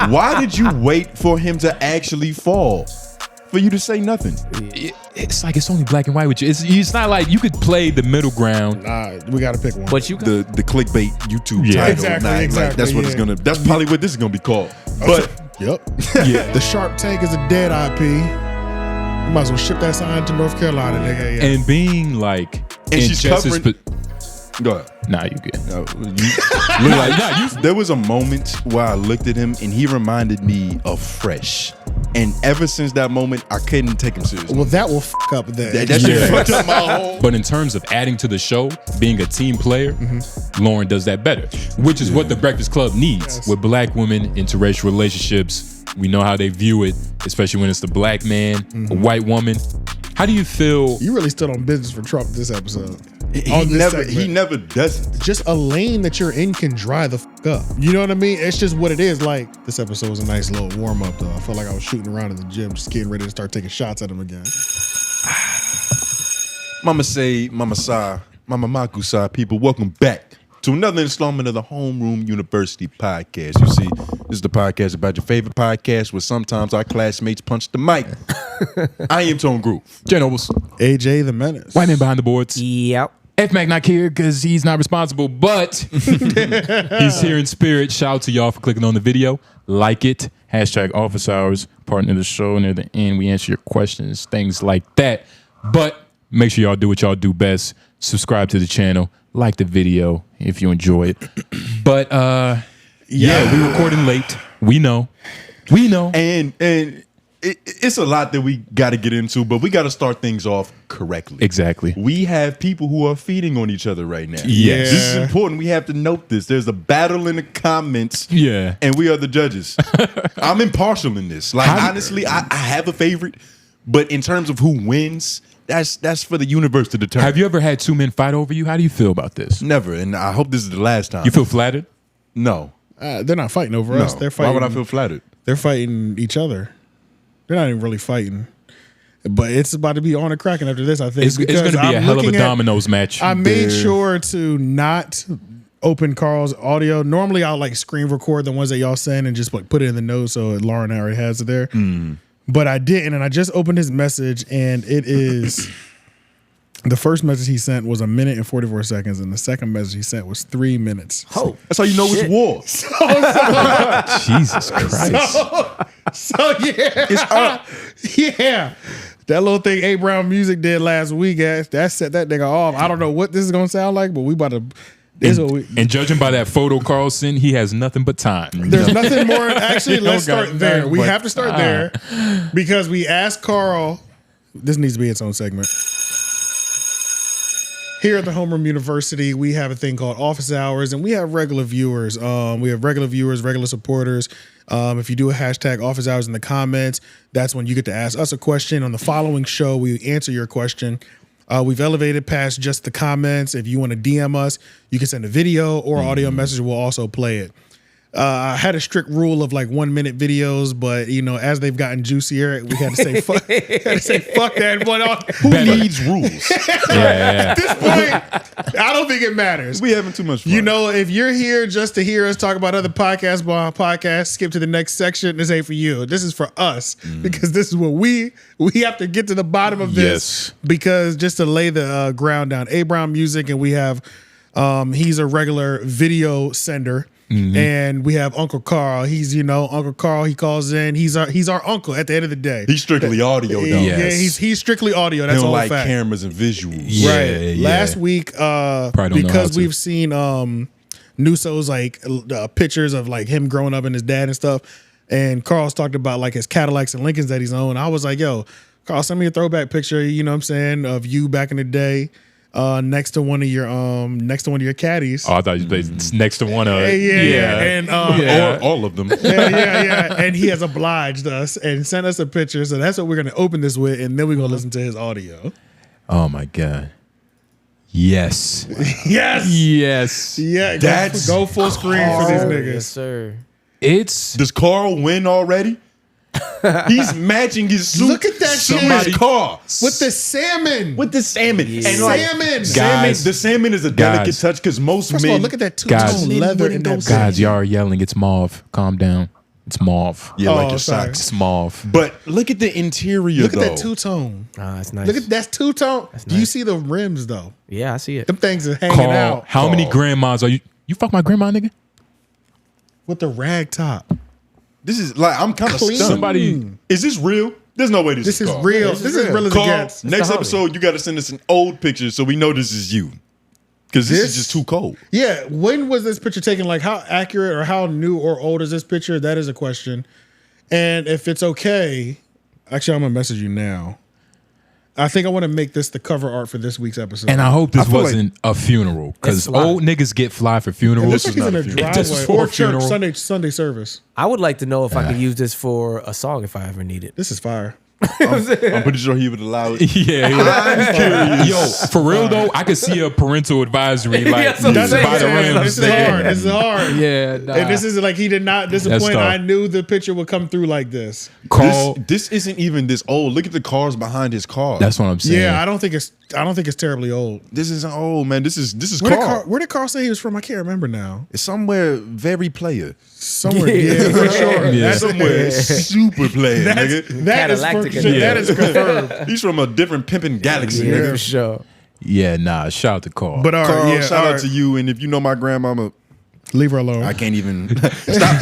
Why did you wait for him to actually fall for you to say nothing? It's like it's only black and white with you. It's not like you could play the middle ground. Nah, we got to pick one. But you The clickbait YouTube title. Exactly. Like, that's what it's gonna. That's probably what this is gonna be called. But yep. Yeah. The Shark Tank is a dead IP. You might as well ship that sign to North Carolina, nigga. Yeah. And being like, and she's covering. Go ahead. Nah, you good. There was a moment where I looked at him and he reminded me of Fresh. And ever since that moment, I couldn't take him seriously. Well, that will fuck up that. That shit fucked up my whole. But in terms of adding to the show, being a team player, Lauren does that better, which is what the Breakfast Club needs. With black women, interracial relationships, we know how they view it, especially when it's the black man, a white woman. How do you feel? You really stood on business for Trump this episode. He never does it. Just a lane that you're in can dry the fuck up. You know what I mean? It's just what it is. Like, this episode was a nice little warm up though. I felt like I was shooting around in the gym, just getting ready to start taking shots at him again. Mama say, Mama Sa, Mama Maku Sa, people, welcome back to another installment of the Homeroom University podcast. You see, this is the podcast about your favorite podcast where sometimes our classmates punch the mic. I am Tone Groove. Jay Noblez. AJ the Menace. White man behind the boards. Yep. F Mac not here because he's not responsible, but he's here in spirit. Shout out to y'all for clicking on the video. Like it. Hashtag office hours. Partner of the show. Near the end, we answer your questions. Things like that. But make sure y'all do what y'all do best. Subscribe to the channel. Like the video if you enjoy it. But yeah, we recording late. We know. And it's a lot that we got to get into, but we got to start things off correctly. Exactly. We have people who are feeding on each other right now. Yes. This is important. We have to note this. There's a battle in the comments. Yeah. And we are the judges. I'm impartial in this. Like, honestly, I have a favorite, but in terms of who wins, that's for the universe to determine. Have you ever had two men fight over you? How do you feel about this? Never, and I hope this is the last time. You feel flattered? No. They're not fighting over us. They're fighting. Why would I feel flattered? They're fighting each other. They're not even really fighting. But it's about to be on and cracking after this, I think. It's going to be a hell of a dominoes match. I made sure to not open Carl's audio. Normally, I'll like screen record the ones that y'all send and just like put it in the notes so Lauren already has it there. But I didn't, and I just opened his message, and it is... The first message he sent was 1 minute and 44 seconds, and the second message he sent was 3 minutes. Oh, that's how you know it's war. Jesus Christ. So yeah. It's up. Yeah. That little thing A Brown Music did last week, that set that nigga off. I don't know what this is going to sound like, but we about to... And judging by that photo Carlson, he has nothing but time. There's nothing more. Actually, let's start there. We have to start there because we asked Carl... This needs to be its own segment. Here at the Homeroom University, we have a thing called office hours, and we have regular viewers. We have regular viewers, regular supporters. If you do a hashtag office hours in the comments, that's when you get to ask us a question. On the following show, we answer your question. We've elevated past just the comments. If you want to DM us, you can send a video or audio message. We'll also play it. I had a strict rule of like 1 minute videos, but you know, as they've gotten juicier, we had to say fuck. Fuck that. But who needs rules? At this point, I don't think it matters. We having too much fun. You know, if you're here just to hear us talk about other podcasts, skip to the next section. This ain't for you. This is for us because this is what we have to get to the bottom of this. Because just to lay the ground down, A Brown Music, and we have he's a regular video sender. And we have Uncle Carl. He's, you know, Uncle Carl. He calls in. He's our uncle at the end of the day. He's strictly audio, though. Yeah, he's strictly audio. That's all like fact. Cameras and visuals. Right. Last week, because we've seen Newso's like pictures of like him growing up and his dad and stuff, and Carl's talked about like his Cadillacs and Lincolns that he's owned. I was like, yo, Carl, send me a throwback picture. You know what I'm saying, of you back in the day. Next to one of your caddies. Oh, I thought you played next to one of and or all of them. Yeah. And he has obliged us and sent us a picture. So that's what we're gonna open this with, and then we're gonna listen to his audio. Oh my God. Yes. Yes. Yeah. Go full screen for these niggas. Yes, sir. Does Carl win already? He's matching his suit. Look at that shit. Car with the salmon. Yeah. And like, salmon. The salmon is a delicate touch because most men. Look at that two-tone leather in that. Guys, y'all are yelling. It's mauve. Calm down. It's mauve. Yeah, like Oh, your sorry. socks. It's mauve. But look at the interior, Look though. at that two-tone. That's nice. Look at that's two-tone. Do you nice. see the rims though? Yeah, I see it. Them things are hanging Carl, out how many grandmas are you? You fuck my grandma, nigga? with the rag top. This is like, I'm kind of Clean. stunned. Somebody. Is this real? There's no way This is Carl. real. This is real as it Carl, gets. next the episode, you got to send us an old picture so we know this is you. Because this is just too cold. Yeah. When was this picture taken? Like, how accurate or how new or old is this picture? That is a question. And if it's okay, actually, I'm gonna message you now. I think I want to make this the cover art for this week's episode. And I hope this I feel wasn't a funeral because It's fly. old niggas get fly for it funerals. looks like he's in a not a funeral. This is driveway for or a funeral. church Sunday service. I would like to know if I could use this for a song if I ever need it. This is fire. I'm pretty sure he would allow it. Yeah, I'm curious. Yo, for real though, I could see a parental advisory like That's what I'm by saying. the rims. This is hard. This is hard. Yeah, nah. And this is like he did not disappoint. tough. I knew the picture would come through like this. Carl, This isn't even this old. Look at the cars behind his car. that's what I'm saying. Yeah, I don't think it's terribly old. This isn't old, man. This is Where Carl. did Carl say he was from? I can't remember now. It's somewhere very player. Somewhere, yeah, for sure. Yeah. That's Somewhere super player, nigga. That is for, Cadillac sure. together. That is confirmed. He's from a different pimping galaxy, Yeah, nigga. for sure. Yeah, nah. Shout out to Carl. But all right, Carl, yeah, shout all out right. to you. And if you know my grandmama, Leave her alone. I can't even stop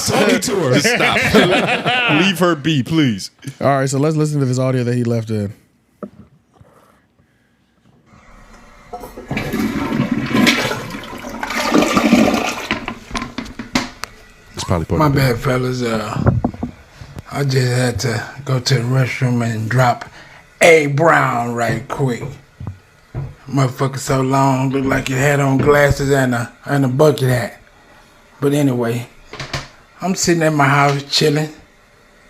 talking to her. Just stop. Leave her be, please. All right, so let's listen to this audio that he left in. It's probably part My of the bad, fellas. I just had to go to the restroom and drop A Brown right quick. Motherfucker so long, looked like it had on glasses and a bucket hat. But anyway, I'm sitting at my house chilling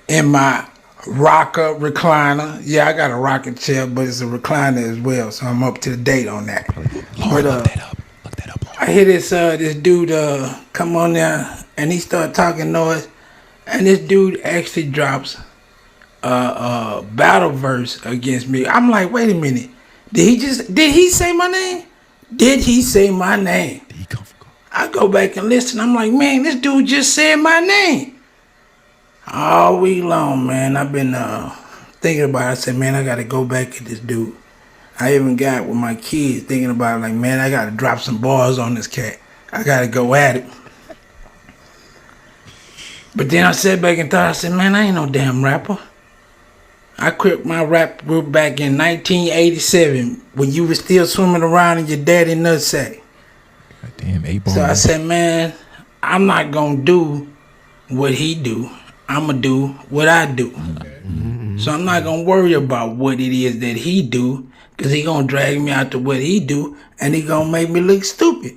in my rocker recliner. Yeah, I got a rocking chair, but it's a recliner as well, so I'm up to date on that. But Look that up. I hear this dude come on there and he start talking noise, and this dude actually drops a battle verse against me. I'm like, wait a minute, did he say my name? Did he say my name? I go back and listen. I'm like, man, this dude just said my name. All week long, man, I've been thinking about it. I said, man, I got to go back at this dude. I even got with my kids thinking about it, like, man, I got to drop some bars on this cat. I got to go at it. But then I sat back and thought, I said, man, I ain't no damn rapper. I quit my rap group back in 1987 when you was still swimming around in your daddy nutsack. Damn, A-Ball. So I said, man, I'm not going to do what he do. I'm going to do what I do. So I'm not going to worry about what it is that he do, because he going to drag me out to what he do, and he going to make me look stupid.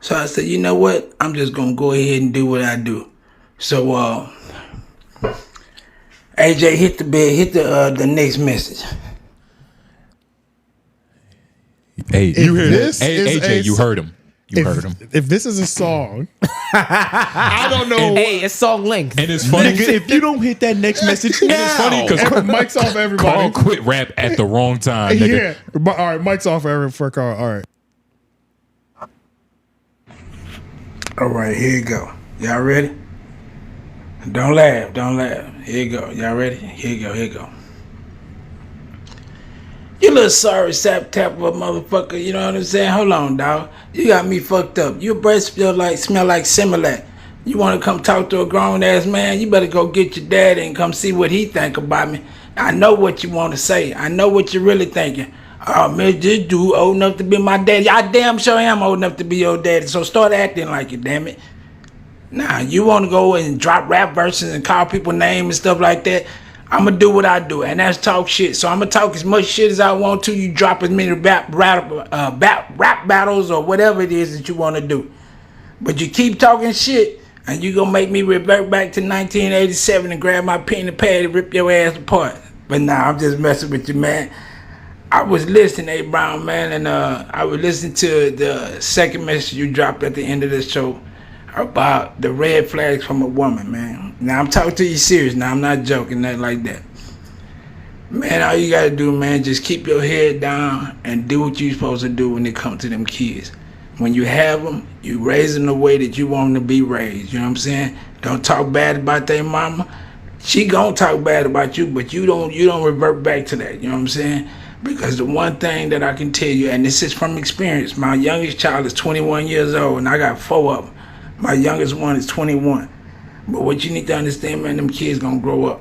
So I said, you know what? I'm just going to go ahead and do what I do. So, AJ, hit the next message. Hey, You hear this? Hey, is AJ, a- you heard him. You heard him. If this is a song, I don't know. Hey, it's song length. And it's funny. Nigga, if you don't hit that next message now. It's funny because Mike's off for everybody. Carl quit rap at the wrong time, nigga. Yeah. But, all right, Mike's off for Carl. All right. All right, here you go. Y'all ready? Don't laugh. Don't laugh. Here you go. Y'all ready? Here you go. Here you go. You little sorry sap tap of a motherfucker. You know what I'm saying? Hold on, dog. You got me fucked up. Your breath smell like 𝔓𝔦𝔑. You want to come talk to a grown ass man? You better go get your daddy and come see what he think about me. I know what you want to say. I know what you're really thinking. Oh man, this dude old enough to be my daddy. I damn sure am old enough to be your daddy. So start acting like it, damn it. Nah, you want to go and drop rap verses and call people names and stuff like that? I'm going to do what I do, and that's talk shit. So I'm going to talk as much shit as I want to. You drop as many rap battles or whatever it is that you want to do. But you keep talking shit, and you going to make me revert back to 1987 and grab my pen and pad and rip your ass apart. But nah, I'm just messing with you, man. I was listening, A Brown, man, and I was listening to the second message you dropped at the end of the show about the red flags from a woman, man. Now, I'm talking to you serious now. I'm not joking, nothing like that. Man, all you gotta do, man, just keep your head down and do what you're supposed to do when it comes to them kids. When you have them, you raise them the way that you want them to be raised. You know what I'm saying? don't talk bad about their mama, she gonna talk bad about you, but you don't revert back to that. You know what I'm saying? Because the one thing that I can tell you, and this is from experience, my youngest child is 21 years old, and I got 4 of them. My youngest one is 21. But what you need to understand, man, them kids gonna grow up.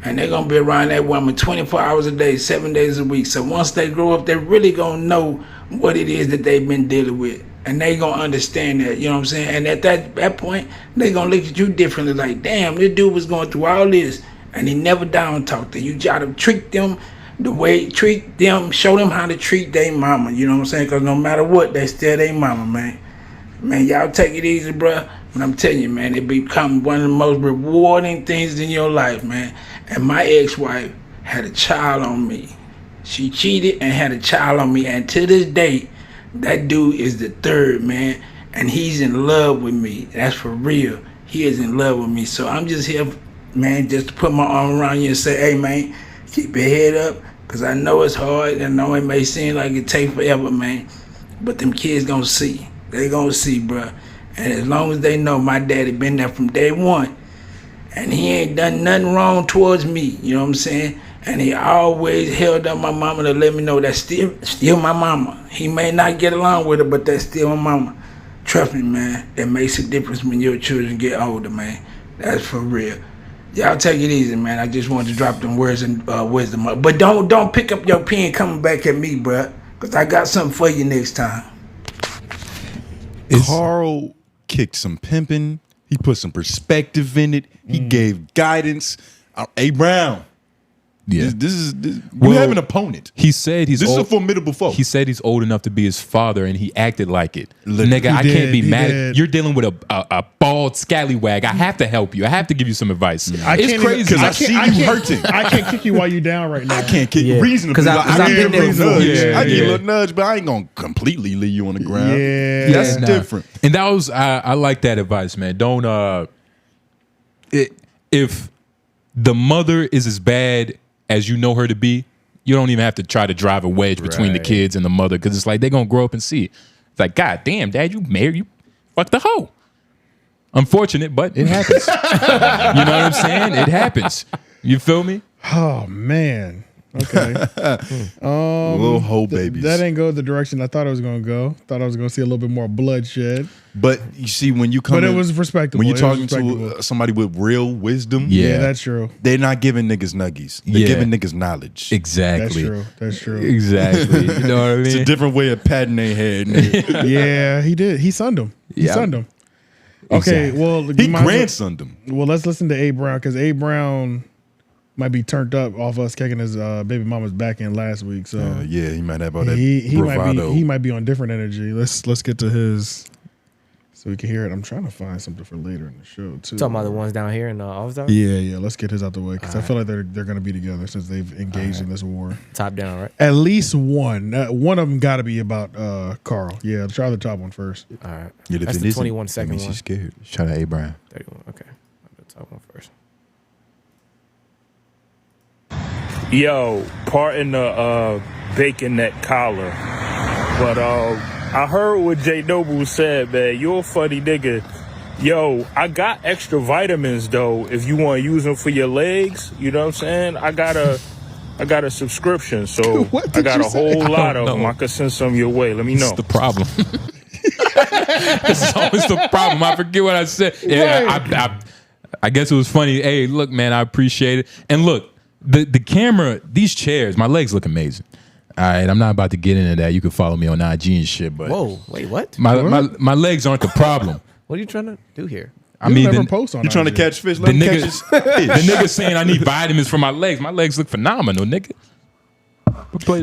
And they're gonna be around that woman 24 hours a day, 7 days a week. So once they grow up, they really gonna know what it is that they've been dealing with. And they gonna understand that, you know what I'm saying? And at that point, they gonna look at you differently, like, damn, this dude was going through all this, and he never down talked to you. You try to treat them the way, show them how to treat their mama, you know what I'm saying? Because no matter what, they still their mama, man. Man, y'all take it easy, bruh. But I'm telling you, man, it become one of the most rewarding things in your life, man. And my ex-wife had a child on me. She cheated and had a child on me. And to this day, that dude is the 3rd, man. And he's in love with me. That's for real. He is in love with me. So I'm just here, man, just to put my arm around you and say, hey, man, keep your head up. Because I know it's hard. I know it may seem like it take forever, man. But them kids gonna see. They gonna see, bruh. And as long as they know my daddy been there from day one, and he ain't done nothing wrong towards me, you know what I'm saying? And he always held up my mama to let me know that's still my mama. He may not get along with her, but that's still my mama. Trust me, man, it makes a difference when your children get older, man. That's for real. Y'all take it easy, man. I just wanted to drop them words and wisdom up. But don't pick up your pen coming back at me, bruh, because I got something for you next time. Carl kicked some pimping. He put some perspective in it. He gave guidance. A Brown. Yeah. We have an opponent. He said he's This old, is a formidable foe. He said he's old enough to be his father, and he acted like it. Nigga, I did, can't be he mad. did. You're dealing with a bald scallywag. I have to help you. I have to give you some advice. I It's can't crazy. even- I see you hurting. I can't kick you while you down right now. I can't kick Yeah. reasonably. 'Cause Like, I've I been give there you a before. nudge. Yeah, I give you a yeah. little nudge, but I ain't gonna completely leave you on the ground. Yeah. That's Nah. different. And that was I like that advice, man. Don't if the mother is as bad as you know her to be, you don't even have to try to drive a wedge between the Right. kids and the mother, because it's like they're gonna grow up and see it. It's like, God damn, Dad, you married, you fucked the hoe. Unfortunate, but it happens. You know what I'm saying? It happens. You feel me? Oh man. Okay. Little hoe babies. That ain't go the direction I thought it was gonna go. Thought I was gonna see a little bit more bloodshed. But you see, when you come, But it in- was respectable. When you're It was talking to respectable. somebody with real wisdom, Yeah. Yeah, that's true. they're not giving niggas nuggies. They're Yeah. giving niggas knowledge. Exactly. That's true. That's true. Exactly. You know what I It's a mean? different way of patting their head. nigga. Yeah, he did. He sunned him. He Yeah. sunned him. Okay, Exactly. well, He you might as well- grandsoned them. Well, let's listen to A Brown, because A Brown might be turned up off us kicking his baby mama's back in last week. So Yeah, he might have all that he bravado. might be on different energy. Let's get to his so we can hear it. I'm trying to find something for later in the show too. Talking about the ones down here in the office hours? Yeah. Let's get his out the way, because I feel like they're going to be together since they've engaged in this war. Top down, right? At least one. One of them got to be about Carl. Yeah, try the top one first. All right. Yeah, if That's it the isn't, 21 that second means one. she's scared. Shout out Abraham. 31. Okay. I'll do the top one first. Yo, pardon the bacon neck collar, but I heard what J Noble said, man. You're a funny nigga. Yo, I got extra vitamins though. If you want to use them for your legs, you know what I'm saying. I got a subscription, so What I did got you a say? whole lot of know. them. I could send some your way. Let me This know. is the problem. This is always the problem. I forget what I said. Yeah, I guess it was funny. Hey, look, man, I appreciate it. And look, the camera, these chairs, my legs look amazing. All right, I'm not about to get into that. You can follow me on IG and shit, but Whoa, wait, what? my legs aren't the problem. What are you trying to do here? I You mean, never the, post on You trying to IG. catch fish? the Let him catch nigga, his the nigga saying I need vitamins for my legs. My legs look phenomenal, nigga.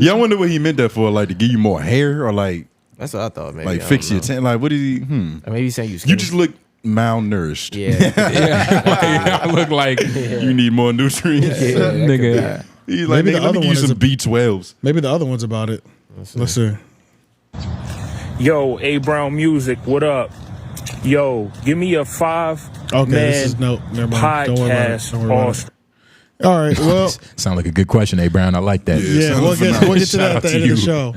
Yeah, I wonder what he meant that for. Like to give you more hair, or like That's what I thought, maybe. like I fix don't your know. tan. Like what did he? Or maybe he's saying you You skinny. just look malnourished. Yeah. Yeah, like, I look like You need more nutrients. nigga. He's like, Maybe nigga, the let other me give one you is some a- B12s. Maybe the other one's about it. Let's see. Yo, A Brown Music, what up? Yo, give me a 5 Okay, man this is no. Never mind. Don't worry about it. podcast. Don't worry about it. All right. Well, Sound like a good question, A. Brown. I like that. yeah, we'll get to that at the Shout out end to of the you. show.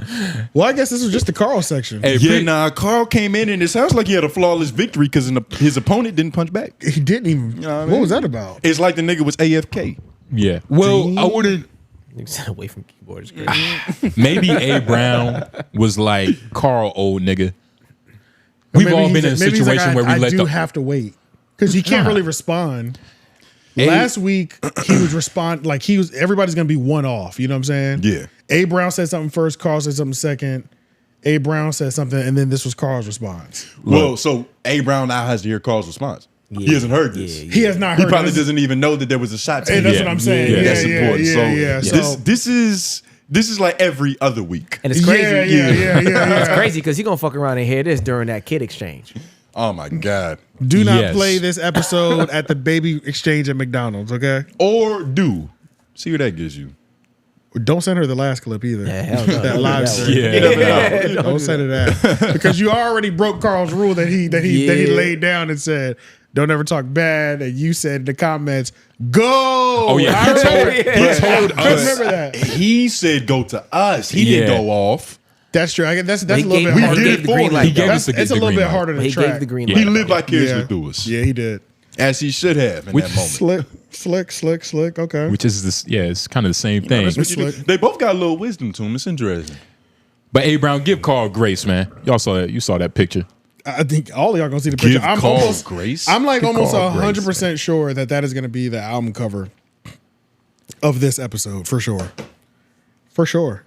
Well, I guess this was just the Carl section. Hey, Yeah, nah, Carl came in and it sounds like he had a flawless victory because his opponent didn't punch back. He didn't even. know what I What mean? was that about? It's like the nigga was AFK. Yeah. Well, I wouldn't. Niggas away from keyboards. Crazy. Maybe A. Brown was like Carl, old nigga. We've Maybe all he's been in a maybe he's situation like, where we I let do the. have to wait because you can't really respond. Last week he was everybody's gonna be one off. You know what I'm saying? Yeah. A. Brown said something first. Carl said something second. A. Brown said something, and then this was Carl's response. Well, so A. Brown now has to hear Carl's response. He hasn't heard this. He has not heard. He probably this. doesn't even know that there was a shot. Hey, that's Yeah. what I'm saying. Yeah. Yeah, That's yeah, important. yeah, So yeah. this is like every other week. And it's crazy. Yeah. It's crazy because he gonna fuck around and hear this during that kid exchange. Oh my God. Do not Yes. play this episode at the baby exchange at McDonald's, okay? Or do. See what that gives you. Don't send her the last clip either. Yeah, hell no. That live Yeah, stream. Yeah. Don't send her that because you already broke Carl's rule that he Yeah. laid down and said, "Don't ever talk bad." And you said in the comments, "Go." Oh yeah, I remember, he told I us. remember that. He said go to us. He Yeah. didn't go off. That's true. I guess that's a He little gave, bit he harder. gave the green He light. gave though. us the It's a little green bit light. harder to He track. gave the green He light. lived vicariously Yeah. through us. Yeah, he did. As he should have in that moment. Slick. Okay. Which is this? Yeah, it's kind of the same thing. That's what you do. Slick. They both got a little wisdom to them. It's interesting. But A. Brown, give Carl grace, man. Y'all saw that. You saw that picture. I think all of y'all gonna see the picture. Give Carl grace? I'm like Give almost Carl grace, 100% sure that is gonna be the album cover of this episode for sure. For sure.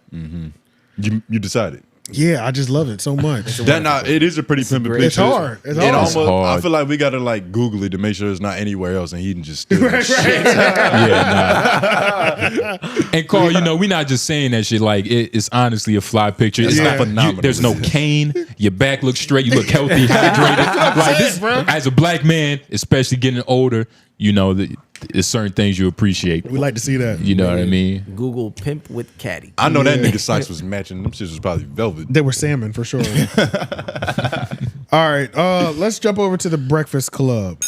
You decided. Yeah, I just love it so much. It is a pretty pimpin' picture. It's hard. It's It hard. almost, hard. I feel like we gotta like Google it to make sure it's not anywhere else, and he didn't just steal Right, shit. right. And Carl, we're not just saying that shit. Like it's honestly a fly picture. It's Yeah. not phenomenal. There's no cane. Your back looks straight. You look healthy, hydrated. Like this, bro. as a black man, especially getting older, there's certain things you appreciate. We like to see that. You know what I mean? Google pimp with caddy. I know that nigga socks was matching. Them shits was probably velvet. They were salmon for sure. All right, let's jump over to the Breakfast Club.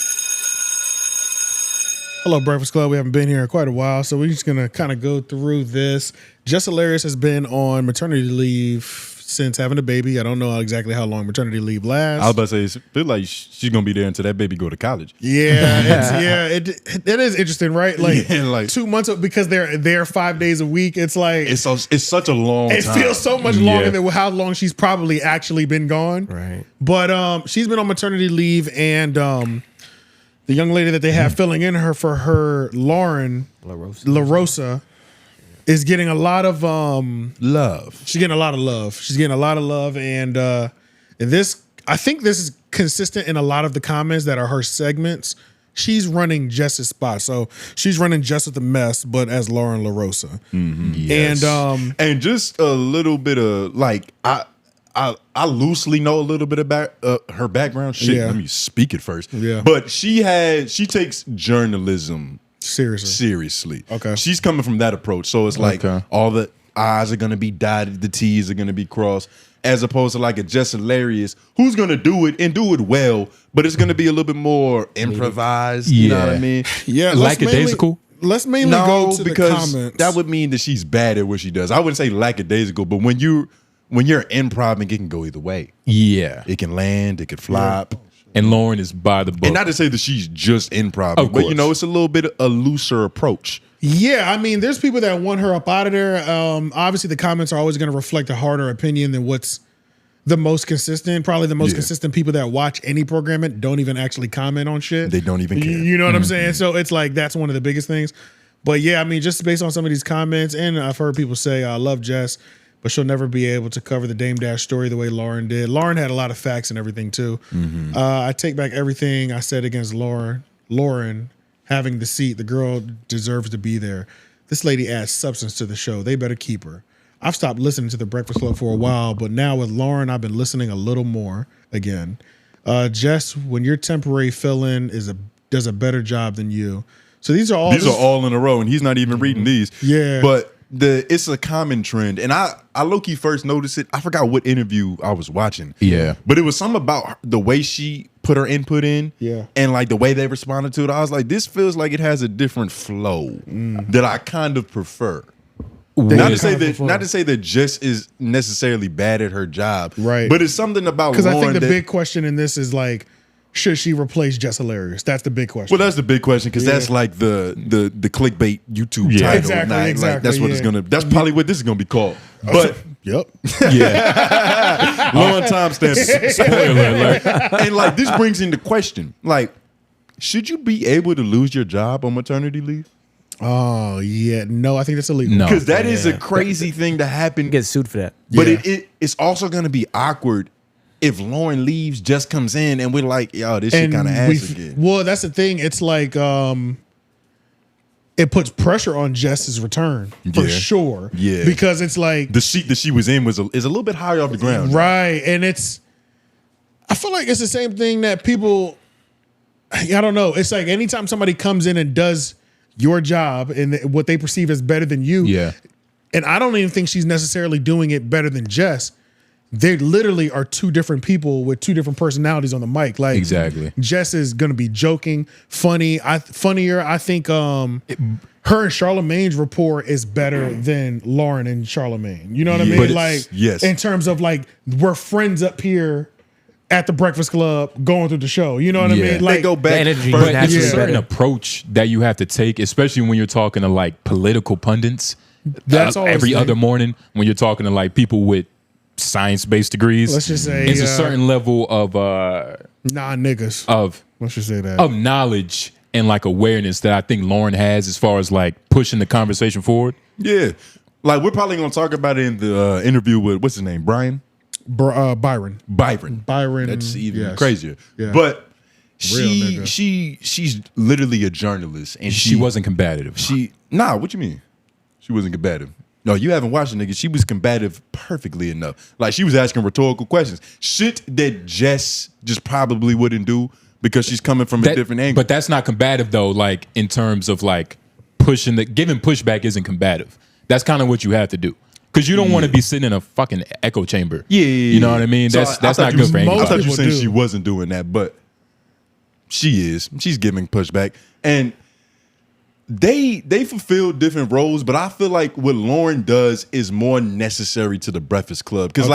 Hello, Breakfast Club. We haven't been here in quite a while, so we're just gonna kind of go through this. Jess Hilarious has been on maternity leave since having a baby. I don't know exactly how long maternity leave lasts. I was about to say, it feel like she's gonna be there until that baby go to college. It is interesting, right? Like, Yeah, like- 2 months because they're there 5 days a week. It's like It's such a long it time. feels so much longer than how long she's probably actually been gone. Right. But she's been on maternity leave, and the young lady that they have filling in for her, Lauren LaRosa, is getting a lot of love. She's getting a lot of love. And this, I think this is consistent in a lot of the comments that are her segments. She's running Jess's spot. So she's running Jess with the Mess, but as Lauren LaRosa. Yes. And just a little bit of like I loosely know a little bit about her background. Shit, Yeah. let me speak it first. Yeah. But she takes journalism Seriously. Okay. She's coming from that approach. So it's like Okay. all the I's are gonna be dotted, the T's are gonna be crossed, as opposed to like a Jess Hilarious who's gonna do it and do it well, but it's gonna be a little bit more improvised. You know what I Yeah. mean? Yeah. Lackadaisical? Let's mainly No, go to the because comments. that would mean that she's bad at what she does. I wouldn't say lackadaisical, but when you're improv, it can go either way. Yeah. It can land, it could flop. And Lauren is by the book. And not to say that she's just improv, Of but course. it's a little bit a looser approach. Yeah, I mean, there's people that want her up out of there. Obviously, the comments are always going to reflect a harder opinion than what's the most consistent. Probably the most consistent people that watch any program and don't even actually comment on shit. They don't even care. You know what I'm saying? So it's like that's one of the biggest things. But yeah, I mean, just based on some of these comments, and I've heard people say, I love Jess, but she'll never be able to cover the Dame Dash story the way Lauren did. Lauren had a lot of facts and everything too. I take back everything I said against Lauren having the seat. The girl deserves to be there. This lady adds substance to the show. They better keep her. I've stopped listening to the Breakfast Club for a while, but now with Lauren, I've been listening a little more again. Jess, when your temporary fill-in does a better job than you. So these are all These are all in a row, and he's not even reading these. Yeah. But it's a common trend, and I low-key first noticed it. I forgot what interview I was watching. Yeah. But it was something about the way she put her input in, and like the way they responded to it. I was like, this feels like it has a different flow that I kind of prefer. Not to say that Jess is necessarily bad at her job, right? But it's something about because I Lauren think the big question in this is like, should she replace Jess Hilarious? That's the big question. Well, that's the big question because that's like the clickbait YouTube title. Exactly. Like, that's what it's gonna. That's probably what this is gonna be called. But yep, yeah, long timestamp. Spoiler alert. And like this brings into question, like, should you be able to lose your job on maternity leave? Oh yeah, no, I think that's illegal. No, because that is a crazy thing to happen. You get sued for that. But it's also gonna be awkward if Lauren leaves, Jess comes in, and we're like, yo, this shit kind of ass again. Well, that's the thing. It's like it puts pressure on Jess's return for sure. Yeah, because it's like the seat that she was in is a little bit higher off the ground, right? And I feel like it's the same thing that people. I don't know. It's like anytime somebody comes in and does your job and what they perceive as better than you. Yeah. And I don't even think she's necessarily doing it better than Jess. They literally are two different people with two different personalities on the mic. Like exactly. Jess is gonna be joking, funnier. I think her and Charlamagne's rapport is better than Lauren and Charlamagne. You know what I mean? Like in terms of like we're friends up here at the Breakfast Club going through the show. You know what I mean? Like they go back. But it's a certain approach that you have to take, especially when you're talking to like political pundits. That's every other morning when you're talking to like people with science-based degrees. Let's just say it's a certain level of niggas. Let's just say that. Of knowledge and like awareness that I think Lauren has as far as like pushing the conversation forward. Yeah. Like we're probably gonna talk about it in the interview with what's his name? Byron. Byron. That's even crazier. Yeah. But she's literally a journalist, and she wasn't combative. What you mean? She wasn't combative. No, you haven't watched it, nigga. She was combative perfectly enough. Like she was asking rhetorical questions, shit that Jess just probably wouldn't do because she's coming from a different angle. But that's not combative though. Like in terms of like giving pushback isn't combative. That's kind of what you have to do. Because you don't want to be sitting in a fucking echo chamber. Yeah. You know what I mean? So that's not good for anybody. I thought you were saying she wasn't doing that, but she is. She's giving pushback. And they fulfill different roles, but I feel like what Lauren does is more necessary to the Breakfast Club. Because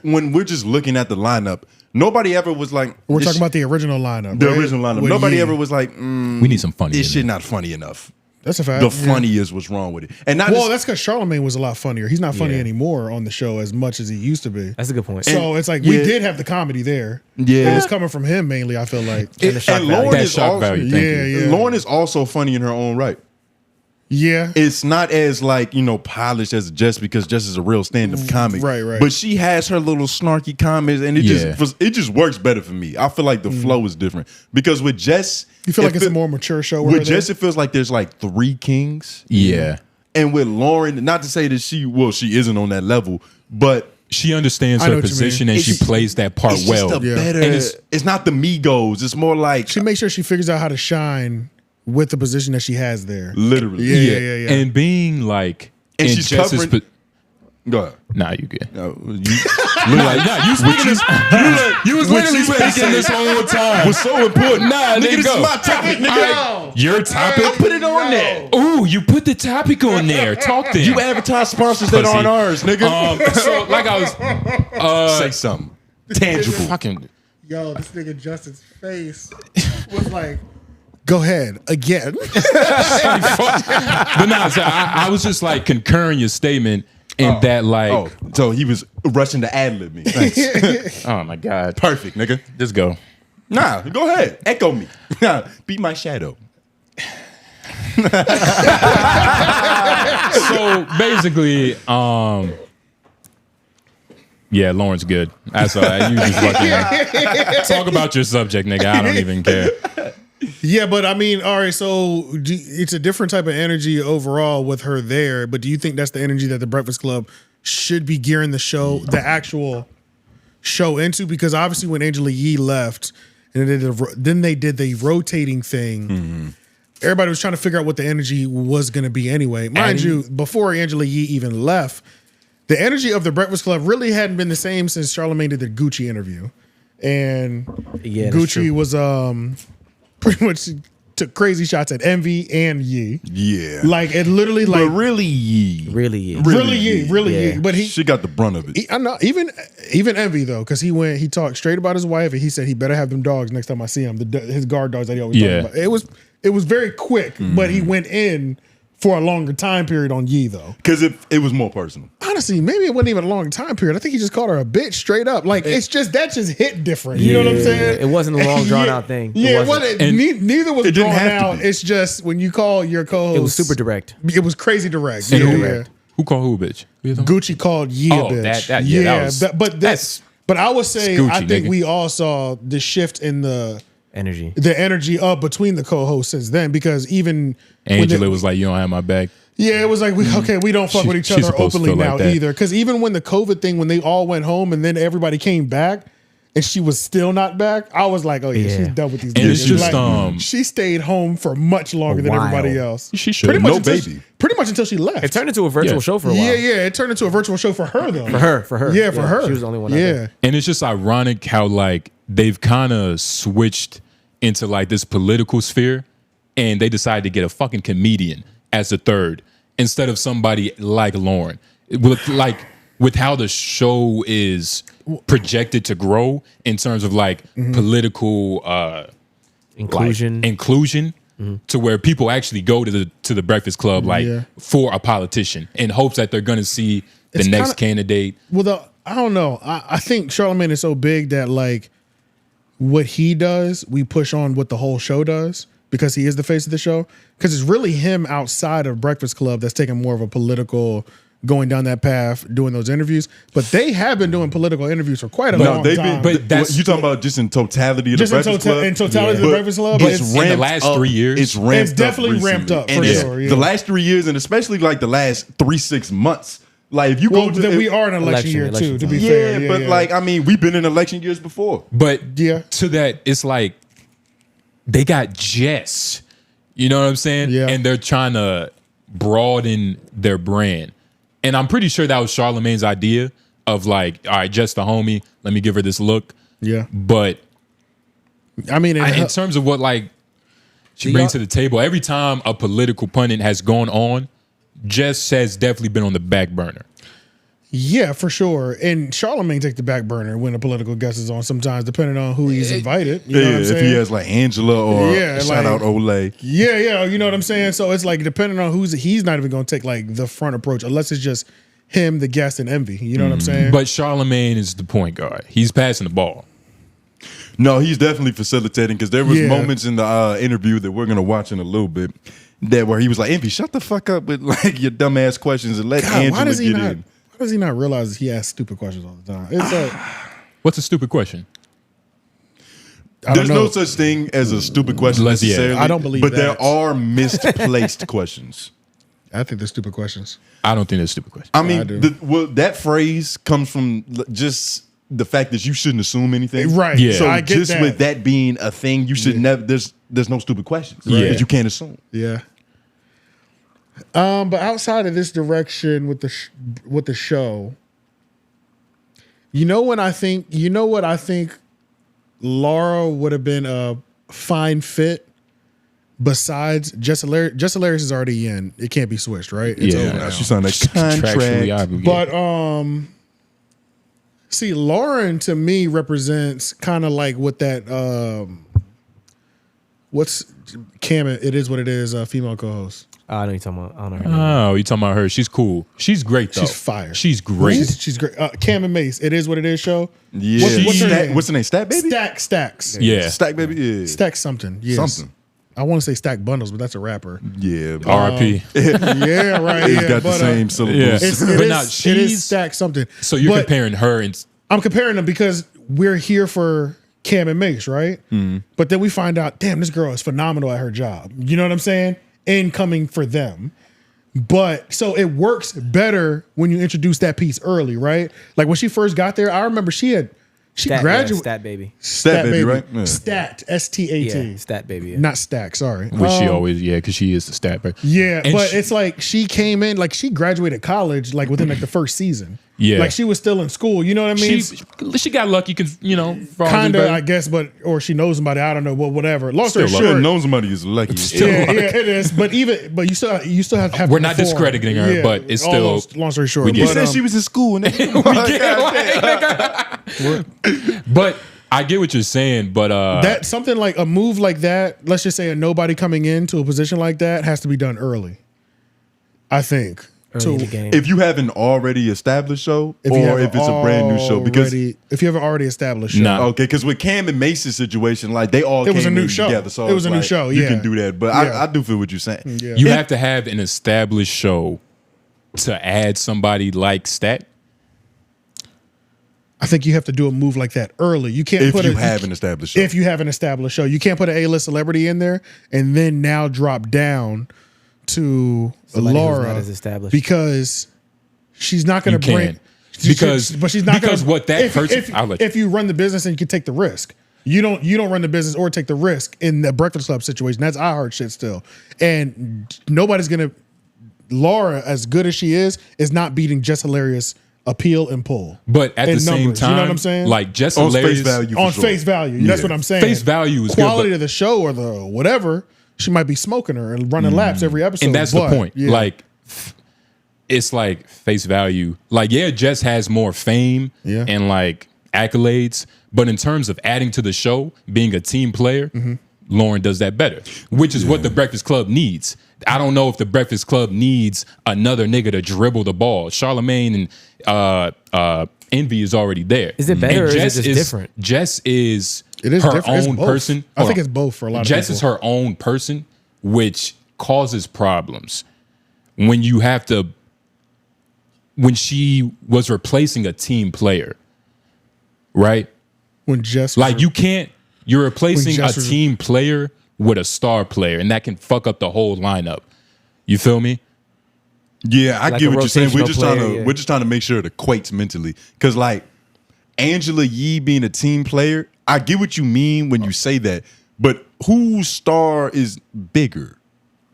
when we're just looking at the lineup, nobody ever was like... We're talking about the original lineup, The original lineup. Nobody ever was like, we need some funny. This shit not funny enough. That's a fact. The funny is what's wrong with it. And that's because Charlamagne was a lot funnier. He's not funny anymore on the show as much as he used to be. That's a good point. So it's like we did have the comedy there. Yeah. It was coming from him mainly, I feel like. And Lauren is shock also, value. Lauren is also funny in her own right. Yeah. It's not as like, polished as Jess because Jess is a real stand-up comic. Right. But she has her little snarky comments and it just works better for me. I feel like the flow is different. Because with Jess... You feel like it's a more mature show? With Jess, it feels like there's like 3 kings. Yeah. And with Lauren, not to say that she isn't on that level, but... She understands her position and she plays that part well. It's not the Migos. It's more like... She makes sure she figures out how to shine with the position that she has there. Literally. Yeah. And being like... And she's covering... Go ahead. Nah, you good. You was literally speaking this whole time. Was so important. Nah, nigga, this go. is my topic, nigga. Your topic? I put it on there. Ooh, you put the topic on there. Talk then. You advertise sponsors that aren't ours, nigga. So like I was say something tangible. Fucking yo, this nigga Justin's face was like, go ahead again. But nah, so I was just like concurring your statement in that like. So he was rushing to ad-lib me. Thanks. Oh my God. Perfect, nigga. Just go. Nah, go ahead. Echo me. Be my shadow. So basically, yeah, Lauren's good. That's all right. You just fucking talk about your subject, nigga. I don't even care. Yeah, but I mean, all right, so it's a different type of energy overall with her there, but do you think that's the energy that the Breakfast Club should be gearing the actual show into? Because obviously when Angela Yee left, and then they did the rotating thing, everybody was trying to figure out what the energy was going to be anyway. Mind you, before Angela Yee even left, the energy of the Breakfast Club really hadn't been the same since Charlamagne did the Gucci interview. And Gucci was pretty much took crazy shots at Envy and Yee. Yeah. Like it literally like but really Yee. Really Yee. Yee. But she got the brunt of it. I know, even Envy though, because he talked straight about his wife and he said he better have them dogs next time I see him. His guard dogs that he always talks about. It was very quick, but he went in for a longer time period on Yee though. Because it was more personal. Honestly, maybe it wasn't even a long time period. I think he just called her a bitch straight up. Like that just hit different. You know what I'm saying? It wasn't a long drawn out thing. Yeah, it wasn't. Neither was drawn out. It's just when you call your co-host, it was super direct. It was crazy direct. Who called who a bitch? Gucci called Yee a bitch. But I would say Gucci, I think we all saw the shift in the energy up between the co-hosts since then, because even Angela was like, "You don't have my back." Yeah, it was like, we don't fuck with each other openly now either. Because even when the COVID thing, when they all went home and then everybody came back and she was still not back, I was like, oh yeah, she's done with these niggas. It's just, like, she stayed home for much longer than everybody else. She should. Pretty much until she left. It turned into a virtual show for a while. Yeah, it turned into a virtual show for her though. For her. Yeah, for her. She was the only one out there. And it's just ironic how like they've kind of switched into like this political sphere and they decided to get a fucking comedian as the third, instead of somebody like Lauren. With how the show is projected to grow in terms of like political inclusion to where people actually go to the Breakfast Club for a politician in hopes that they're going to see the next candidate. Well, I don't know. I think Charlamagne is so big that like what he does, we push on what the whole show does, because he is the face of the show. Because it's really him outside of Breakfast Club that's taking more of a political, going down that path, doing those interviews. But they have been doing political interviews for quite a long time. But you talking about just in totality of the Breakfast Club? In totality of the Breakfast Club? It's in the last 3 years. It's definitely ramped up, for sure. Yeah. The last 3 years, and especially like the last 6 months. Like if you go to we are in an election year too, to be fair. Yeah, but like, I mean, we've been in election years before. But to that, it's like they got Jess. You know what I'm saying? Yeah. And they're trying to broaden their brand. And I'm pretty sure that was Charlamagne's idea of like, all right, Jess the homie, let me give her this look. Yeah. But I mean, in terms of what like she brings to the table, every time a political pundit has gone on, Jess has definitely been on the back burner. Yeah, for sure. And Charlamagne takes the back burner when a political guest is on sometimes, depending on who he's invited. You know what I'm saying? If he has like Angela or shout out Olay. Yeah, you know what I'm saying? So it's like, depending on he's not even going to take like the front approach unless it's just him, the guest, and Envy. You know what I'm saying? But Charlamagne is the point guard. He's passing the ball. No, he's definitely facilitating, because there was moments in the interview that we're going to watch in a little bit where he was like, Envy, shut the fuck up with like your dumbass questions and let Angela get in. Why does he not realize he asks stupid questions all the time? It's like, what's a stupid question? There's no such thing as a stupid question necessarily. I don't believe but that. There are misplaced questions. I think they're stupid questions. I don't think they're stupid questions. I mean, that phrase comes from just the fact that you shouldn't assume anything. Right. Yeah. So I get just that. with that being a thing, you should never, there's no stupid questions. Yeah. Because you can't assume. Yeah. But outside of this direction with the show, you know what I think Laura would have been a fine fit besides Jess Hilarious. Jess Hilarious is already in. It can't be switched, right? It's over now. She signed a contract. But see, Lauren to me represents kind of like what that what's Cam, it is what it is, female co-host. I know you're talking about. I don't know her name. Oh, you talking about her? She's cool. She's great though. She's fire. She's great. She's great. Cam and Mace. It is what it is. Show. Yeah. What's her name? What's her name? Stack Baby? Stacks. Yeah. Stack Baby? Yeah. Stack something. Yes. Something. I want to say Stack Bundles, but that's a rapper. Yeah. R.I.P. Yeah, right. It's yeah, got the same syllables. It is Stack something. So you're comparing her and... I'm comparing them because we're here for Cam and Mace, right? But then we find out, damn, this girl is phenomenal at her job. You know what I'm saying? Incoming for them. But so it works better when you introduce that piece early, right? Like when she first got there, I remember she She Stat, graduated. Stat baby. Stat baby, right? Yeah. Stat. STAT. Yeah, stat baby. Yeah. Not stack. Sorry. Which she always, because she is the stat. Yeah, And but it's like she came in, like she graduated college, like within like the first season. Yeah. Like she was still in school. You know what I mean? She got lucky because, Kind of, I guess, or she knows somebody. I don't know. Well, whatever. Long story Still short, known somebody is lucky. yeah, it is. But you still have to. We're not perform. discrediting her, but it's still. Almost, long story short, we get- You but, said she was in school. And But I get what you're saying, but that something like a move like that. Let's just say a nobody coming into a position like that has to be done early. I think. Early in the game. if you have an already established show, you or haven't if it's a brand new show, because if you haven't already established, show. Nah. okay, because with Cam and Mace's situation, like they all It was came a new in show. together. So It was it's a new like, show, You yeah. can do that, but Yeah. I do feel what you're saying. Yeah. you have to have an established show to add somebody like Stat. I think you have to do a move like that early. You can't If put you have an established show, if you have an established show, you can't put an A-list celebrity in there and then now drop down to Somebody who's Laura not as established. because she's not going You to bring. can. Because what that person- I'll let you. If you run the business and you can take the risk, you don't run the business or take the risk in the Breakfast Club situation. That's iHeart shit still, and nobody's gonna. Laura, as good as she is not beating Jess Hilarious appeal and pull. But at In the same numbers, time, you know what I'm saying? like Jess on face Hilarious, value, for On sure. face value, that's Yeah. what I'm saying. Face value is good, quality but- of the show or the whatever. She might be smoking her and running laps every episode, and that's but, the point. yeah. Like, it's like face value. Like, yeah, Jess has more fame Yeah. and like accolades, but in terms of adding to the show, being a team player, Lauren does that better, which is what the Breakfast Club needs. I don't know if the Breakfast Club needs another nigga to dribble the ball. Charlamagne and Envy is already there. Is it better And or is it just different? Jess is It is her different. It's own both. person. I Hold think on. it's both for a lot of Jess people. is her own person, which causes problems when you have to. When she was replacing a team player, right? when Jess was Like you can't. You're replacing a Jess was- team player with a star player, and that can fuck up the whole lineup. You feel me? Yeah, I Like get a what you're saying. We're rotational just player, trying to yeah. we're just trying to make sure it equates mentally. Because like Angela Yee being a team player, I get what you mean when you say that. But whose star is bigger?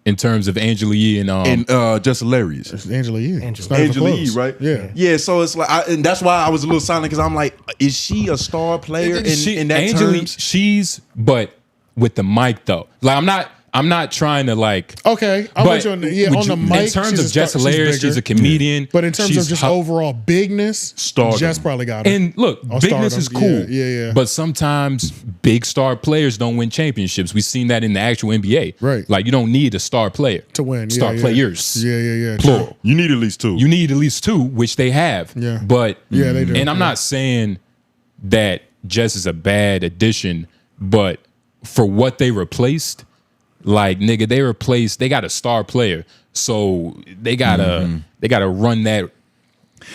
In terms of Angela Yee and Just Hilarious. Angela Yee. It's not even Angela Yee, close. right? Yeah. Yeah, so it's like, and that's why I was a little silent because I'm like, is she a star player in that Angela, terms? she's but with the mic though. Like I'm not trying to like. Okay, I'm But with you on the, yeah, would on the you- mic. in terms she's of a star- Jess Hilarious, bigger. she's a comedian. But in terms She's of just hu- overall bigness, Stardom. Jess probably got it. And look, On bigness is stardom. cool. Yeah. But sometimes big star players don't win championships. We've seen that in the actual NBA. Right. Like you don't need a star player to win. Star yeah. players. Yeah. Plural. You need at least two. You need at least two, which they have. Yeah. But Yeah, they do. And I'm not saying that Jess is a bad addition, but for what they replaced, like nigga, they got a star player. So they gotta run that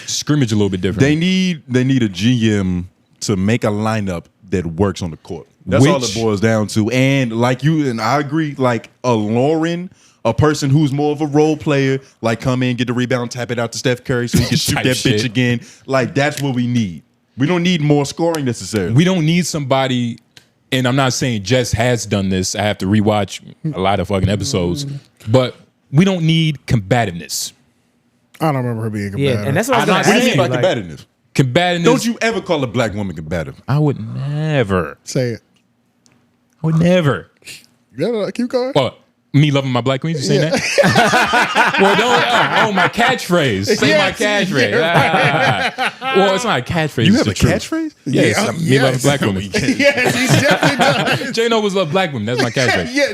scrimmage a little bit different. They need a GM to make a lineup that works on the court. That's all it Which- boils down to. And like you and I agree, like a Lauren, a person who's more of a role player, like come in, get the rebound, tap it out to Steph Curry so he can shoot Type that bitch shit. again. Like that's what we need. We don't need more scoring necessarily. We don't need somebody, and I'm not saying Jess has done this. I have to rewatch a lot of fucking episodes, but we don't need combativeness. I don't remember her being combative. Yeah, and that's what I was I'm going not to saying What do you mean by ask you. Like, combativeness? Combativeness. Don't you ever call a black woman combative? I would never. Say it. I would never. Yeah, keep going. What? Me loving my black queens? You saying that? Well, don't. My catchprise. Say Yes, my catchphrase. Well, it's not a catchphrase. You it's have a the truth. catchphrase? Yes, Yeah, me loving black women. Yes, he's definitely done. Jay Nobles love black women. That's my catchphrase. Yeah,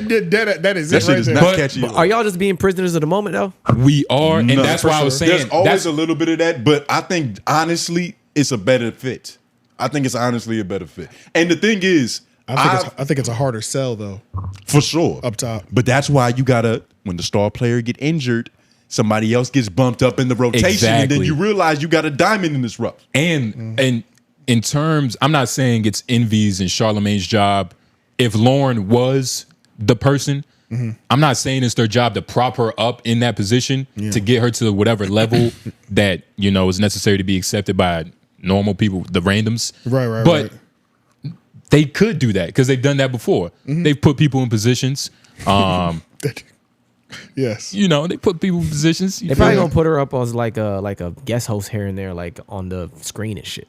that is That it shit right is there. not But- catchy. are y'all just being prisoners of the moment though? We are, and No, that's for why I was sure. saying There's always that's a little bit of that, but I think honestly, it's a better fit. I think it's honestly a better fit. And the thing is, I think it's a harder sell though. for sure Up top. But that's why you gotta, when the star player get injured, somebody else gets bumped up in the rotation, and then Exactly. you realize you got a diamond in this rough. And in terms, I'm not saying it's Envy's and Charlamagne's job. If Lauren was the person, I'm not saying it's their job to prop her up in that position to get her to whatever level that is necessary to be accepted by normal people, the randoms. Right. But they could do that because they've done that before. They've put people in positions. Yes. You know, they put people in positions. They probably gonna put her up as like a guest host here and there, like on the screen and shit.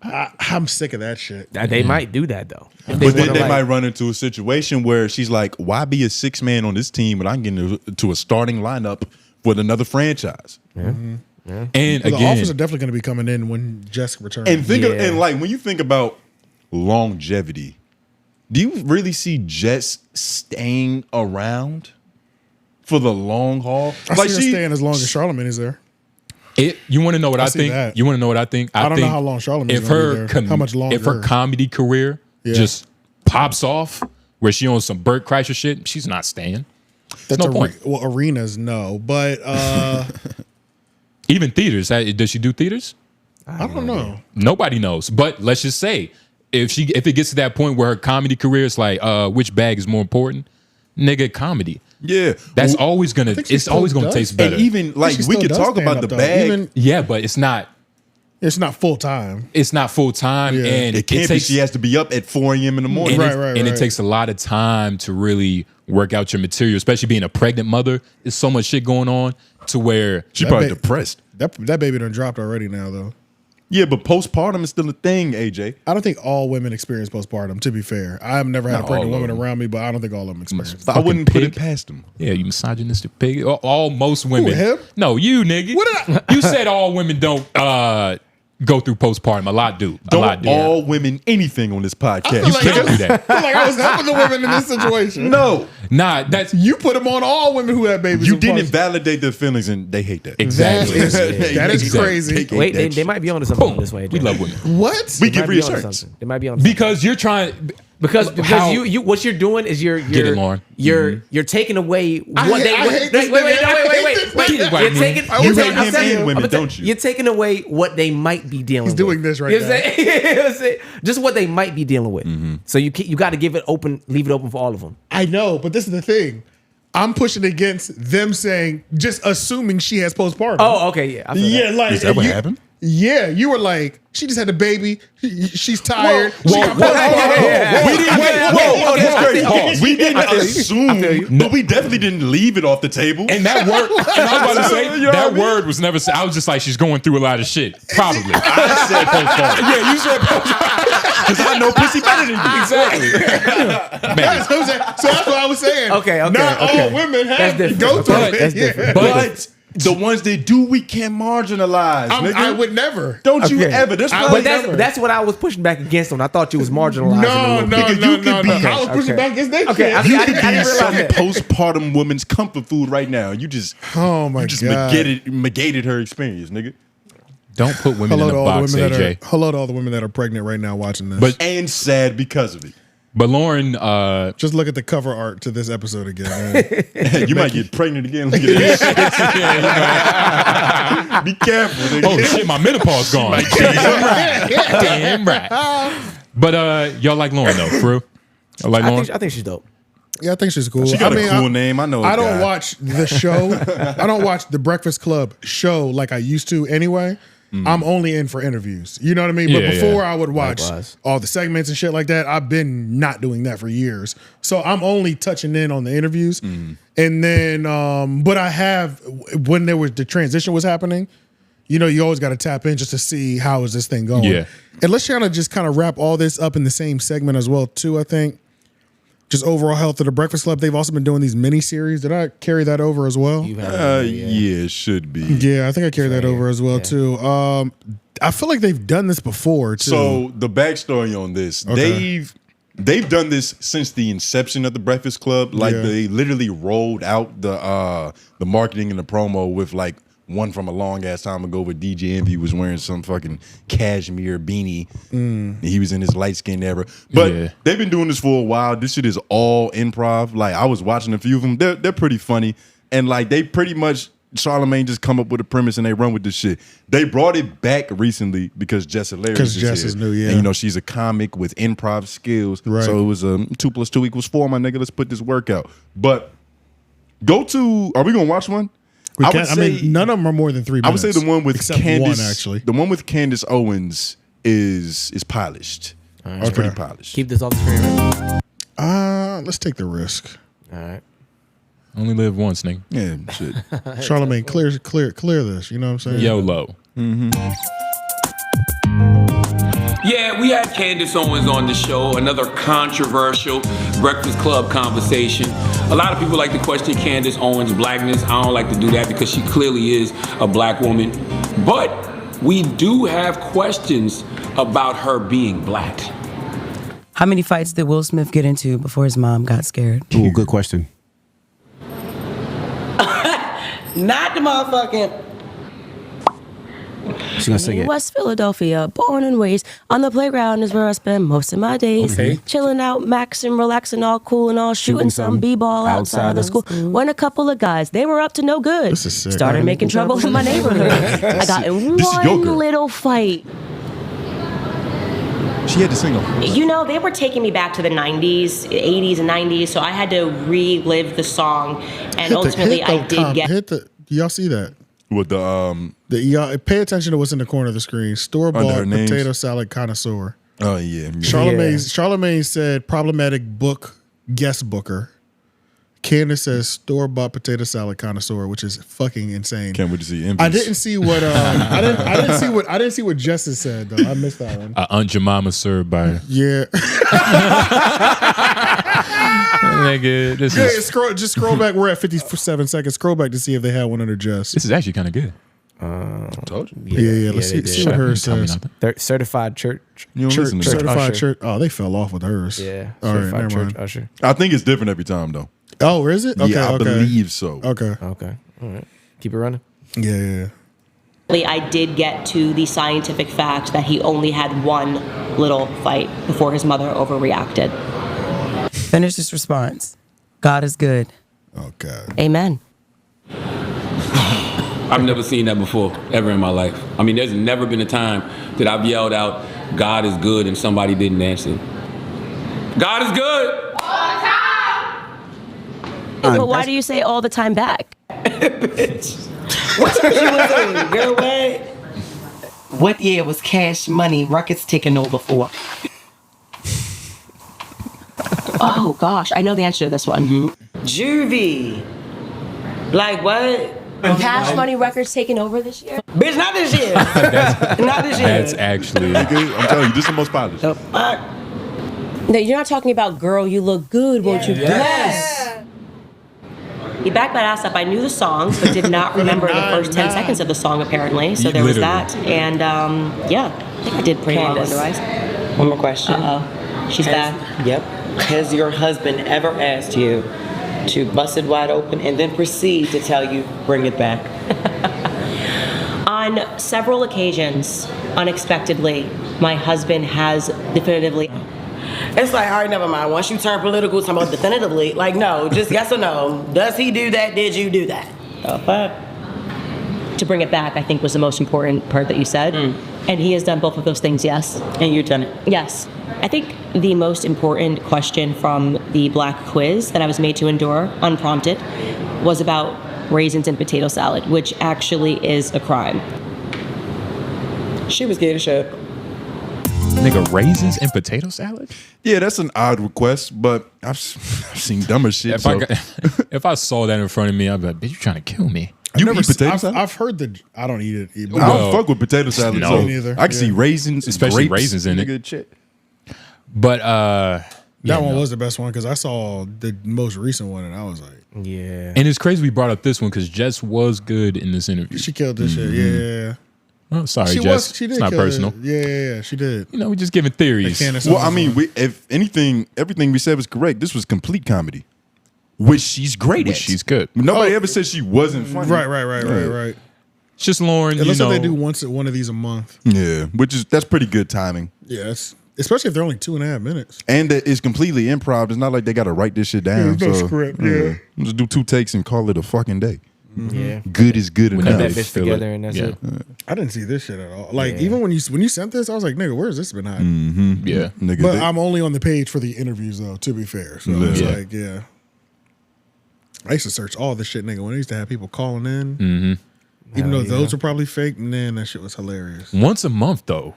I'm sick of that shit. They might do that though. But then they might run into a situation where she's like, why be a 6-man on this team when I can get into a starting lineup with another franchise? And The again, offers are definitely going to be coming in when Jess returns. And and like when you think about longevity, do you really see Jess staying around for the long haul? I see her staying as long as Charlamagne is there. You want to know what I think? that. You want to know what I think? I don't think know how long Charlamagne is if gonna her be there. How much longer? If her comedy career just pops off, where she owns some Burt Kreischer shit, she's not staying. That's no point. Well, arenas, no. But Even theaters. Does she do theaters? I don't know. Nobody knows. But let's just say if it gets to that point where her comedy career is like, which bag is more important? Nigga, comedy. Yeah, That's always gonna. think she It's always still gonna does. taste better. and even like She we still could does talk stand about up, the though. bag. Even- yeah, but it's not. It's not full time. It's not full time, Yeah. and It can't be. takes. She has to be up at 4 a.m. in the morning. And it takes a lot of time to really work out your material, especially being a pregnant mother. There's so much shit going on to where She That probably ba- depressed. That baby done dropped already now, though. Yeah, but postpartum is still a thing, AJ. I don't think all women experience postpartum, to be fair. I've never had Not a pregnant all of woman them. around me, but I don't think all of them experience it. I wouldn't put pig. it past them. yeah, you misogynistic pig. Most women. him? No, you nigga. What you said all women don't go through postpartum. A lot do. A lot Don't do. all women anything on this podcast. feel like can't do that. I feel like I was helping the women in this situation. No, Nah, that's You put them on all women who have babies. you in didn't parts. validate their feelings, and they hate that. That exactly. is, that is Exactly. crazy. They Wait, hate they that might be onto something this way. We Jay. love women What? We They give might be onto reassurance. something. They might be on something. because you're trying. Because how- you what you're doing is you're it, Lauren. you're taking away I what hate- they I hate this wait nigga. I hate wait this wait nigga. you're White taking man. You you're hate taking- I'm him telling and you, women, I'm tell- don't you? You're taking away what they might be dealing with. doing this right You know what now. I'm saying? You know what I'm saying? Just what they might be dealing with. So you got to give it open, leave it open for all of them. I know, but this is the thing. I'm pushing against them saying, just assuming she has postpartum. Oh, okay, yeah. I feel yeah, that. like Is that what you- happened? Yeah, you were like, she just had a baby. She's tired. Whoa, She got whoa, postpartum. We didn't. Whoa, okay, that's I crazy. feel you. Pause. We didn't I feel you. assume, but we definitely didn't leave it off the table. And that word, and I was about to say, You know what I that mean? word was never said. I was just like, she's going through a lot of shit. Probably. I said postpartum. Yeah, you said postpartum. Because I know pussy better than you. Exactly. That's what I'm saying. So that's what I was saying. Okay, Not okay. all women That's have to different. go through But- it. that's Yeah. different. But the ones that do, we can't marginalize. Nigga. I would never. Don't you Okay. ever. That's I why. would But never. that's what I was pushing back against them. I thought you was marginalizing No, a no, little bit. Nigga, no, you no, could no. be- I was pushing okay. back against that Okay, shit. I You didn't could be realize some that. postpartum woman's comfort food right now. You just, Oh my you just god. negated her experience, nigga. Don't put women Hello in to a all the box, women that AJ. are. Hello to all the women that are pregnant right now watching this. But And sad because of it. but Lauren, just look at the cover art to this episode again. Man. You might get pregnant again. Look at this shit. Be careful, nigga. oh shit, my menopause gone. Damn right. But y'all like Lauren though, for real? Y'all like Lauren? I think she's dope. Yeah, I think she's cool. She got I mean, a cool name. I know. I a don't guy. watch the show. I don't watch the Breakfast Club show like I used to anyway. I'm only in for interviews. You know what I mean? But Yeah, before yeah. I would watch Likewise. all the segments and shit like that, I've been not doing that for years. So I'm only touching in on the interviews. And then but I have when there was the transition was happening, you know, you always got to tap in just to see how is this thing going. Yeah. And let's kind of just kind of wrap all this up in the same segment as well too, I think. Just overall health of the Breakfast Club. They've also been doing these mini series. Did I carry that over as well? You've had Yeah, it should be. Yeah, I think I carried that over as well too. I feel like they've done this before too. So the backstory on this, Okay. they've done this since the inception of the Breakfast Club. Like Yeah. they literally rolled out the marketing and the promo with like one from a long ass time ago where DJ Envy was wearing some fucking cashmere beanie. And he was in his light skinned era. But Yeah. they've been doing this for a while. This shit is all improv. Like I was watching a few of them. They're pretty funny. And like they pretty much Charlamagne just come up with a premise and they run with this shit. They brought it back recently because Jess Hilarious Because Jess here. is new, yeah. And you know, she's a comic with improv skills. Right. So it was 2 + 2 = 4, my nigga. Let's put this work out. But are we gonna watch one? I would say none of them are more than 3 minutes. I would say the one with except Candace, one, actually. the one with Candace Owens is polished. It's pretty polished. Keep this off the screen. Right? Let's take the risk. All right. Only live once, nigga. Yeah, shit. Charlamagne, clear this. You know what I'm saying? YOLO. Yeah, we had Candace Owens on the show, another controversial Breakfast Club conversation. A lot of people like to question Candace Owens' blackness. I don't like to do that because she clearly is a black woman. But we do have questions about her being black. How many fights did Will Smith get into before his mom got scared? Ooh, good question. Not the motherfucking... She's gonna sing it. West Philadelphia, born and raised. On the playground is where I spend most of my days. Okay. Chilling out, maxing, relaxing, all cool and all, shooting some b-ball outside of school. When a couple of guys, they were up to no good. This is sick. Started making trouble in my neighborhood. I got in one little fight. She had to sing them. You know, they were taking me back to the 90s, 80s and 90s, so I had to relive the song, and ultimately I did get... Do y'all see that? With y'all pay attention to what's in the corner of the screen. Store-bought potato salad connoisseur. Oh, yeah. Charlamagne said problematic book guest booker. Candace says store-bought potato salad connoisseur, which is fucking insane. Can't wait to see I didn't see what I didn't see what Jess has said though. I missed that one. Aunt Jemima served by Yeah. Nigga, this Yeah, is scroll back. We're at 57 seconds. Scroll back to see if they had one under Jess. this is actually kind of good. told you. Yeah. Let's see what hers Tell me says. nothing. Certified church. You don't listen to that. Certified usher. church. Oh, they fell off with hers. Yeah. All right, Certified never church mind. usher. I think it's different every time, though. Oh, is it? Okay, Yeah, I okay. believe so. Okay. Okay. All right. Keep it running. Yeah. I did get to the scientific fact that he only had one little fight before his mother overreacted. Finish this response. God is good. Oh, God. Amen. I've never seen that before, ever in my life. I mean, there's never been a time that I've yelled out, God is good, and somebody didn't answer. God is good! But why do you say all the time back? What year was Cash Money Records taken over for? Oh, gosh. I know the answer to this one. Juvie. Like what? Cash Money Records taking over this year? Bitch, not this year. Not this year. That's actually I'm telling you, this is the most polished. No, you're not talking about Girl, You Look Good, Won't You? Yes. He backed my ass up. I knew the song, but did not remember the first 10 seconds of the song, apparently. So there was that. And, yeah, I think I did pretty well otherwise. One more question. Uh-oh. She's back. Yep. Has your husband ever asked you to bust it wide open and then proceed to tell you, bring it back? On several occasions, unexpectedly, my husband has definitively... It's like, all right, never mind. Once you turn political, talking about definitively, like, no, just yes or no. Does he do that? Did you do that? To bring it back, I think, was the most important part that you said. And he has done both of those things, yes. And you've done it? Yes. I think the most important question from the black quiz that I was made to endure, unprompted, was about raisins and potato salad, which actually is a crime. She was scared to shut. nigga raisins and potato salad. Yeah, that's an odd request, but I've seen dumber shit. If I saw that in front of me, I'd be like, bitch, you trying to kill me. You eat potato salad? I've heard that. I don't eat it. I don't fuck with potato salad. No. So I can see raisins, especially grapes, raisins in good it. shit. But that one was the best one because I saw the most recent one and I was like, yeah. And it's crazy we brought up this one because Jess was good in this interview. She killed this shit. Yeah. Oh, sorry, She Jess. she did it's not kill personal. it. Yeah, she did. You know, we're just giving theories. Well, I mean, if anything, everything we said was correct. This was complete comedy, which she's great at. She's good. Nobody ever said she wasn't funny. Right. It's just Lauren. It looks you know, like they do one of these a month. Yeah, that's pretty good timing. Yes. Especially if they're only 2.5 minutes. And that it's completely improv. It's not like they got to write this shit down. There's no script, yeah. Just do 2 takes and call it a fucking day. Yeah. Good is good Put enough. that bitch together and that's it. I didn't see this shit at all. Like, even when you sent this, I was like, nigga, where's this been at? Yeah. Nigga, But I'm only on the page for the interviews, though, to be fair. So it's like, yeah. I used to search all this shit, nigga, when I used to have people calling in. Even though those were probably fake, man, that shit was hilarious. Once a month, though.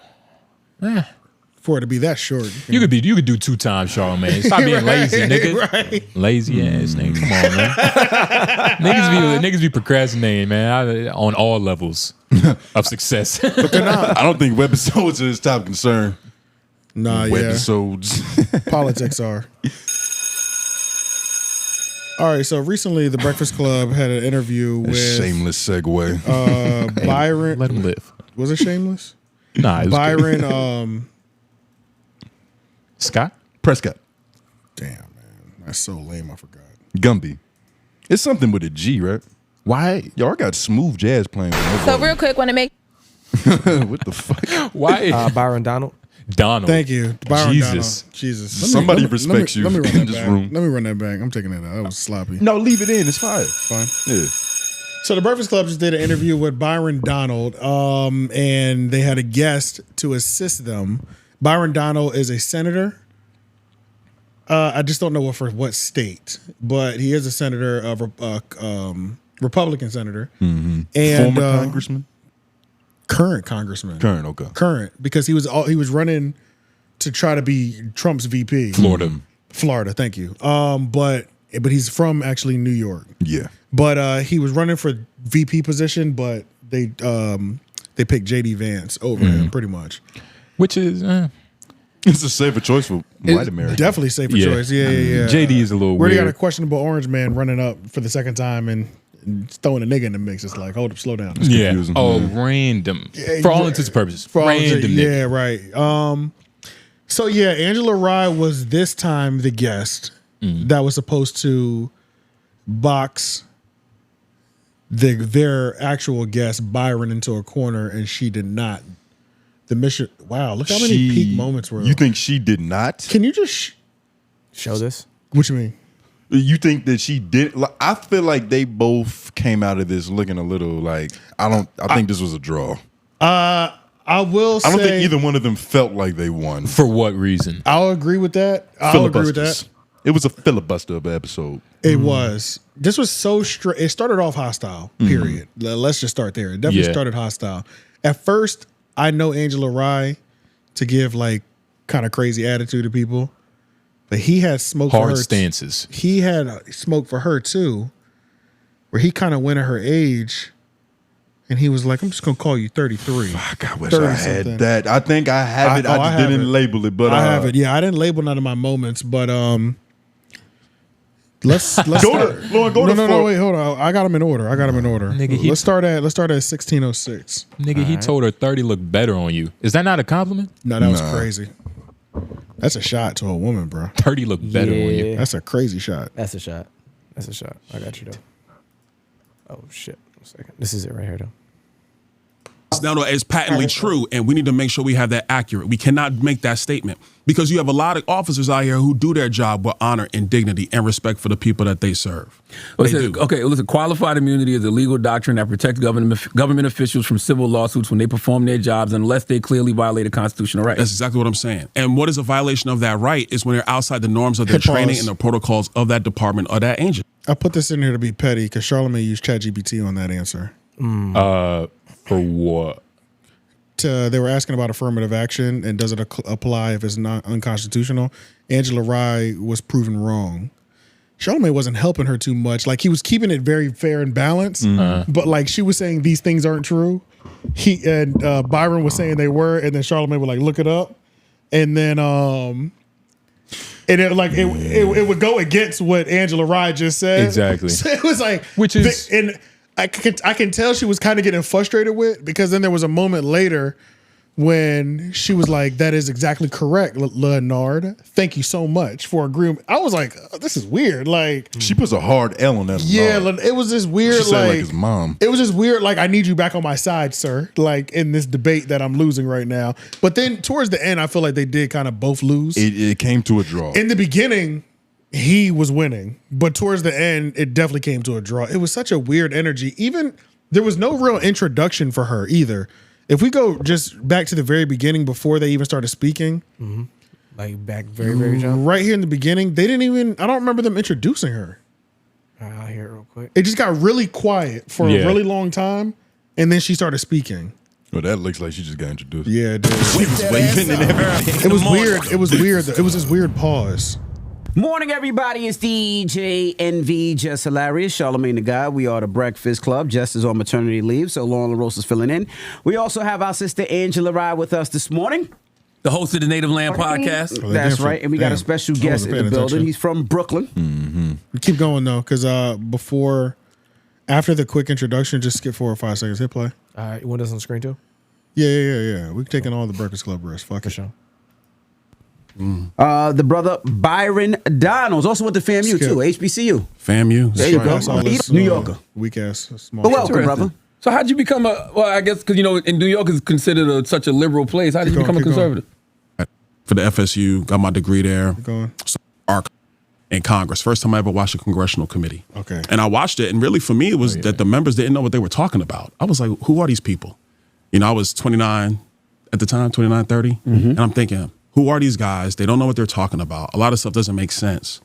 For it to be that short. You could do 2 times, Charlamagne. Stop being lazy, nigga. Right. Lazy ass nigga. Come on, man. niggas be procrastinating, man, on all levels of success. But they're not. I don't think webisodes are his top concern. Nah, Webisodes. Politics are. All right, so recently the Breakfast Club had an interview with Shameless segue. Byron. Let him live. Was it shameless? Nah, it was Byron. good. Scott? Prescott. Damn, man, that's so lame. I forgot. Gumby. It's something with a G, right? Why? Yo, I got smooth jazz playing. So real quick, want to make What the fuck? Why? Byron Donald. Donald. Thank you, Byron. Jesus. Donald. Jesus. Somebody respects you Let me run in that this back. room. Let me run that back. I'm taking that out. That was sloppy. No, leave it in. It's fine. Fine. Yeah. So the Breakfast Club just did an interview with Byron Donald, and they had a guest to assist them. Byron Donald is a senator. I just don't know for what state, but he is a senator, Republican senator, and Former congressman. current congressman, Current, okay. current, because he was running to try to be Trump's VP, Florida. Thank you. But he's from actually New York. Yeah. But he was running for VP position, but they picked JD Vance over him pretty much. Which is It's a safer choice for white America. Definitely safer choice. Yeah. JD is a little We already weird. got a questionable orange man running up for the second time and throwing a nigga in the mix. It's like, hold up, slow down. Yeah. confusing. Oh, random. For all intents and purposes. Random. Yeah, right. So yeah, Angela Rye was this time the guest that was supposed to box their actual guest Byron into a corner, and she did not. The mission. Wow, look how many peak moments were. You think she did not? Can you just show this? What you mean? You think that she did? Like, I feel like they both came out of this looking a little like I think this was a draw. I will say I don't think either one of them felt like they won. For what reason? I'll agree with that. I'll agree with that. It was a filibuster of an episode. It was. This was so straight. It started off hostile, period. Let's just start there. It definitely started hostile. At first, I know Angela Rye to give like kind of crazy attitude to people, but he had smoke for her. Hard stances. He had smoke for her too, where he kind of went at her age, and he was like, "I'm just gonna call you 33." Fuck, I wish I had that. I think I have it. I just have didn't it. label it, but I have it. Yeah, I didn't label none of my moments, but let's go start. No, Wait, hold on. I got them in order. Nigga, let's start at 1606. Nigga, he told her 30 looked better on you. Is that not a compliment? No, that was crazy. That's a shot to a woman, bro. 30 looked better on you. That's a crazy shot. That's a shot. I got you though. Oh shit. 1 second. This is it right here though. Now it's patently true, and we need to make sure we have that accurate. We cannot make that statement because you have a lot of officers out here who do their job with honor and dignity and respect for the people that they serve. Listen, qualified immunity is a legal doctrine that protects government officials from civil lawsuits when they perform their jobs unless they clearly violate a constitutional right. That's exactly what I'm saying. And what is a violation of that right is when they're outside the norms of their Hey, pause. training and the protocols of that department or that agency. I put this in here to be petty because Charlamagne used ChatGPT on that answer. For what? They were asking about affirmative action and does it apply if it's not unconstitutional. Angela Rye was proven wrong. Charlamagne wasn't helping her too much. Like he was keeping it very fair and balanced, but like she was saying these things aren't true. Byron was saying they were, and then Charlamagne would like look it up, and then it would go against what Angela Rye just said. Exactly. So it was like and I can tell she was kind of getting frustrated with, because then there was a moment later when she was like, "That is exactly correct, Leonard. Thank you so much for agreeing." I was like, oh, "This is weird." Like she puts a hard L on that. Yeah, it was just weird. She said like his mom. It was just weird. Like, I need you back on my side, sir. Like in this debate that I'm losing right now. But then towards the end, I feel like they did kind of both lose. It came to a draw. In the beginning, he was winning, but towards the end, it definitely came to a draw. It was such a weird energy. Even there was no real introduction for her either. If we go just back to the very beginning before they even started speaking, like back very jump, right here in the beginning, they didn't even. I don't remember them introducing her. hear it real quick. It just got really quiet for a really long time, and then she started speaking. Well, that looks like she just got introduced. Yeah, it did. Waving and everything. It was weird. It was weird. It was this weird pause. Morning, everybody. It's DJ NV, Jess Hilarious, Charlamagne the God. We are the Breakfast Club. Jess is on maternity leave, so Lauren LaRosa is filling in. We also have our sister Angela Wright with us this morning. The host of the Native Land Podcast. That's right. And we got a special guest in the building. He's from Brooklyn. Mm-hmm. Keep going, though, because after the quick introduction, just skip 4 or 5 seconds. Hit play. All right. You want this on the screen, too? Yeah. We're taking all the Breakfast Club rest. Fuck it. Sure. The brother Byron Donalds also went to FAMU too, HBCU. FAMU. There you go. New Yorker. Weak ass. Small. But welcome, brother. So how'd you become I guess because in New York is considered such a liberal place. How did you become a conservative? For the FSU, got my degree there. Keep going. In Congress. First time I ever watched a congressional committee. Okay. And I watched it, and really for me, it was that the members didn't know what they were talking about. I was like, who are these people? I was 29 at the time, 29, 30. And I'm thinking, who are these guys? They don't know what they're talking about. A lot of stuff doesn't make sense.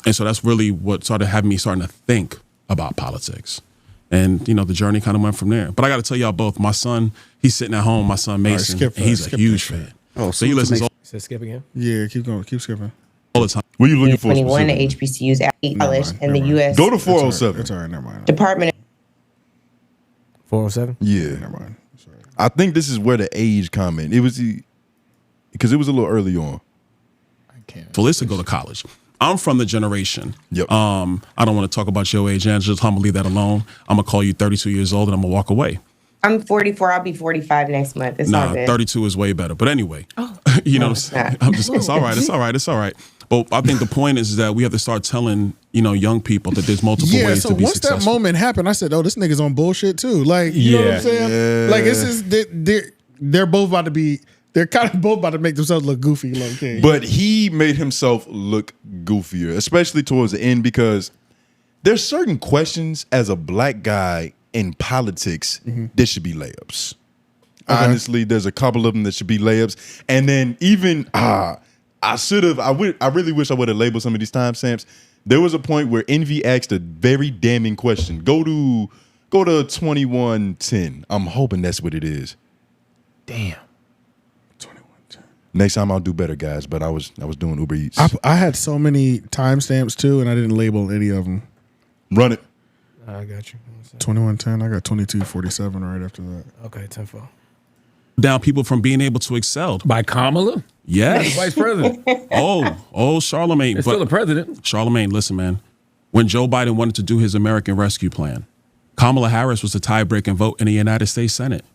And so that's really what started having me starting to think about politics. And, the journey kind of went from there. But I got to tell y'all both, my son, he's sitting at home, my son Mason, and he's a huge fan. Oh, so he listens So skip again? Yeah, keep going. Keep skipping. all the time. What are you looking for? 21 HBCUs at college and the U.S. Go to 407. It's all right, never mind. Department 407? Yeah. Never mind. I think this is where the age comment. It was because it was a little early on. Felicity go to college. I'm from the generation. Yep. I don't want to talk about your age, Angela. I'm gonna leave that alone. I'm gonna call you 32 years old and I'm gonna walk away. I'm 44. I'll be 45 next month. It's all good. 32 is way better. But anyway, you know, what I'm saying? It's all right. It's all right. It's all right. But I think the point is that we have to start telling, young people that there's multiple ways to be once successful. that moment happened, I said, "Oh, this nigga's on bullshit too." Like, you know what I'm saying? Yeah. Like, this is they're both about to be. They're kind of both about to make themselves look goofy, low key. But he made himself look goofier, especially towards the end, because there's certain questions as a black guy in politics that should be layups. Okay. Honestly, there's a couple of them that should be layups. And then even I really wish I would have labeled some of these timestamps. There was a point where Envy asked a very damning question. Go to 2110. I'm hoping that's what it is. Damn. Next time I'll do better, guys. But I was doing Uber Eats. I had so many timestamps too, and I didn't label any of them. Run it. I got you. 2110. I got 2247 right after that. Okay, 10-4. Down people from being able to excel. By Kamala? Yes. Vice president. Charlamagne. It's still the president. Charlamagne, listen, man. When Joe Biden wanted to do his American Rescue Plan, Kamala Harris was the tie-breaking vote in the United States Senate.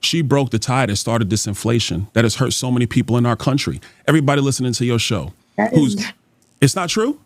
She broke the tie that started this inflation that has hurt so many people in our country. Everybody listening to your show. It's not true?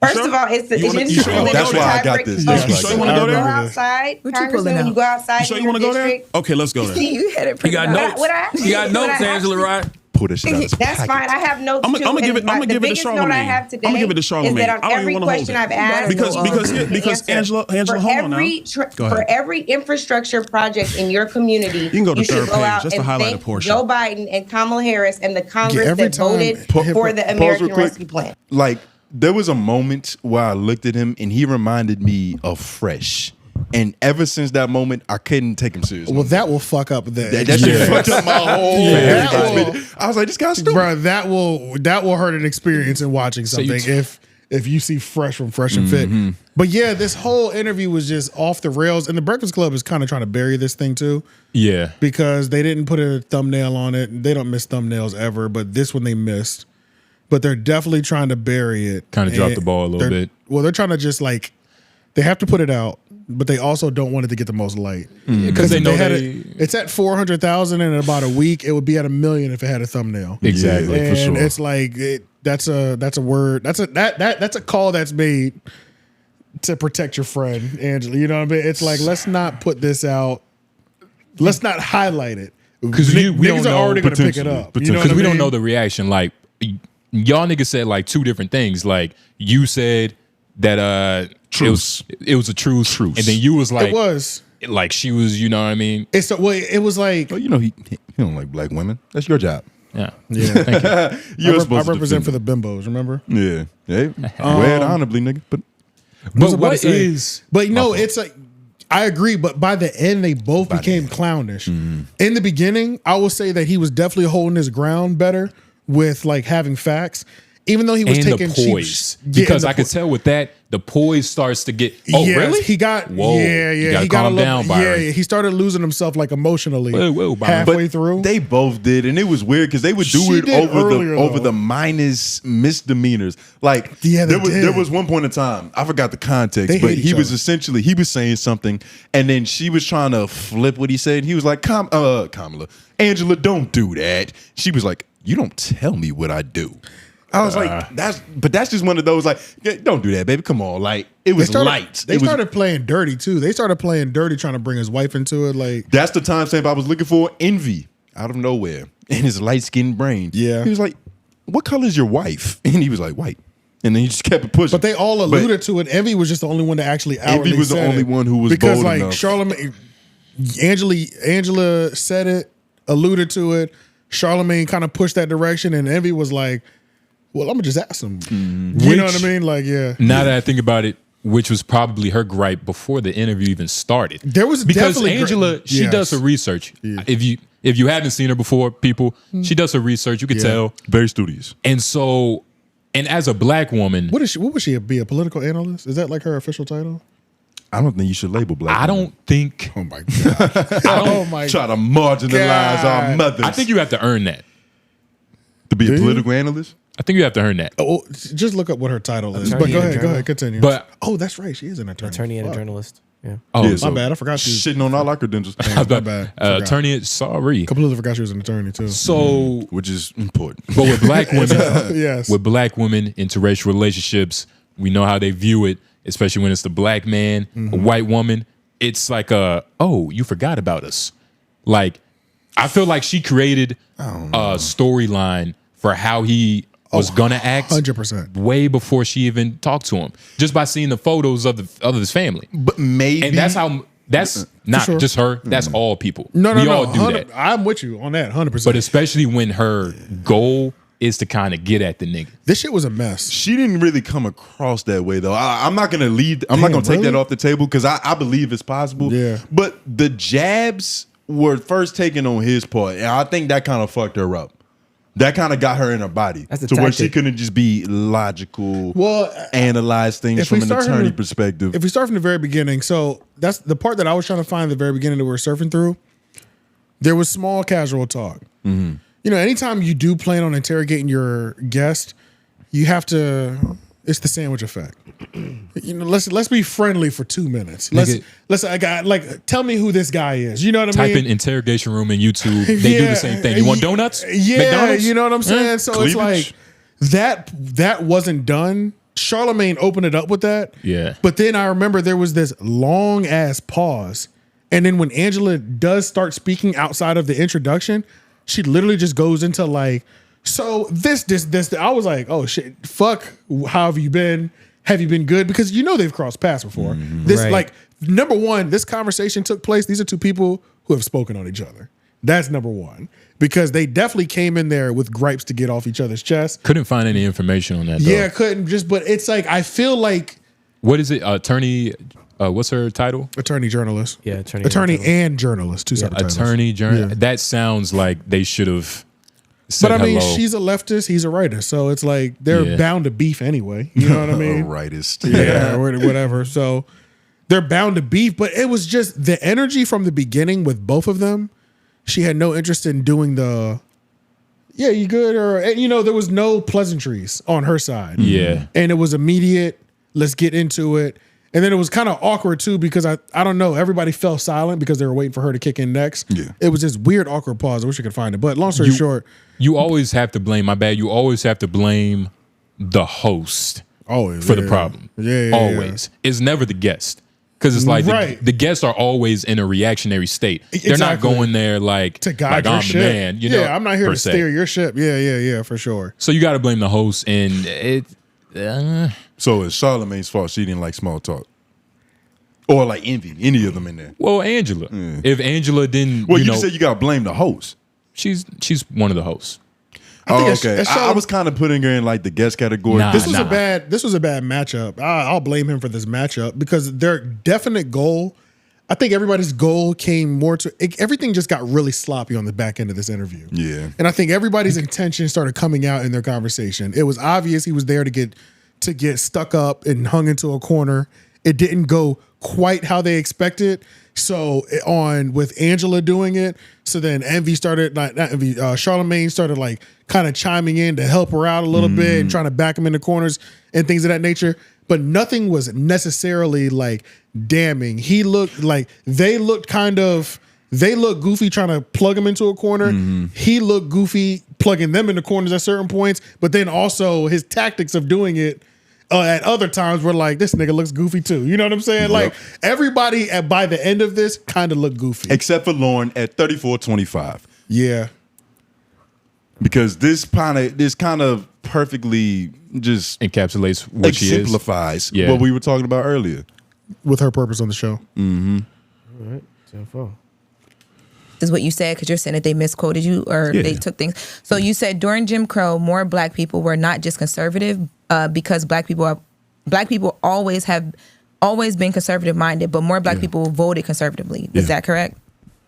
First of all, it's that's why I got this. You sure you want to go there? Go outside. Congressman, when you go outside. You sure you want to go there? Okay, let's go there. You had it pretty You got notes. You got notes, Angela, right? Pull that shit out of his That's pocket. fine. I have notes I'm too. gonna give it to Charlamagne. The biggest note I have today I'm gonna give it to Charlamagne. is that on I don't every even wanna hold question it. I've asked, Because Angela, hold on now. For every infrastructure project in your community, you can go to should third go page, out just to and highlight a thank portion. Joe Biden and Kamala Harris and the Congress every that time- voted for the American Rescue Plan. Like, there was a moment where I looked at him and he reminded me of Fresh. And ever since that moment, I couldn't take him seriously. Well, that will fuck up that shit fucked up my whole I was like, this guy's stupid. Bro, that will hurt an experience in watching something if you see Fresh from Fresh and Fit. But yeah, this whole interview was just off the rails. And the Breakfast Club is kind of trying to bury this thing too. Yeah. Because they didn't put a thumbnail on it. They don't miss thumbnails ever, but this one they missed. But they're definitely trying to bury it. Kind of drop the ball a little bit. Well, they're trying to just they have to put it out, but they also don't want it to get the most light. Because they know it's at 400,000 in about a week. It would be at 1 million if it had a thumbnail. Exactly, and for sure. it's like that's a word. That's a call that's made to protect your friend, Angela. You know what I mean? It's like, let's not put this out. Let's not highlight it because we niggas don't are know already going to pick it up. Because we don't know the reaction. Like, y'all niggas said like two different things. Like, you said that truce. It was a truce, and then you was like, it was like she was. You know what I mean? It was like, well, he don't like black women. That's your job. Yeah. Thank you. I represent for the bimbos. Remember? Yeah. Hey, wear it honorably, nigga. But But what is? But it's like I agree. But by the end, they both became clownish. In the beginning, I will say that he was definitely holding his ground better with like having facts, even though he was taking the poise. Because I could tell with that, the poise starts to get. Oh, really? He got. Whoa. You got to calm down, Byron. Yeah, he started losing himself like emotionally. Byron. Halfway through, they both did, and it was weird because they would do it over the minus misdemeanors. Like there was one point in time, I forgot the context, but he was essentially saying something, and then she was trying to flip what he said. He was like, Kamala, Angela, don't do that. She was like, you don't tell me what I do. I was like, that's just one of those like, don't do that, baby. Come on, like it was light. They started playing dirty too. They started playing dirty, trying to bring his wife into it. Like that's the timestamp I was looking for. Envy out of nowhere in his light skinned brain. Yeah, he was like, "What color is your wife?" And he was like, "White." And then he just kept it pushing. But they all alluded to it. Envy was just the only one that actually outwardly Envy was the only one who was because bold like enough. Charlamagne, Angela said it, alluded to it. Charlamagne kind of pushed that direction, and Envy was like, well, I'm gonna just ask him. You know what I mean? Like, yeah. Now that I think about it, which was probably her gripe before the interview even started. There was because definitely Angela, she does her research. Yeah. If you haven't seen her before, people, she does her research. You can tell. Very studious. And so, and as a black woman, what would she be? A political analyst? Is that like her official title? I don't think you should label black. I don't think. Oh my god! Oh my! Try to marginalize our mothers. I think you have to earn that to be a political analyst. I think you have to earn that. Oh, just look up what her title is. But go ahead, continue. But that's right. She is an attorney. Attorney and a journalist. Yeah. Oh, yeah, my bad. I forgot she was shitting on all our credentials. My bad. Attorney. Sorry. Completely forgot she was an attorney too. So, which is important. But with black women, yes, with black women interracial relationships, we know how they view it, especially when it's the black man, a white woman. It's like you forgot about us. Like, I feel like she created a storyline for how he was gonna act 100% way before she even talked to him, just by seeing the photos of his family. But maybe, and that's not just her. That's all people. No, we all do that. I'm with you on that 100%. But especially when her goal is to kind of get at the nigga. This shit was a mess. She didn't really come across that way though. I'm not gonna lead. I'm not gonna take that off the table because I believe it's possible. Yeah. But the jabs were first taken on his part, and I think that kind of fucked her up. That kind of got her in her body to where she couldn't just be logical, analyze things from an attorney perspective. If we start from the very beginning, so that's the part that I was trying to find at the very beginning that we were surfing through. There was small casual talk. Mm-hmm. You know, anytime you do plan on interrogating your guest, you have to. It's the sandwich effect. You know, let's be friendly for 2 minutes. Tell me who this guy is. You know what I mean? Type in interrogation room in YouTube. They do the same thing. You want donuts? Yeah, McDonald's? you know what I'm saying? So Cleavage? It's like that wasn't done. Charlamagne opened it up with that. Yeah. But then I remember there was this long ass pause. And then when Angela does start speaking outside of the introduction, she literally just goes into like, so this. I was like, oh shit, fuck. How have you been? Have you been good? Because you know they've crossed paths before. Like, number one, this conversation took place. These are two people who have spoken on each other. That's number one. Because they definitely came in there with gripes to get off each other's chest. Couldn't find any information on that though. Yeah, couldn't but it's like, I feel like. What is it? Attorney, what's her title? Attorney journalist. Yeah, attorney and journalist. Two separate titles. Attorney journalist. Yeah. That sounds like they should have. But I mean, she's a leftist, he's a rightist, so it's like they're bound to beef anyway. You know what I mean? Rightist. Yeah, whatever. So they're bound to beef, but it was just the energy from the beginning with both of them. She had no interest in doing you good? Or, there was no pleasantries on her side. Yeah. And it was immediate, let's get into it. And then it was kind of awkward too because I don't know, everybody fell silent because they were waiting for her to kick in next. Yeah. It was this weird awkward pause. I wish I could find it. But long story short. You always have to blame, you always have to blame the host always for the problem. Yeah. Always. It's never the guest. Because it's like the guests are always in a reactionary state. They're not going there like, to guide your I'm ship. The man. You know, I'm not here to steer your ship. Yeah, for sure. So you got to blame the host, and it. So it's Charlamagne's fault she didn't like small talk, or like Envy, any of them in there. Well, Angela. If Angela didn't, you said you got to blame the host. She's one of the hosts. Okay, I was kind of putting her in like the guest category. This was a bad matchup. I'll blame him for this matchup because their definite goal. I think everybody's goal came more to everything just got really sloppy on the back end of this interview. Yeah, and I think everybody's intention started coming out in their conversation. It was obvious he was there to get stuck up and hung into a corner. It didn't go quite how they expected. So with Angela doing it, so then Envy started, not Envy, Charlamagne started like kind of chiming in to help her out a little bit and trying to back him in the corners and things of that nature. But nothing was necessarily like damning. He looked like they looked goofy trying to plug him into a corner. He looked goofy plugging them into corners at certain points. But then also his tactics of doing it at other times were like, this nigga looks goofy too. You know what I'm saying? Yep. Like everybody by the end of this kind of looked goofy. Except for Lauren at 34-25. Yeah. Because this kind of perfectly just encapsulates what she is. Exemplifies what we were talking about earlier. With her purpose on the show. All right. 10-4. Is what you said, because you're saying that they misquoted you or they took things. So you said during Jim Crow, more black people were not just conservative because black people always been conservative minded, but more black people voted conservatively. Is that correct?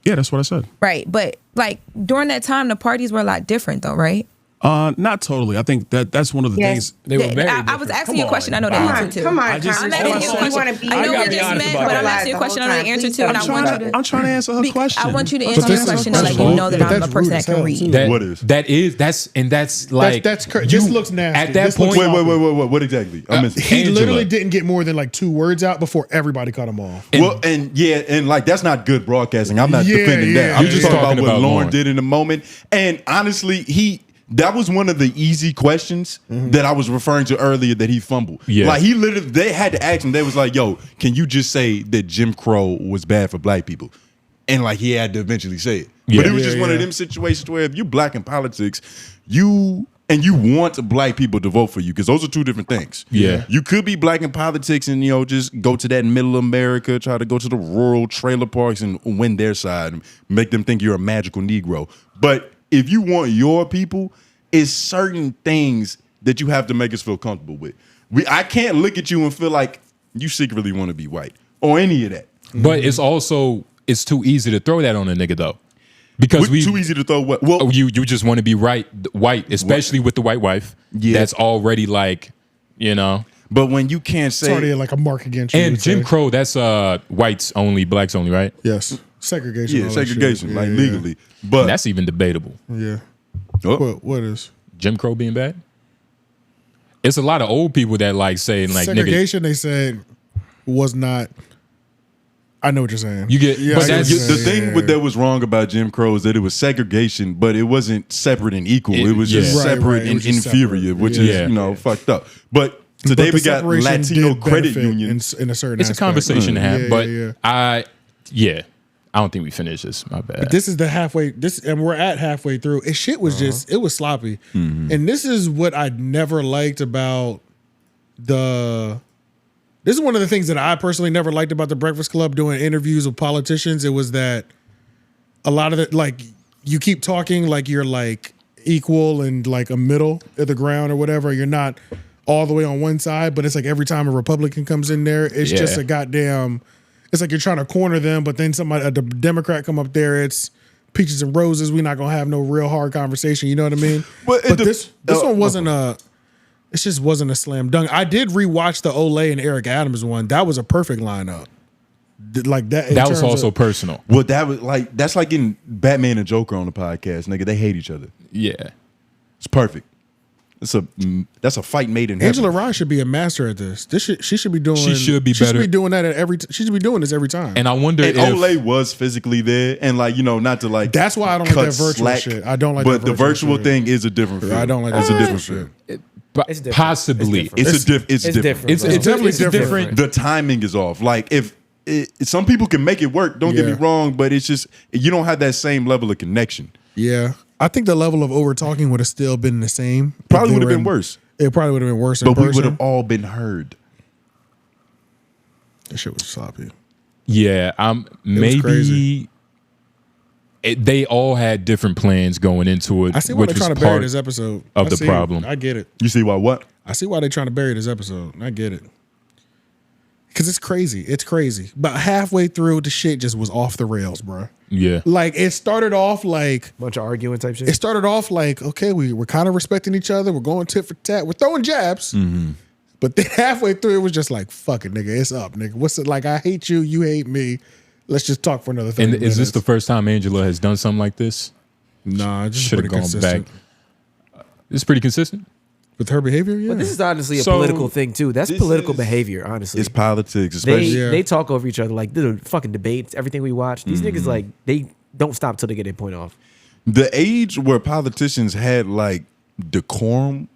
Yeah, that's what I said. Right. But like during that time, the parties were a lot different though, right? Not totally. I think that's one of the things. They were very I was asking you a question. I know the answer to. Come on, I'm asking you a question. I know what you just meant, but I'm asking you a question. I know the answer to, and I want you to. I'm trying to answer her question. I want you to answer this question and let you know that I'm a person that can read. What is? That's like this looks nasty. At that point, wait. What exactly? I missed it. He literally didn't get more than like 2 words out before everybody cut him off. And like that's not good broadcasting. I'm not defending that. I'm just talking about what Lauren did in the moment. And honestly, that was one of the easy questions that I was referring to earlier that he fumbled. Yeah. Like he literally, they had to ask him. They was like, yo, can you just say that Jim Crow was bad for black people? And like he had to eventually say it. But it was just one of them situations where if you black in politics, you want black people to vote for you, because those are 2 different things. Yeah. You could be black in politics and, just go to that middle America, try to go to the rural trailer parks and win their side and make them think you're a magical Negro. But if you want your people, it's certain things that you have to make us feel comfortable with. I can't look at you and feel like you secretly want to be white or any of that. But it's too easy to throw that on a nigga though. Because too easy to throw what? Well, you just want to be white, especially with the white wife. Yeah. That's already like, But when you can't say, it's already like a mark against you. And Jim Crow, that's whites only, blacks only, right? Yes. Segregation. Yeah, segregation, legally. But that's even debatable. Yeah. Oh. What is Jim Crow being bad? It's a lot of old people that like saying like segregation. They said was not. I know what you're saying. You get, but the thing that was wrong about Jim Crow is that it was segregation, but it wasn't separate and equal. It was just separate and inferior, which is fucked up. But today we got Latino credit unions in a certain. It's a conversation to have, but I don't think we finished this. My bad. But this is the halfway. And we're at halfway through. Shit was just. It was sloppy. And this is what I never liked about the. This is one of the things that I personally never liked about the Breakfast Club doing interviews with politicians. It was that a lot of it, like you keep talking like you're like equal and like a middle of the ground or whatever. You're not all the way on one side, but it's like every time a Republican comes in there, it's just a goddamn. It's like you're trying to corner them, but then a Democrat come up there, it's peaches and roses. We're not gonna have no real hard conversation. You know what I mean? But this one wasn't it just wasn't a slam dunk. I did rewatch the Olay and Eric Adams one. That was a perfect lineup. Like that. That was also personal. Well, that's like getting Batman and Joker on the podcast, nigga. They hate each other. Yeah, it's perfect. That's a fight made in heaven. Angela Rye should be a master at this. She should be doing. She should be better. She should be doing that at every. She should be doing this every time. And I wonder if Olay was physically there, and like not to like. That's why I don't like that virtual shit. I don't like. But the virtual thing is a different feel. I don't like. It's a different feel. Possibly, it's different. It's definitely different. The timing is off. Like if some people can make it work. Don't get me wrong, but it's just you don't have that same level of connection. Yeah. I think the level of over talking would have still been the same. Probably would have been worse. It probably would have been worse. But we would have all been heard. That shit was sloppy. Yeah, maybe. they all had different plans going into it. I see why they're trying to bury this episode. Of the problem. I get it. You see why what? I see why they're trying to bury this episode. I get it. Because it's crazy. It's crazy. But halfway through, the shit just was off the rails, bro. Yeah. Like, it started off like... bunch of arguing type shit. It started off like, okay, we're kind of respecting each other. We're going tit for tat. We're throwing jabs. Mm-hmm. But then halfway through, it was just like, fuck it, nigga. It's up, nigga. What's it like? I hate you. You hate me. Let's just talk for another 30 minutes. And is this the first time Angela has done something like this? Nah, just should have gone back. It's pretty consistent. With her behavior, yeah. But this is honestly a political thing too. That's political behavior, honestly. It's politics, especially. They talk over each other like the fucking debates, everything we watch. These niggas like they don't stop till they get their point off. The age where politicians had like decorum,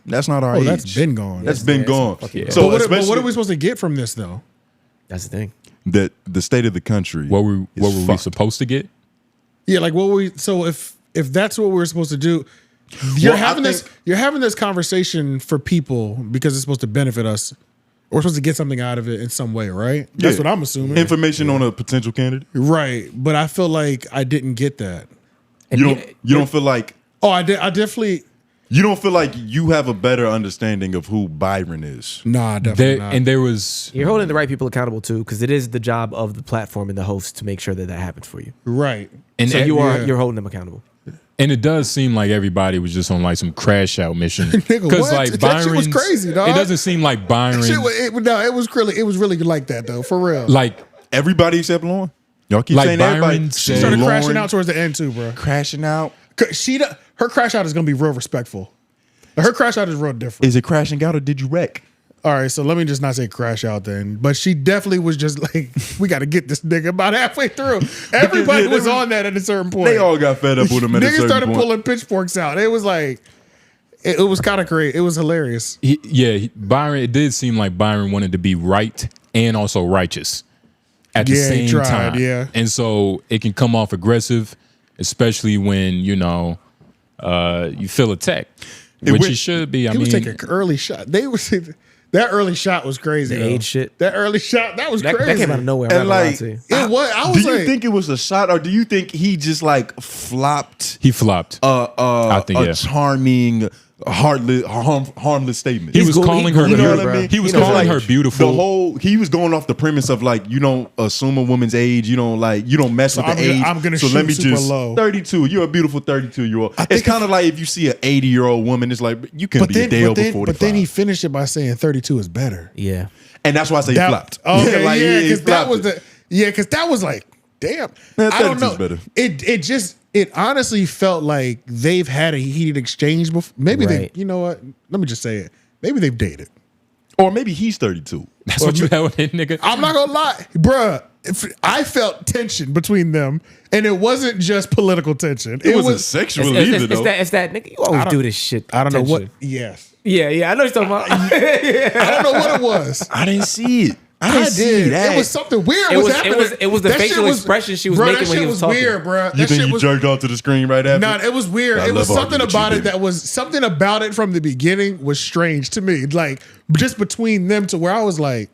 that's not our age. That's been gone. That's been gone. Yeah. So but what are we supposed to get from this though? That's the thing. That the state of the country. What were we supposed to get? Yeah, like what were we? So if that's what we're supposed to do. You're having this conversation for people because it's supposed to benefit us. We're supposed to get something out of it in some way, right? That's what I'm assuming. Information on a potential candidate, right? But I feel like I didn't get that. You don't feel like? Oh, I definitely. You don't feel like you have a better understanding of who Byron is? Nah, definitely not. And there was you're holding the right people accountable too, because it is the job of the platform and the host to make sure that happens for you. Right. And so you're holding them accountable. And it does seem like everybody was just on like some crash out mission. Because like that shit was crazy, dog. It doesn't seem like Byron. It was really like that though, for real. Like everybody except Lauren. Y'all keep like saying Byron everybody. She started crashing out towards the end too, bro. Crashing out. Her crash out is gonna be real respectful. Her crash out is real different. Is it crashing out or did you wreck? All right, so let me just not say crash out then. But she definitely was just like, we got to get this nigga about halfway through. Everybody was on that at a certain point. They all got fed up with him at a certain Niggas started point. pulling pitchforks out. It was like, it was kind of great. It was hilarious. Byron, it did seem like Byron wanted to be right and also righteous at the same time. Yeah. And so it can come off aggressive, especially when, you feel attacked. Which he should be. He was taking an early shot. That early shot was crazy. The age shit. That early shot, that was crazy. That came out of nowhere. And like, it was. I was do you think it was a shot, or do you think he just like flopped? He flopped. I think a charming, harmless statement. He was calling her. You know what I mean? He was calling her beautiful. He was going off the premise of like, you don't assume a woman's age. You don't mess with the age. I'm gonna so shoot let me super just low. 32. You're a beautiful 32-year-old. It's kind of like if you see an 80-year-old woman, it's like you can be a day over 45. But then he finished it by saying 32 is better. Yeah, and that's why I say he flopped. Okay, like, because that was like, damn. I don't know. Better. It honestly felt like they've had a heated exchange before. Maybe Right. you know what? Let me just say it. Maybe they've dated. Or maybe he's 32. That's what you had with it, nigga. I'm not gonna lie, bruh. I felt tension between them, and it wasn't just political tension. It wasn't sexual either, though. It's that nigga. You always do this shit. I don't know what. tension. Yes. Yeah, I know you're talking about. I don't know what it was. I didn't see it. I did. It was something weird. It was happening. it was the That facial shit expression she was bro, making that when shit he was talking. Weird, bro. You think you jerked off to the screen right after? No, it was weird. I It was love something arguing about with it you, that was something about it from the beginning was strange to me. Like just between them to where I was like,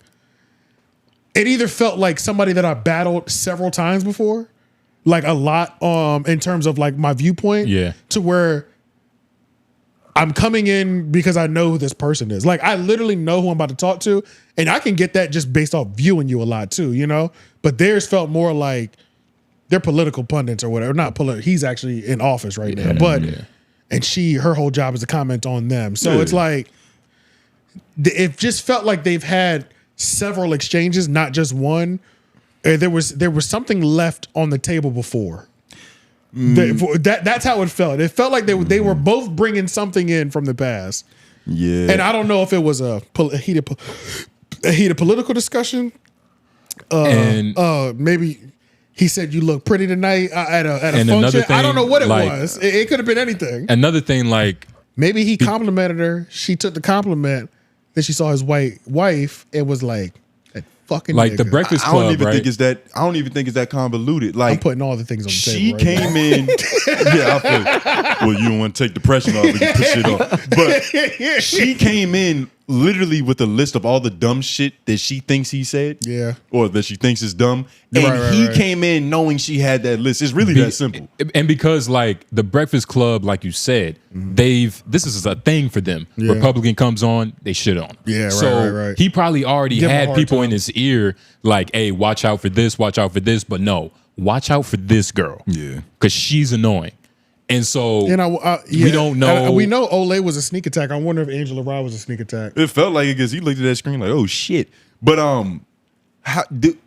it either felt like somebody that I battled several times before, like a lot, in terms of like my viewpoint. Yeah. To where I'm coming in because I know who this person is. Like I literally know who I'm about to talk to, and I can get that just based off viewing you a lot too, you know? But theirs felt more like they're political pundits or whatever. Not political. He's actually in office right now. But and her whole job is to comment on them. So it's like it just felt like they've had several exchanges, not just one. There was something left on the table before. That's how it felt. It felt like they were both bringing something in from the past. Yeah. And I don't know if it was a heated political discussion. Maybe he said you look pretty tonight at a function. I don't know what it was. It could have been anything. Another thing, like maybe he complimented her. She took the compliment. Then she saw his white wife and was like, that fucking like nigga. the Breakfast I Club. don't even right? think it's that. I don't even think it's that convoluted. Like I'm putting all the things on the table. She came in. Yeah, I feel. Well, you don't want to take the pressure off, but you push it off. But she came in literally with a list of all the dumb shit that she thinks he said. Yeah. Or that she thinks is dumb. And he came in knowing she had that list. It's really that simple. And because like the Breakfast Club, like you said, this is a thing for them. Yeah. Republican comes on, they shit on him. Yeah, so he probably already Give him a had hard people time. in his ear like, hey, watch out for this, but no, watch out for this girl. Yeah. Because she's annoying. And so we don't know. We know Olay was a sneak attack. I wonder if Angela Rye was a sneak attack. It felt like it because he looked at that screen like, oh shit. But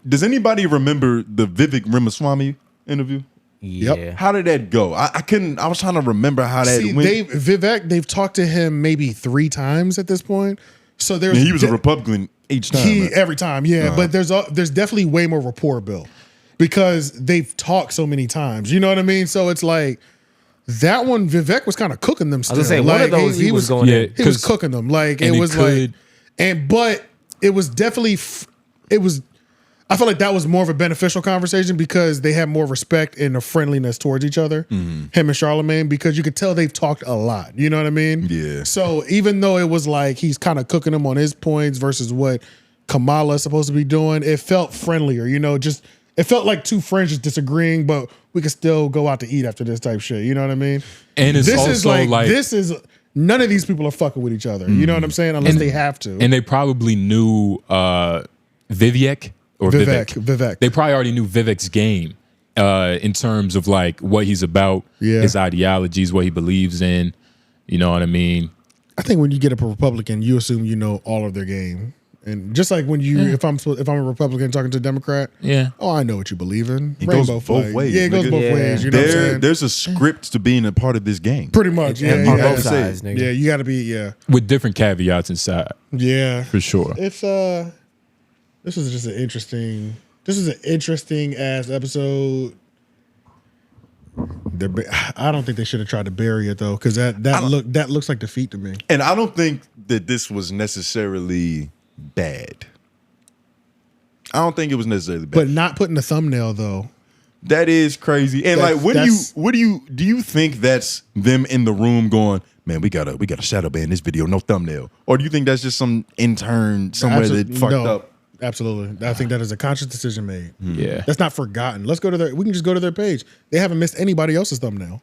does anybody remember the Vivek Ramaswamy interview? Yeah. How did that go? I couldn't. I was trying to remember how that went. They've talked to him maybe 3 times at this point. So there's he was a Republican each time. Every time, yeah. But there's definitely way more rapport built because they've talked so many times. You know what I mean? So it's like. That one, Vivek was kind of cooking them still. I was gonna say, one of those he was going in. He was cooking them. Like, it was like, but it was definitely, I feel like that was more of a beneficial conversation because they had more respect and a friendliness towards each other, him and Charlamagne, because you could tell they've talked a lot. You know what I mean? Yeah. So even though it was like he's kind of cooking them on his points versus what Kamala is supposed to be doing, it felt friendlier, you know, just. It felt like 2 friends just disagreeing, but we could still go out to eat after this type shit. You know what I mean? And it's also like none of these people are fucking with each other. You know what I'm saying? Unless they have to. And they probably knew Vivek. They probably already knew Vivek's game in terms of like what he's about, his ideologies, what he believes in. You know what I mean? I think when you get a Republican, you assume you know all of their game. And just like when if I'm a Republican talking to a Democrat, I know what you believe in. It goes both ways. Yeah, it goes both ways. You know what I'm saying? There's a script to being a part of this game. Pretty much, on both sides, nigga. Yeah, you got to be, with different caveats inside. Yeah, for sure. It's this is just an interesting ass episode. I don't think they should have tried to bury it though, because that looks like defeat to me. And I don't think that this was necessarily bad. I don't think it was necessarily bad. But not putting the thumbnail though. That is crazy. And do you think that's them in the room going, man, we gotta shadow ban this video, no thumbnail? Or do you think that's just some intern somewhere that fucked up? Absolutely. I think that is a conscious decision made. Yeah. That's not forgotten. We can just go to their page. They haven't missed anybody else's thumbnail.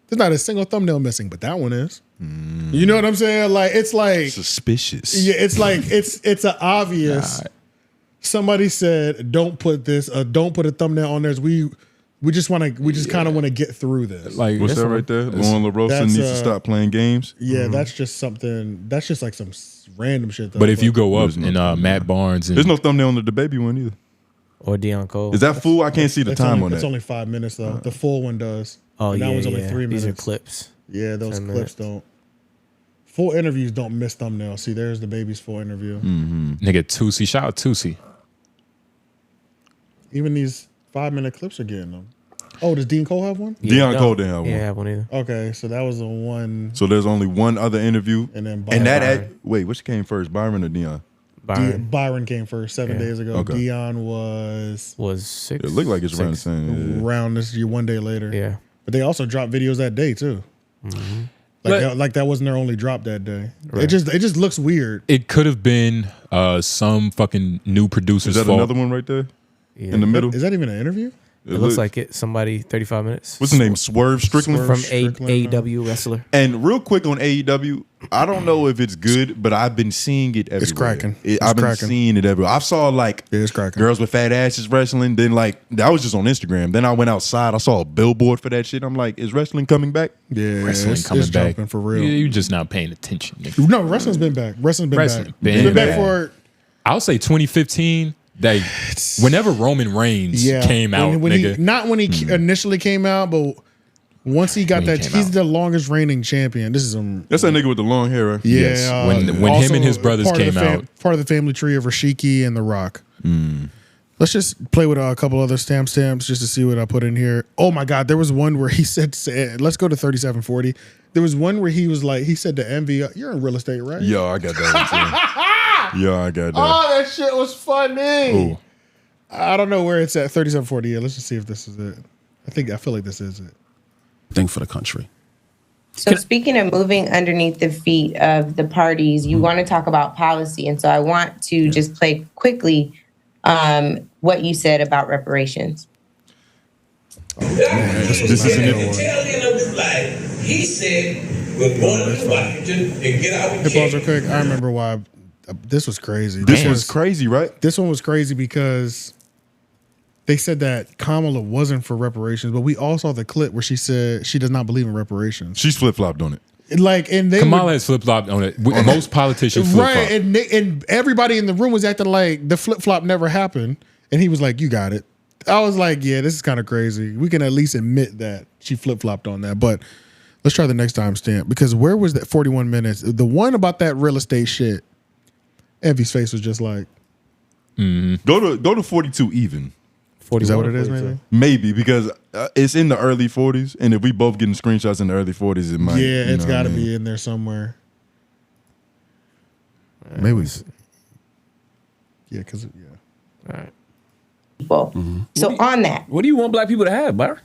There's not a single thumbnail missing, but that one is. You know what I'm saying? Like, it's like suspicious. Yeah, it's like it's an obvious. God. Somebody said, "Don't put don't put a thumbnail on there." We just kind of want to get through this. Like, what's that right there? Lauren LaRosa needs to stop playing games. Yeah, that's just something. That's just like some random shit. Though. But if you go up and Matt Barnes, there's no thumbnail on the baby one either. Or Deion Cole. Is that full? I can't see the time on that. It's only 5 minutes though. The full one does. Oh, and that one's only 3 minutes. These are clips. Yeah, those clips don't. Full interviews don't miss thumbnails. See, there's the baby's full interview. Nigga, Tusi. Shout out Tusi. Even these 5-minute clips are getting them. Oh, does Dean Cole have one? Deion Cole didn't have one. Yeah, have one either. Okay, so that was the one. So there's only one other interview. And then wait, which came first, Byron or Deion? Byron came first 7 days ago. Okay. Deion was 6. It looked like it's around the same. Around this year, 1 day later. Yeah. But they also dropped videos that day too. Like that wasn't their only drop that day. Right. It just looks weird. It could have been some fucking new producer's Is that fault. another one right there? Yeah. In the middle? Is that even an interview? It looks like it. Somebody 35 minutes. What's his name? Swerve Strickland from AEW wrestler. And real quick on AEW, I don't know if it's good, but I've been seeing it everywhere. It's cracking. I've been seeing it everywhere. I saw it's cracking. girls with fat asses wrestling. Then that was just on Instagram. Then I went outside. I saw a billboard for that shit. I'm like, is wrestling coming back? Yeah, wrestling coming it's back jumping for real. You're just not paying attention, nigga. No, wrestling's been back. Wrestling's been Been back for. I'll say 2015. Whenever Roman Reigns came out, nigga. Not when he initially came out, but once he got that, he's the longest reigning champion. This is That's that nigga with the long hair, right? Yeah. Yes. When him and his brothers came out. Part of the family tree of Rashiki and The Rock. Let's just play with a couple other stamps just to see what I put in here. Oh my God, there was one where he said, let's go to 3740. There was one where he said to Envy, you're in real estate, right? Yo, I got that one too. Yeah, I got that. Oh, that shit was funny. Ooh. I don't know where it's at. 3740. Yeah, let's just see if this is it. I feel like this is it. Thing for the country. So speaking of moving underneath the feet of the parties, you want to talk about policy. And so I want to just play quickly what you said about reparations. This is at the tail end of his life, he said, we're going to Washington and get our check. Pause real quick. I remember why this was crazy. This was crazy, right? This one was crazy because they said that Kamala wasn't for reparations, but we all saw the clip where she said she does not believe in reparations. She's flip-flopped on it. And Kamala has flip-flopped on it. Most politicians flip-flop. Right, and everybody in the room was acting like the flip-flop never happened, and he was like, "You got it." I was like, "Yeah, this is kind of crazy. We can at least admit that she flip-flopped on that." But let's try the next timestamp, because where was that 41 minutes? The one about that real estate shit. Envy's face was just like, Go to 42 even. Is that what it is, maybe? Maybe, because it's in the early 40s, and if we both getting screenshots in the early 40s, it might. Yeah, it's got to be in there somewhere. Maybe. Yeah, because All right. People. So on that, what do you want black people to have, Byron?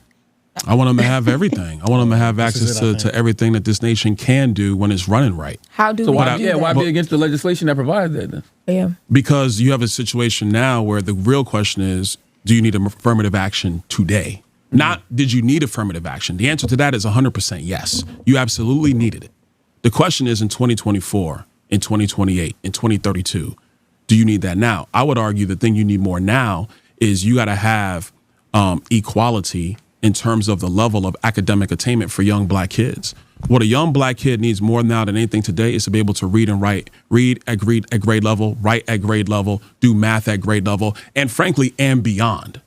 I want them to have everything. I want them to have access to everything that this nation can do when it's running right. How do so we why, do that? why be against the legislation that provides that then? Yeah. Because you have a situation now where the real question is, do you need affirmative action today? Not did you need affirmative action? The answer to that is 100% yes. You absolutely needed it. The question is in 2024, in 2028, in 2032, do you need that now? I would argue the thing you need more now is you got to have equality in terms of the level of academic attainment for young black kids. What a young black kid needs more now than anything today is to be able to read and write, read at grade level, write at grade level, do math at grade level, and frankly, and beyond.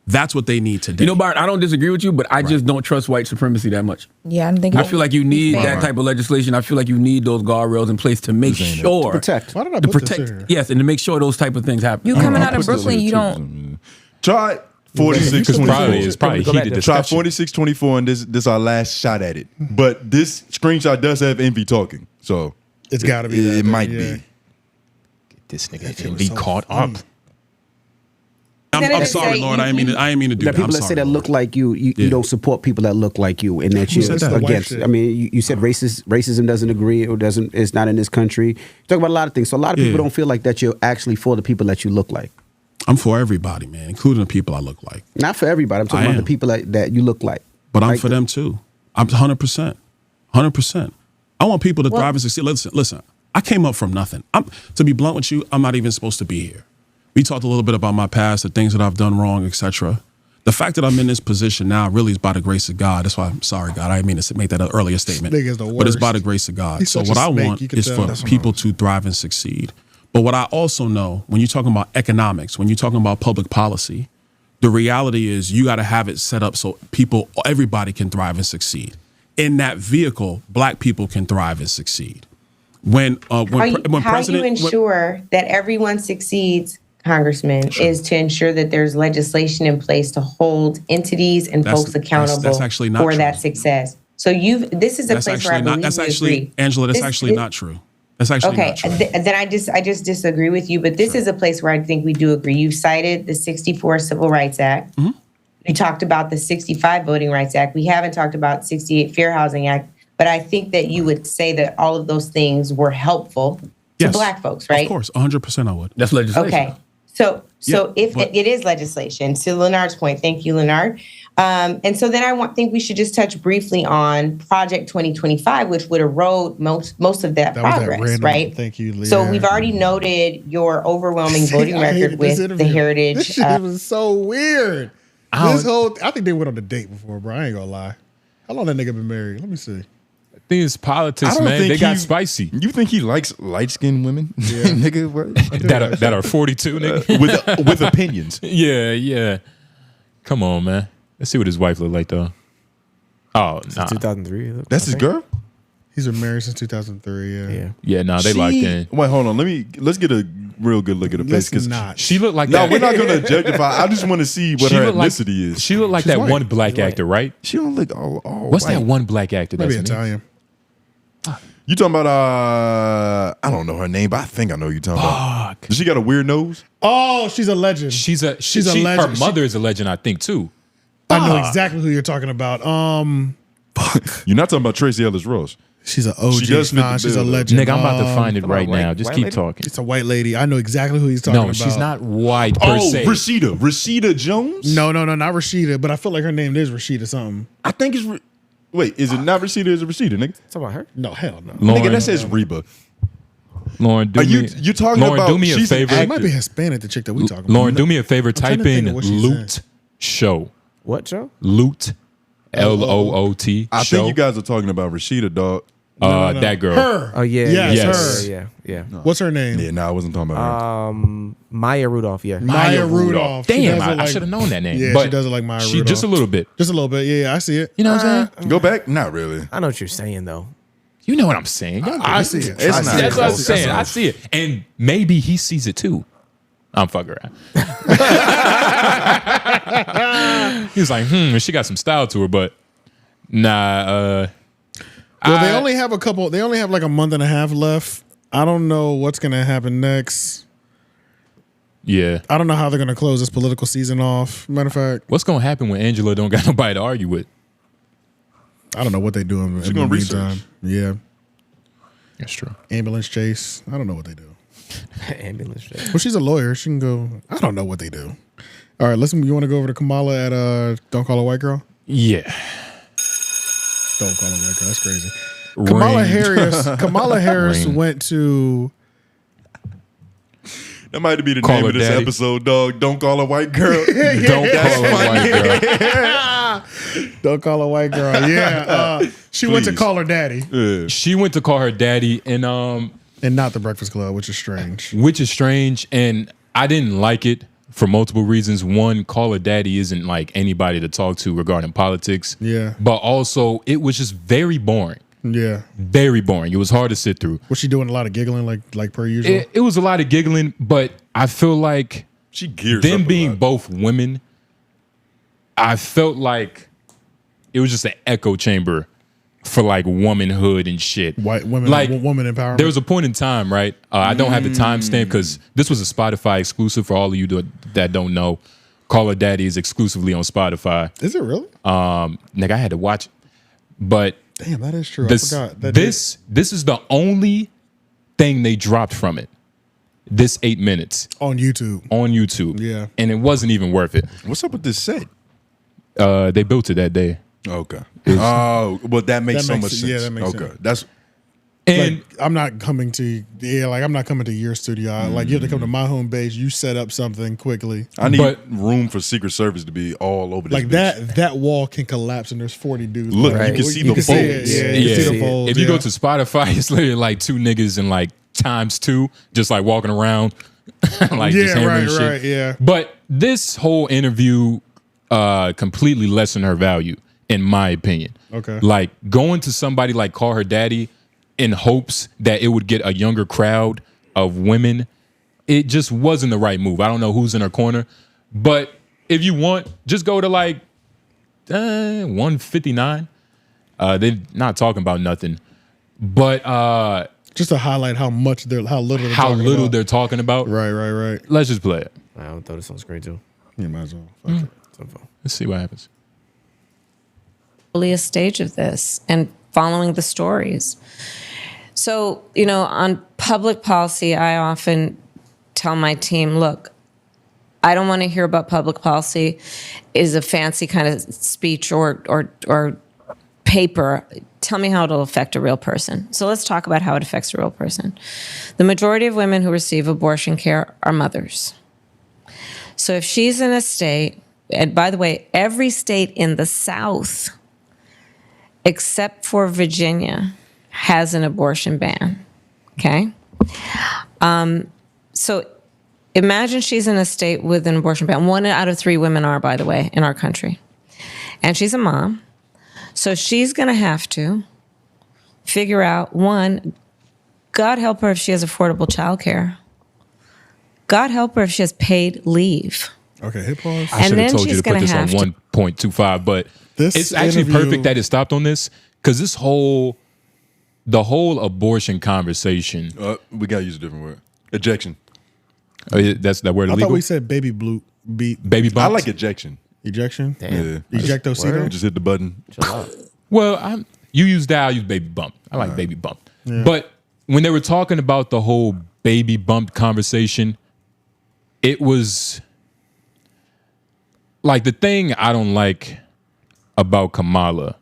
That's what they need today. You know, Byron, I don't disagree with you, but I just don't trust white supremacy that much. Yeah, I'm thinking. I feel like you need that type of legislation. I feel like you need those guardrails in place to make sure. To protect. Why did I put this here? Yes, and to make sure those type of things happen. You coming out of Brooklyn, you don't. Try 46-24. It's probably heated discussion. Try 46-24, and this our last shot at it. But this screenshot does have Envy talking, so it's got to be. It might be. Get this nigga Envy caught up. I'm sorry, Lord. I didn't mean to do that. People that say that look like you, you don't support people that look like you, and that you're against. I mean, you said racism doesn't agree or doesn't. It's not in this country. You talk about a lot of things. So a lot of people don't feel like that you're actually for the people that you look like. I'm for everybody, man, including the people I look like. Not for everybody. I'm talking about the people that you look like. But I'm for them too. I'm 100%. 100%. I want people to thrive and succeed. Listen, I came up from nothing. To be blunt with you, I'm not even supposed to be here. We talked a little bit about my past, the things that I've done wrong, etc. The fact that I'm in this position now really is by the grace of God. That's why I'm sorry, God. I didn't mean to make that an earlier statement. But it's by the grace of God. So what I want is for people to thrive and succeed. But what I also know, when you're talking about economics, when you're talking about public policy, the reality is you got to have it set up so everybody can thrive and succeed. In that vehicle, black people can thrive and succeed. How you ensure that everyone succeeds, Congressman, is to ensure that there's legislation in place to hold entities and folks accountable for that success. So this is a place where I believe we agree. Angela, that's actually not true. That's actually not true. Then I just disagree with you, but this is a place where I think we do agree. You cited the 64 Civil Rights Act. Mm-hmm. You talked about the 65 Voting Rights Act. We haven't talked about 68 Fair Housing Act, but I think that you would say that all of those things were helpful to black folks, right? Of course, 100% I would. That's legislation. Okay. So if it is legislation, to Leonard's point, thank you, Leonard. And so then I think we should just touch briefly on Project 2025, which would erode most of that progress, right? Thank you, Leah. So we've already noted your overwhelming voting record with the Heritage. This shit was so weird. I think they went on a date before, bro. I ain't gonna lie. How long that nigga been married? Let me see. I think it's politics, man. They got spicy. You think he likes light-skinned women? Yeah. Nigga, what? that are 42, nigga? With opinions. Yeah. Come on, man. Let's see what his wife looked like, though. Oh, nah. 2003. That's his girl? He's been married since 2003, Yeah, nah, they locked in. Wait, hold on. Let's get a real good look at her face. Not. She looked like No, that. we're not going to objectify. I just want to see what her ethnicity is. She looked like that one black actor, right? She don't look all What's white. that one black actor? Maybe that's Italian. You talking about, I don't know her name, but I think I know you talking about. Does she got a weird nose? Oh, she's a legend. She's a legend. Her mother is a legend, I think, too. I know exactly who you're talking about. You're not talking about Tracy Ellis Ross. She's an OG. She does fit the She's a bill, though. legend. Nigga, I'm about to find it right now. Just keep lady? talking. It's a white lady. I know exactly who he's talking about. No, she's not white per se. Rashida Jones? No, not Rashida, but I feel like her name is Rashida something. I think it's... Wait, is it not Rashida? Is it Rashida, nigga? Talking about her? No, hell no. Lauren, nigga, that says Reba. Lauren, do you talking Lauren, about... do me a she's an favor. She might be Hispanic, the chick that we talking about. Lauren, do me a favor. Type in think of what she Loot Show. What show? Loot. Loot. I show. think you guys are talking about Rashida, dog. No. That girl. Her. Oh yeah. Yes, her. Yeah. What's her name? Yeah, I wasn't talking about her. Maya Rudolph. Yeah. Maya Rudolph. She Damn, does look I like- should have known that name. Yeah, but she does look like Maya she Rudolph. just a little bit. Just a little bit. Yeah, I see it. You know what I'm saying? Go back? Not really. I know what you're saying though. You know what I'm saying. I see it. It's not. That's what I'm close. saying. That's I see it. And maybe he sees it too. I'm fucking around. He was like, she got some style to her, but nah. Well, they only have a couple. They only have like a month and a half left. I don't know what's gonna happen next. Yeah. I don't know how they're gonna close this political season off. Matter of fact, What's gonna happen when Angela don't got nobody to argue with? I don't know what they do in the gonna meantime. research. Yeah, That's true. ambulance chase. I don't know what they do. Ambulance chase. Well, she's a lawyer. She can go. I don't know what they do. All right, listen. You want to go over to Kamala at Don't Call Her White Girl? Yeah. Don't call her white girl. That's crazy. Ring. Kamala Harris Ring. went to. That might be the Call name her of this daddy. episode, dog. Don't call her white girl. Don't call her white girl. Don't call her white girl. Yeah, she went to Please. call her daddy, Yeah. She went to call her daddy, and not the Breakfast Club, which is strange. which is strange, and I didn't like it for multiple reasons. One, call her daddy isn't like anybody to talk to regarding politics. Yeah. But also, it was just very boring. Yeah, Very boring. It was hard to sit through. was she doing a lot of giggling like per usual? It was a lot of giggling, but I feel like She gears them up a being lot. both women, I felt like it was just an echo chamber for like womanhood and shit. White women, Like, woman empowerment. There was a point in time, right? I don't have the timestamp because this was a Spotify exclusive for all of you that don't know. Call Her Daddy is exclusively on Spotify. Is it really? Nigga, I had to watch it. But Damn, that is true. this, I forgot. this is the only thing they dropped from it. This 8 minutes on YouTube. on YouTube. Yeah. And it wasn't even worth it. What's up with this set? They built it that day. Okay. Oh, well, that makes That so makes much it- sense. yeah, that makes okay. sense. That's And Like, I'm not coming to I'm not coming to your studio. Like you have to come to my home base. You set up something quickly. I need But- room for Secret Service to be all over this. Like bitch. that wall can collapse and there's 40 dudes. Look, Right. you can see the it. folds. Yeah, you can see the folds. If you yeah. go to Spotify, it's literally like two niggas and like ×2, just like walking around, like just hammering shit. right, yeah. But this whole interview completely lessened her value, in my opinion. Okay. Like going to somebody like Call Her Daddy in hopes that it would get a younger crowd of women, it just wasn't the right move. I don't know who's in her corner, but if you want, just go to like 159. They're not talking about nothing, but just to highlight how little they're talking about. Right. Let's just play it. I don't throw this on screen too. You might as well. Fuck it. Let's see what happens. Earliest stage of this and following the stories. So, on public policy, I often tell my team, look, I don't want to hear about public policy is a fancy kind of speech or paper. Tell me how it'll affect a real person. So let's talk about how it affects a real person. The majority of women who receive abortion care are mothers. So if she's in a state, and by the way, every state in the South, except for Virginia, has an abortion ban, okay? So imagine she's in a state with an abortion ban. 1 out of 3 women are, by the way, in our country. And she's a mom. So she's gonna have to figure out, one, God help her if she has affordable childcare. God help her if she has paid leave. Okay, hit pause. I should have told you to put this on 1.25, but it's actually perfect that it stopped on this because the whole abortion conversation. We gotta use a different word. Ejection. Oh, yeah, that's that word I illegal. thought we said baby blue beat. Baby bumps. I like ejection. Ejection. Yeah. Ejectocito. Just hit the button. Well, you use that, I use baby bump. I like baby bump. Yeah. But when they were talking about the whole baby bump conversation, it was like the thing I don't like about Kamala,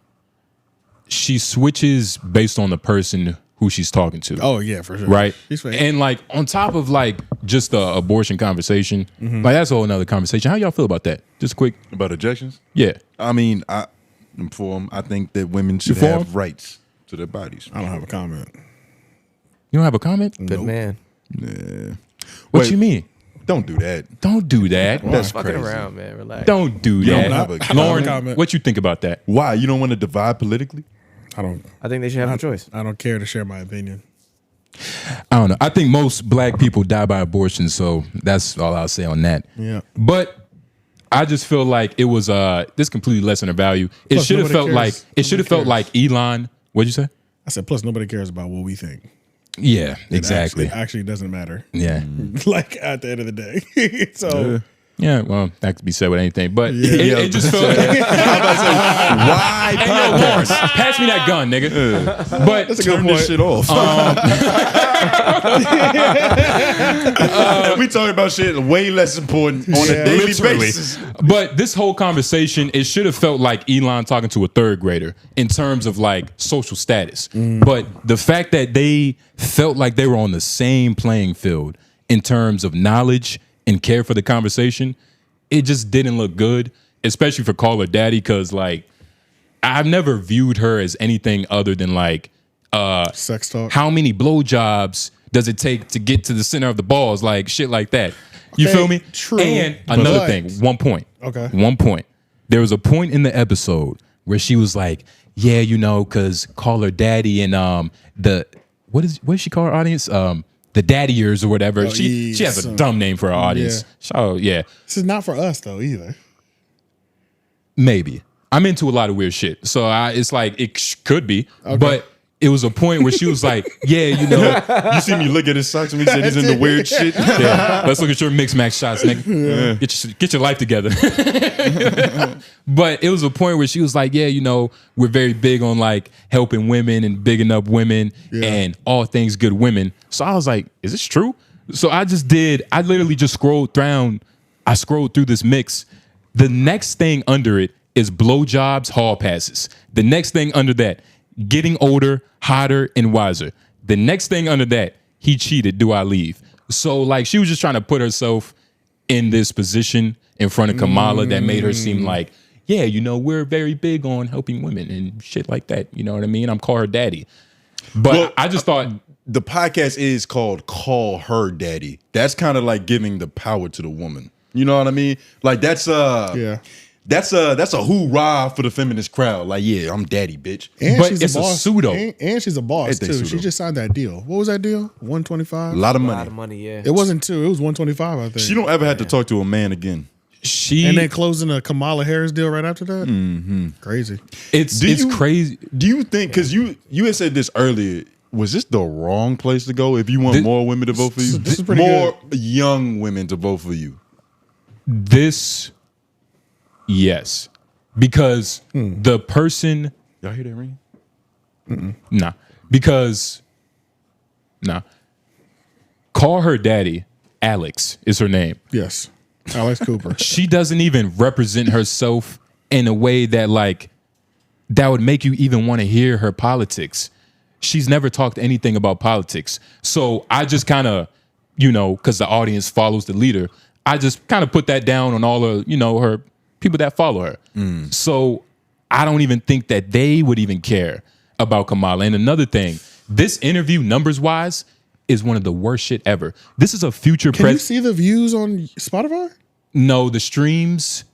she switches based on the person who she's talking to. Oh yeah, for sure. Right? She's fake. And like on top of like just the abortion conversation, like that's a whole nother conversation. How y'all feel about that? Just quick. About ejections? Yeah. I mean, I'm for them. I think that women should have rights to their bodies. I don't have a comment. You don't have a comment? Good man. Yeah. What you mean? Don't do that. Don't do that. That's fucking crazy. around, man. Relax. Don't do You don't that. have a Lauren, comment. what you think about that? Why? You don't want to divide politically? I don't. I think they should have a choice. I don't care to share my opinion. I don't know. I think most black people die by abortion, so that's all I'll say on that. Yeah. But I just feel like it was this completely lessened her value. It Plus, should have nobody felt like cares. it should have felt like Elon. What'd you say? I said, plus nobody cares about what we think. Yeah, exactly. It actually doesn't matter. Yeah. Like at the end of the day. So Yeah, well, that could be said with anything, but Yeah. it just felt like Why? Hey, yo, Lawrence, pass me that gun, nigga. But that's a good Turn point. this shit off. We talking about shit way less important on a daily literally. basis. But this whole conversation, it should have felt like Elon talking to a third grader in terms of like social status. But the fact that they felt like they were on the same playing field in terms of knowledge and care for the conversation, it just didn't look good, especially for Call Her Daddy, because like I've never viewed her as anything other than like sex talk. how many blowjobs does it take to get to the center of the balls, like shit like that. You Okay, feel me? true, And another but- thing, 1 point. Okay. 1 point. There was a point in the episode where she was like, yeah, you know, because Call Her Daddy and what does she call her audience? The daddiers or whatever. Oh, she has a yeah, dumb name for her audience. So yeah, This is not for us though either. maybe. I'm into a lot of weird shit. So it's like it could be. But it was a point where she was like, yeah, you know. You see me look at his socks when he said he's into weird shit. Yeah, let's look at your mixed match shots, nigga. Get your life together. But it was a point where she was like, yeah, you know, we're very big on like helping women and bigging up women and all things good women. So I was like, is this true? So I literally just scrolled through this mix. The next thing under it is blowjobs, hall passes. The next thing under that, getting older, hotter, and wiser. The next thing under that, he cheated, do I leave? So like she was just trying to put herself in this position in front of Kamala that made her seem like, yeah, you know, we're very big on helping women and shit like that. You know what I mean? I'm Call Her Daddy. But Well, I just thought the podcast is called Call Her Daddy. That's kind of like giving the power to the woman. You know what I mean? Like that's That's a hoorah for the feminist crowd. Like, yeah, I'm daddy, bitch. And But she's it's a a boss. pseudo. And she's a boss It's a too. pseudo. She just signed that deal. What was that deal? 125. A lot of A money. lot of money, yeah. It wasn't 2. It was 125. I think. She don't ever have to talk to a man again. and then closing a Kamala Harris deal right after that. Mm-hmm. Crazy. It's crazy. Do you think? Because you had said this earlier. Was this the wrong place to go if you want more women to vote for you? This is pretty more young women to vote for you. Yes. Because the person, y'all hear that ring? Nah. Because Call Her Daddy, Alex is her name. Yes. Alex Cooper. She doesn't even represent herself in a way that like that would make you even want to hear her politics. She's never talked anything about politics. So I just kind of, you know, because the audience follows the leader, I just kind of put that down on all of, you know, her people that follow her. So I don't even think that they would even care about Kamala. And another thing, this interview, numbers wise, is one of the worst shit ever. This is a future Can you see the views on Spotify? No, the streams.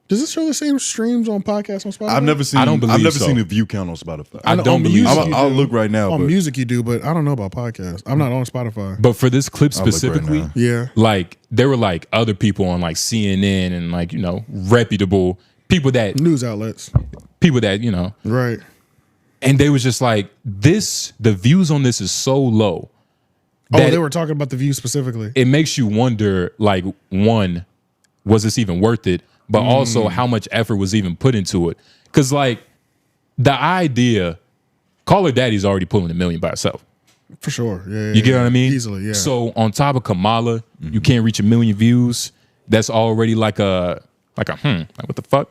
Does this show the same streams on podcasts on Spotify? I've never seen. I don't believe I've never so. seen a view count on Spotify. I don't believe music so. you I'll do. look right now. On but music you do, but I don't know about podcasts. I'm not on Spotify. But for this clip I'll look right specifically, now. Yeah. like there were like other people on like CNN and like, you know, reputable people that News outlets. you know, Right. and they was just like the views on this is so low. Oh, that they were talking about the view specifically. it makes you wonder, like, one, was this even worth it? But also how much effort was even put into it? Because like the idea, Call Her Daddy's already pulling $1 million by herself. For sure. Yeah. You get what I mean? Easily, yeah. So on top of Kamala, you can't reach 1 million views. That's already like what the fuck?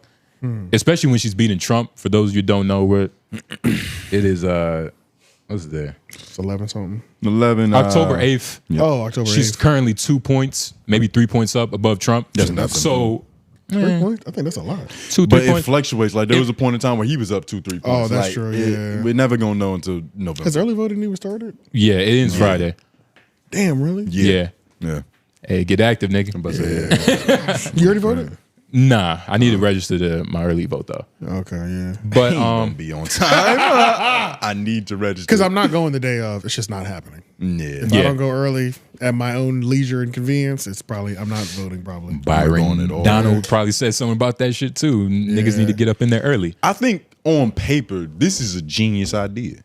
Especially when she's beating Trump. For those of you who don't know what it is, what's there? It's 11 something. 11. October 8th. Oh, October 8th. She's currently 2 points, maybe 3 points up above Trump. That's nothing. So 3 points? I think that's a lot. 2, 3 But it points. fluctuates. Like there was a point in time where he was up 2, 3 points. Oh, that's Like, true. Yeah. We're never gonna know until November. Has early voting even started? Yeah, it ends Friday. Damn, really? Yeah. Hey, get active, nigga. You already voted? Nah, I need to register my early vote though. Okay, yeah. But Gonna be on time. I need to register Because I'm not going the day of. It's just not happening. Yeah. If I don't go early at my own leisure and convenience, it's probably I'm not voting. Probably Byron, Donald probably said something about that shit too. Niggas need to get up in there early. I think on paper, this is a genius idea.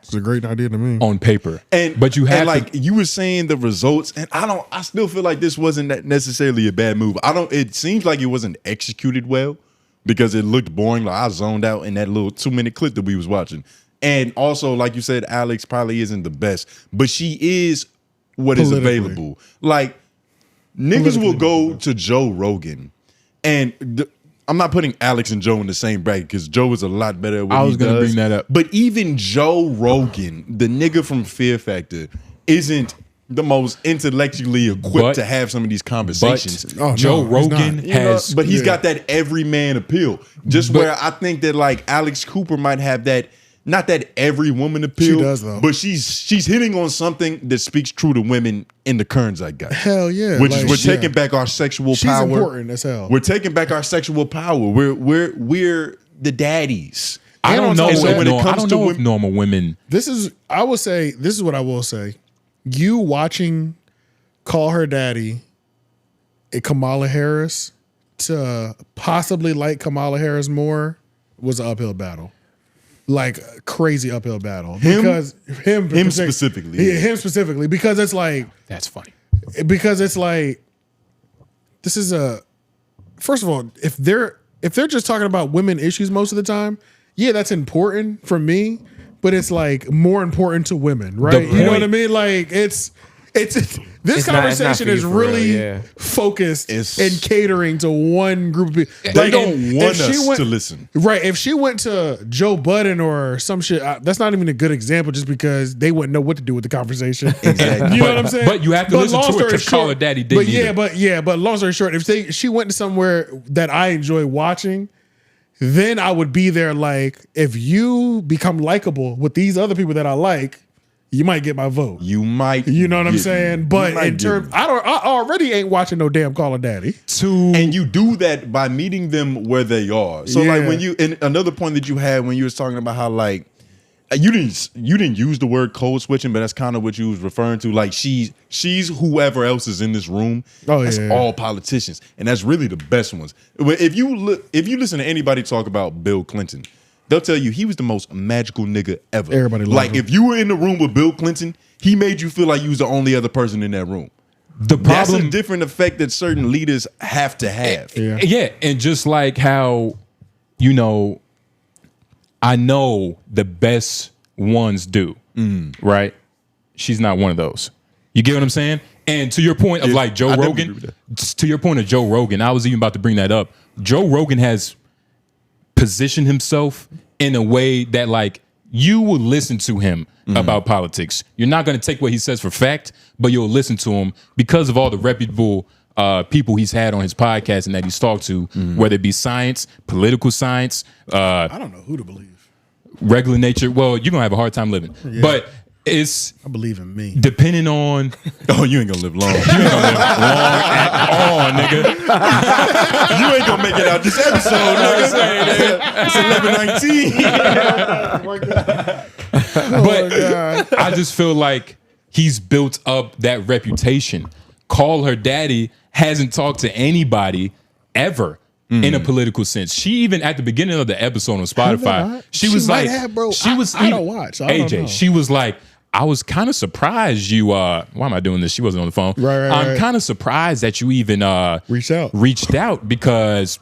It's a great idea to me. On paper, but you have like you were saying the results, and I still feel like this wasn't that necessarily a bad move. It seems like it wasn't executed well because it looked boring. Like I zoned out in that little 2-minute clip that we was watching. And also, like you said, Alex probably isn't the best, but she is what is available. Like niggas will go to Joe Rogan, and I'm not putting Alex and Joe in the same bracket because Joe is a lot better at what he does. I was gonna bring that up. But even Joe Rogan, the nigga from Fear Factor, isn't the most intellectually equipped to have some of these conversations. Joe Rogan has, but he's got that everyman appeal. Where I think that like Alex Cooper might have that. Not that every woman appeal, She does, though. but she's hitting on something that speaks true to women in the current zeitgeist. Hell yeah. Which like, is we're taking back our sexual She's power. important as hell. We're taking back our sexual power. We're the daddies. I don't know. If normal women. This is what I will say. You watching Call Her Daddy, Kamala Harris, to possibly like Kamala Harris more was an uphill battle. Like crazy uphill battle. Because him specifically. Yeah, him specifically. Because it's like that's funny. Because it's like this is first of all, if they're just talking about women issues most of the time, yeah, that's important for me, but it's like more important to women, right? You know what I mean? Like this conversation is really focused and catering to one group of people. They don't want us to listen. Right. If she went to Joe Budden or some shit, that's not even a good example just because they wouldn't know what to do with the conversation. Exactly. You know what I'm saying? But you have to listen to it to Call Her Daddy didn't but long story short, if she went to somewhere that I enjoy watching, then I would be there like, if you become likable with these other people that I like, you might get my vote. You might. You know what I'm saying? But in terms, I already ain't watching no damn Call Her Daddy. And you do that by meeting them where they are. So like when you, and another point that you had when you was talking about how like, you didn't use the word code switching, but that's kind of what you was referring to. Like she's whoever else is in this room. That's all politicians, and that's really the best ones. If you listen to anybody talk about Bill Clinton, they'll tell you he was the most magical nigga ever. Everybody loved him. If you were in the room with Bill Clinton, he made you feel like you was the only other person in that room. That's a different effect that certain leaders have to have. Yeah, and just like how, you know, I know the best ones do, right? She's not one of those. You get what I'm saying? And to your point of like Joe Rogan, to your point of Joe Rogan, I was even about to bring that up. Joe Rogan has positioned himself in a way that like you will listen to him about politics. You're not going to take what he says for fact, but you'll listen to him because of all the reputable people he's had on his podcast and that he's talked to, whether it be science, political science. I don't know who to believe. Regular nature. Well, you're gonna have a hard time living, but I believe in me. Depending on, you ain't gonna live long. You ain't gonna live long at all, nigga. You ain't gonna make it out this episode, nigga. It's 11:19. But I just feel like he's built up that reputation. Call Her Daddy hasn't talked to anybody ever in a political sense. She even at the beginning of the episode on Spotify, she was like, I don't watch. So I don't know. She was like, I was kind of surprised you. Why am I doing this? She wasn't on the phone. Right. I'm kind of surprised that you even reached out because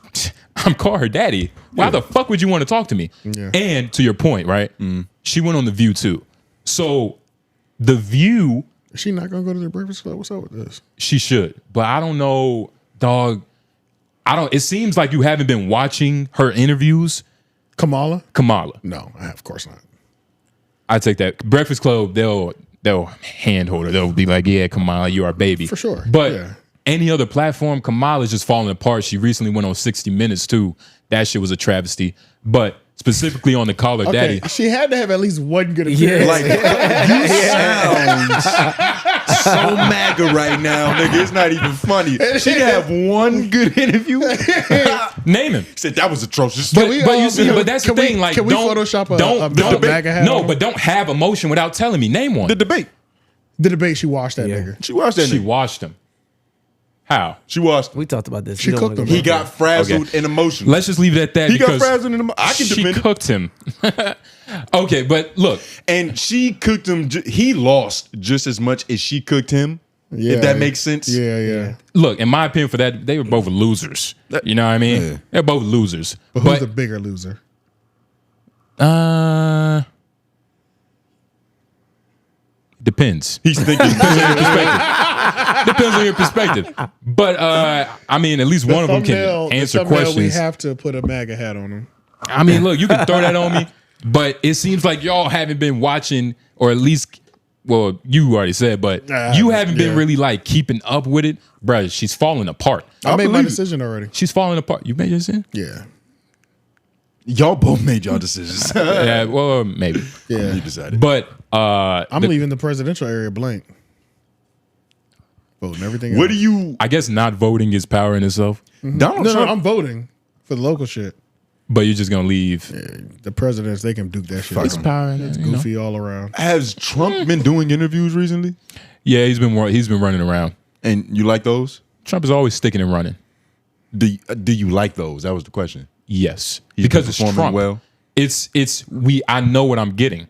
I'm calling her daddy. Why the fuck would you want to talk to me? Yeah. And to your point, right? She went on The View too. So The View. Is she not gonna go to the Breakfast Club? What's up with this? She should, but I don't know, dog. It seems like you haven't been watching her interviews. Kamala? No, of course not. I take that. Breakfast Club, they'll handhold her. They'll be like, yeah, Kamala, you are baby. For sure. But any other platform, Kamala's just falling apart. She recently went on 60 Minutes too. That shit was a travesty. But specifically on the Call Her Daddy. She had to have at least one good appearance. Like, you sound so MAGA right now, nigga. It's not even funny. She have one good interview. Name him. Said that was atrocious. But you see, but that's the thing. Like, can we Photoshop a MAGA hat? No, but don't have emotion without telling me. Name one. The debate. She washed that nigga. She washed that nigga. She washed him. How? She washed him. We talked about this. She cooked him. He got frazzled in emotion. Let's just leave it at that. He got because frazzled in emotion. I can she defend it. cooked him. Okay, but look. And she cooked him. He lost just as much as she cooked him. If that makes sense. Yeah. Look, in my opinion, for that, they were both losers. You know what I mean? Yeah. They're both losers. But who's the bigger loser? Depends. He's thinking. Depends on your perspective. But I mean, at least one of them can answer questions. We have to put a MAGA hat on him. I mean, look, you can throw that on me, but it seems like y'all haven't been watching, or at least, well, you already said, but you haven't been really like keeping up with it, bruh. She's falling apart. I made my decision already. She's falling apart. You made your decision? Yeah. Y'all both made y'all decisions. Yeah, well, maybe. Yeah. You decided. But I'm leaving the presidential area blank. Voting everything. What else. do you? I guess not voting is power in itself. Donald No, Trump. I'm voting for the local shit. But you're just gonna leave. The presidents, they can duke that shit. It's power in It's it, you know? goofy all around. Has Trump been doing interviews recently? Yeah, he's been running around. And you like those? Trump is always sticking and running. Do you like those? That was the question. Yes, He's because been it's performing Trump. well. I know what I'm getting.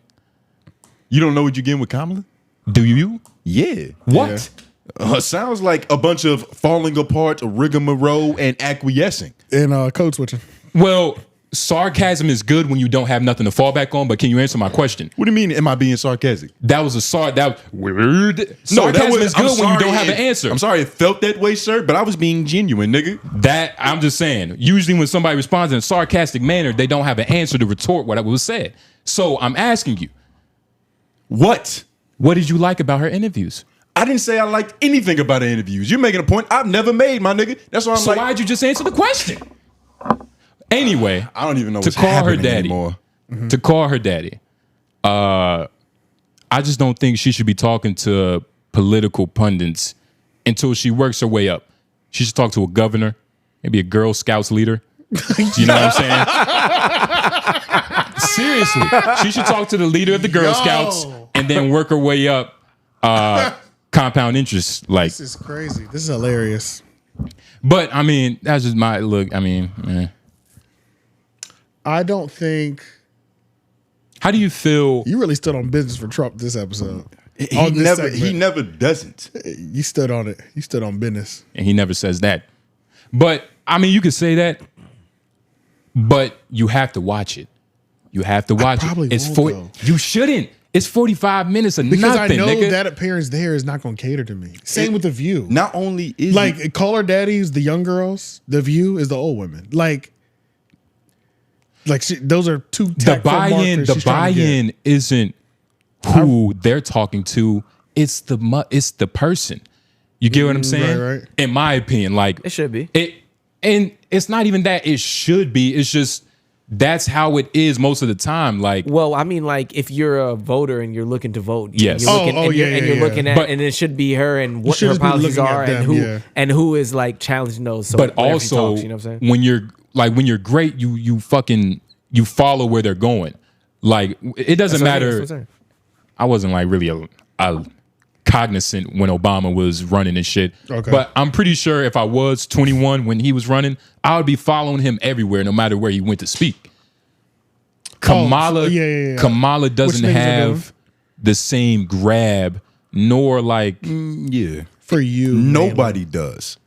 You don't know what you're getting with Kamala? Do you? Yeah. What? Sounds like a bunch of falling apart, rigmarole, and acquiescing. And code switching. Well, sarcasm is good when you don't have nothing to fall back on. But can you answer my question? What do you mean? Am I being sarcastic? That was weird. No, Sarcasm is I'm good when you sorry don't have an it- answer. I'm sorry it felt that way, sir, but I was being genuine, nigga. That I'm just saying. Usually, when somebody responds in a sarcastic manner, they don't have an answer to retort what was said. So I'm asking you, what did you like about her interviews? I didn't say I liked anything about her interviews. You're making a point I've never made, my nigga. That's why I'm So like, why'd you just answer the question? Anyway, I don't even know to what's call her happening daddy. anymore. To call her daddy. I just don't think she should be talking to political pundits until she works her way up. She should talk to a governor, maybe a Girl Scouts leader. You know what I'm saying? Seriously. She should talk to the leader of the Girl Scouts and then work her way up compound interest. Like, This is crazy. This is hilarious. but I mean, that's just my look. I mean, I don't think how do you feel? you really stood on business for Trump this episode. He never doesn't. You stood on it. You stood on business. And he never says that. But I mean, you could say that, but you have to watch it. You have to watch it. It's you shouldn't. It's 45 minutes of Because nothing, I know nigga. that appearance there is not going to cater to me. Same with The View. Not only is like Call Her Daddies, the young girls. The View is the old women. Like those are two the tactful buy-in. markers The she's trying to get. buy-in isn't who they're talking to. It's the person. You get what I'm saying? Right. In my opinion, like It should be. And it's not even that it should be. It's just that's how it is most of the time. Like, Well, I mean, like if you're a voter and you're looking to vote, Yes. you're looking, Oh, yeah, you're yeah. looking at, But- and it should be her and what should her just be policies looking at are them, and who is like challenging those. So but whenever she also talks, you know what I'm saying? when you're great, you follow where they're going. Like it doesn't That's what I'm matter. saying. I wasn't like really a cognizant when Obama was running and shit. Okay. But I'm pretty sure if I was 21 when he was running, I would be following him everywhere, no matter where he went to speak. Kamala, yeah. Kamala Which doesn't niggas are have the same grab, nor like yeah. For you, Nobody does.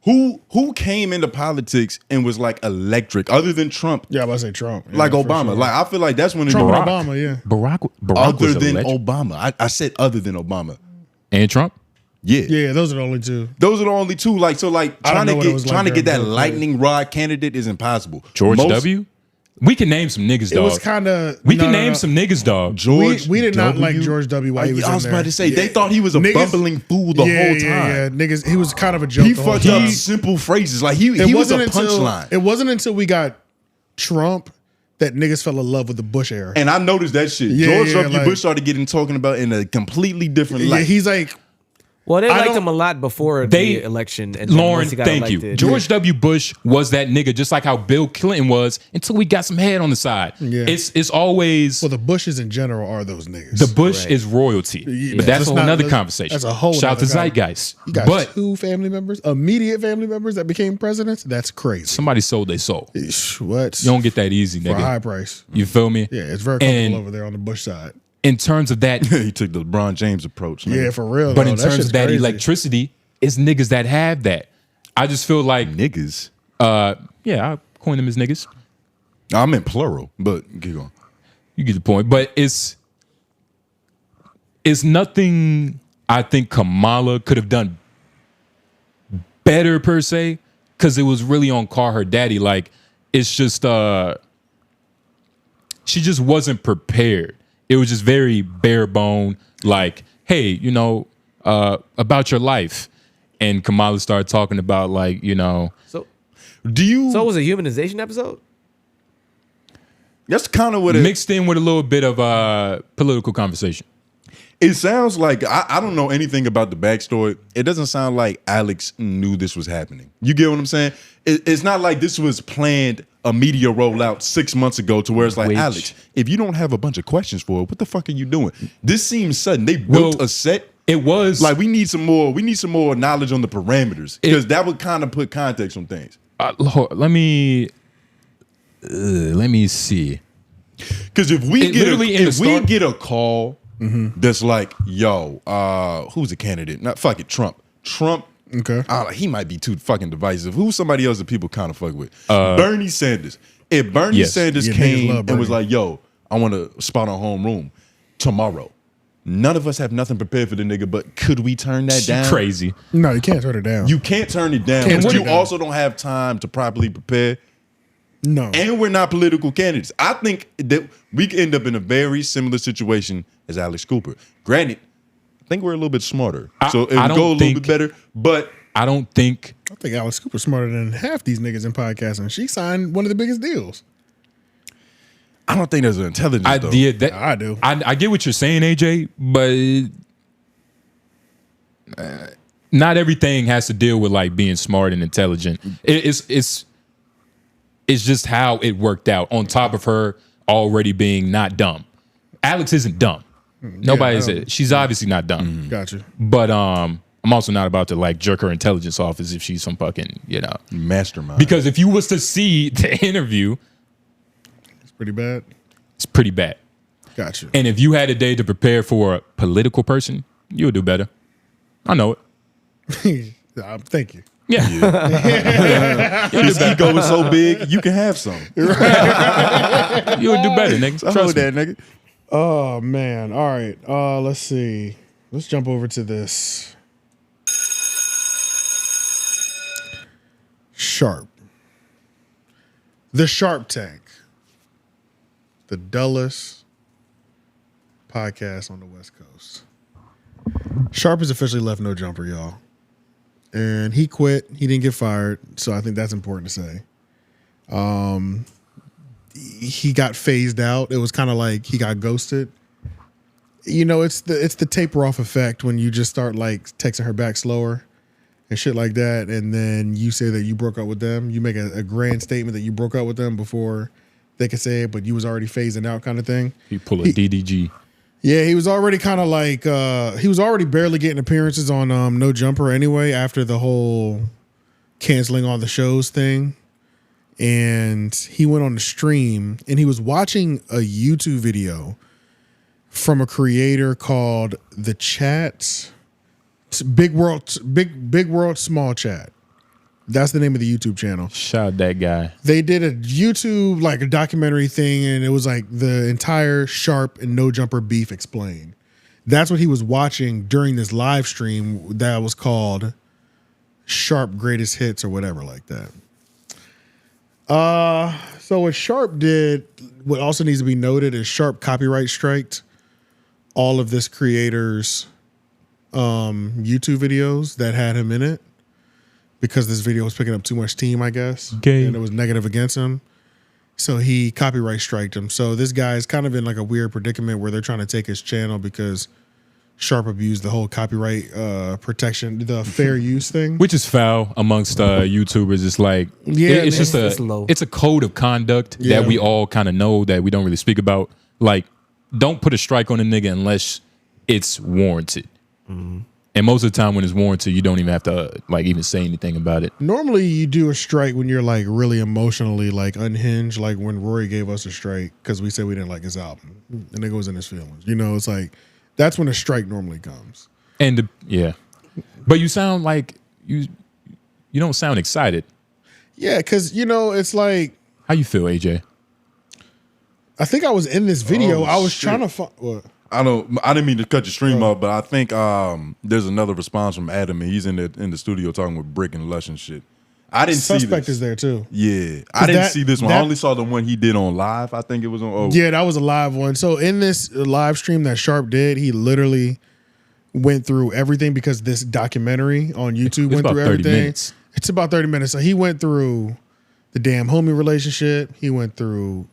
Who came into politics and was like electric other than Trump? Yeah, I was about to say Trump. Like Yeah, Obama. sure. Like I feel like that's when Trump Barack, and Obama, yeah. Barack other was than electric. Obama. I said other than Obama. And Trump? Yeah. Yeah, those are the only two. Those are the only two. Like so like I don't trying know to what it was like get during that Bill Clinton. lightning rod candidate is impossible. George Most- W? We can name some niggas, dog. It was kind of. We can name some niggas, dog. George We did not W? like George W. while he was I was in about there. to say they thought he was a Niggas- bumbling fool the yeah, whole yeah, time. Yeah, niggas. He was kind of a joke. He the whole fucked up time. simple phrases. Like he was a punchline. It wasn't until we got Trump that niggas fell in love with the Bush era. And I noticed that shit. Yeah, George yeah, W. like- Bush started getting talking about in a completely different Yeah, light. he's like. Well, they I liked don't- him a lot before They- the election. And then Lauren, once he got thank you. elected, George W. Bush was that nigga, just like how Bill Clinton was, until we got some head on the side. Yeah. It's always Well, the Bushes in general are those niggas. the Bush is royalty, Yeah, but that's let's a whole not- nother let's- conversation. That's a whole. Shout out to nother guy. Zeitgeist. You got But 2 family members, immediate family members that became presidents. That's crazy. somebody sold their soul. What? You don't get that easy, For a nigga. high price. You feel me? Yeah, it's very comfortable And over there on the Bush side. in terms of that, he took the LeBron James approach. Man. Yeah, for real. but though. in terms shit's of that crazy. electricity, it's niggas that have that. I just feel like niggas. Yeah, I coin them as niggas. I'm in plural, but keep going. You get the point. But it's nothing I think Kamala could have done better per se, because it was really on Call Her Daddy. Like, it's just she just wasn't prepared. It was just very bare bone, like, hey, you know, about your life. And Kamala started talking about, like, you know. So it was a humanization episode? That's kind of what it mixed in with a little bit of political conversation. It sounds like I don't know anything about the backstory. It doesn't sound like Alex knew this was happening. You get what I'm saying? It's not like this was planned a media rollout 6 months ago to where it's like, Alex, if you don't have a bunch of questions for it, what the fuck are you doing? This seems sudden. They built a set. It was like we need some more knowledge on the parameters, because that would kind of put context on things. Let me see. Because if we get a call that's like, yo, who's a candidate? Not fuck it, Trump. Okay. He might be too fucking divisive. Who's somebody else that people kind of fuck with? Bernie Sanders. If Bernie Sanders came and was like, yo, I want to spot on homeroom tomorrow. None of us have nothing prepared for the nigga, but could we turn that down? Crazy. No, you can't turn it down. You can't turn it down. Can't But turn you it down. also don't have time to properly prepare. No. And we're not political candidates. I think that we could end up in a very similar situation as Alex Cooper. Granted, I think we're a little bit smarter. So it would go a little bit better, but I don't think I think Alex Cooper's smarter than half these niggas in podcasting. She signed one of the biggest deals. I don't think there's an intelligence though. I do. I get what you're saying, AJ, but not everything has to deal with like being smart and intelligent. It's just how it worked out. On top of her already being not dumb, Alex isn't dumb. Nobody is. She's obviously not dumb. Gotcha. But I'm also not about to like jerk her intelligence off as if she's some fucking mastermind. Because if you was to see the interview, It's pretty bad. it's pretty bad. Gotcha. And if you had a day to prepare for a political person, you would do better. I know it. Thank you. Yeah. His ego is so big, you can have some. You would do better, nigga. So Trust hold me. that, nigga. Oh man. All right. Let's see. Let's jump over to this. Sharp. The Sharp Tank. The dullest podcast on the West Coast. Sharp has officially left No Jumper, y'all. And he quit. He didn't get fired. So I think that's important to say. He got phased out. It was kind of like he got ghosted. You know, it's the taper off effect when you just start like texting her back slower and shit like that, and then you say that you broke up with them. You make a grand statement that you broke up with them before they could say it, but you was already phasing out, kind of thing. You pull a DDG. Yeah, he was already kind of like he was already barely getting appearances on No Jumper anyway after the whole canceling all the shows thing. And he went on the stream and he was watching a YouTube video from a creator called The Chat, Big World Small Chat. That's the name of the YouTube channel. Shout out that guy. They did a YouTube like a documentary thing, and it was like the entire Sharp and No Jumper beef explained. That's what he was watching during this live stream that was called Sharp Greatest Hits or whatever like that. So what Sharp did, what also needs to be noted is Sharp copyright striked all of this creator's YouTube videos that had him in it because this video was picking up too much steam, I guess. Okay. And it was negative against him. So he copyright striked him. So this guy is kind of in like a weird predicament where they're trying to take his channel because Sharp abused the whole copyright protection, the fair use thing. Which is foul amongst YouTubers. It's like, it's just it's a code of conduct that we all kind of know that we don't really speak about. Like, don't put a strike on a nigga unless it's warranted. Mm-hmm. And most of the time when it's warranted, you don't even have to like even say anything about it. Normally you do a strike when you're like really emotionally like unhinged, like when Rory gave us a strike because we said we didn't like his album. And nigga was in his feelings. You know, it's like, that's when a strike normally comes. And but you sound like you don't sound excited. Yeah, because you know it's like, how you feel, AJ? I think I was in this video. I was trying to find. What? I didn't mean to cut your stream off, but I think there's another response from Adam, and he's in the studio talking with Brick and Lush and shit. I didn't see this. Suspect is there too. Yeah, I didn't see this one. I only saw the one he did on live. I think it was on. Yeah, that was a live one. So in this live stream that Sharp did, he literally went through everything because this documentary on YouTube went through everything. 30 minutes. It's about 30 minutes. So he went through the damn homie relationship. He went through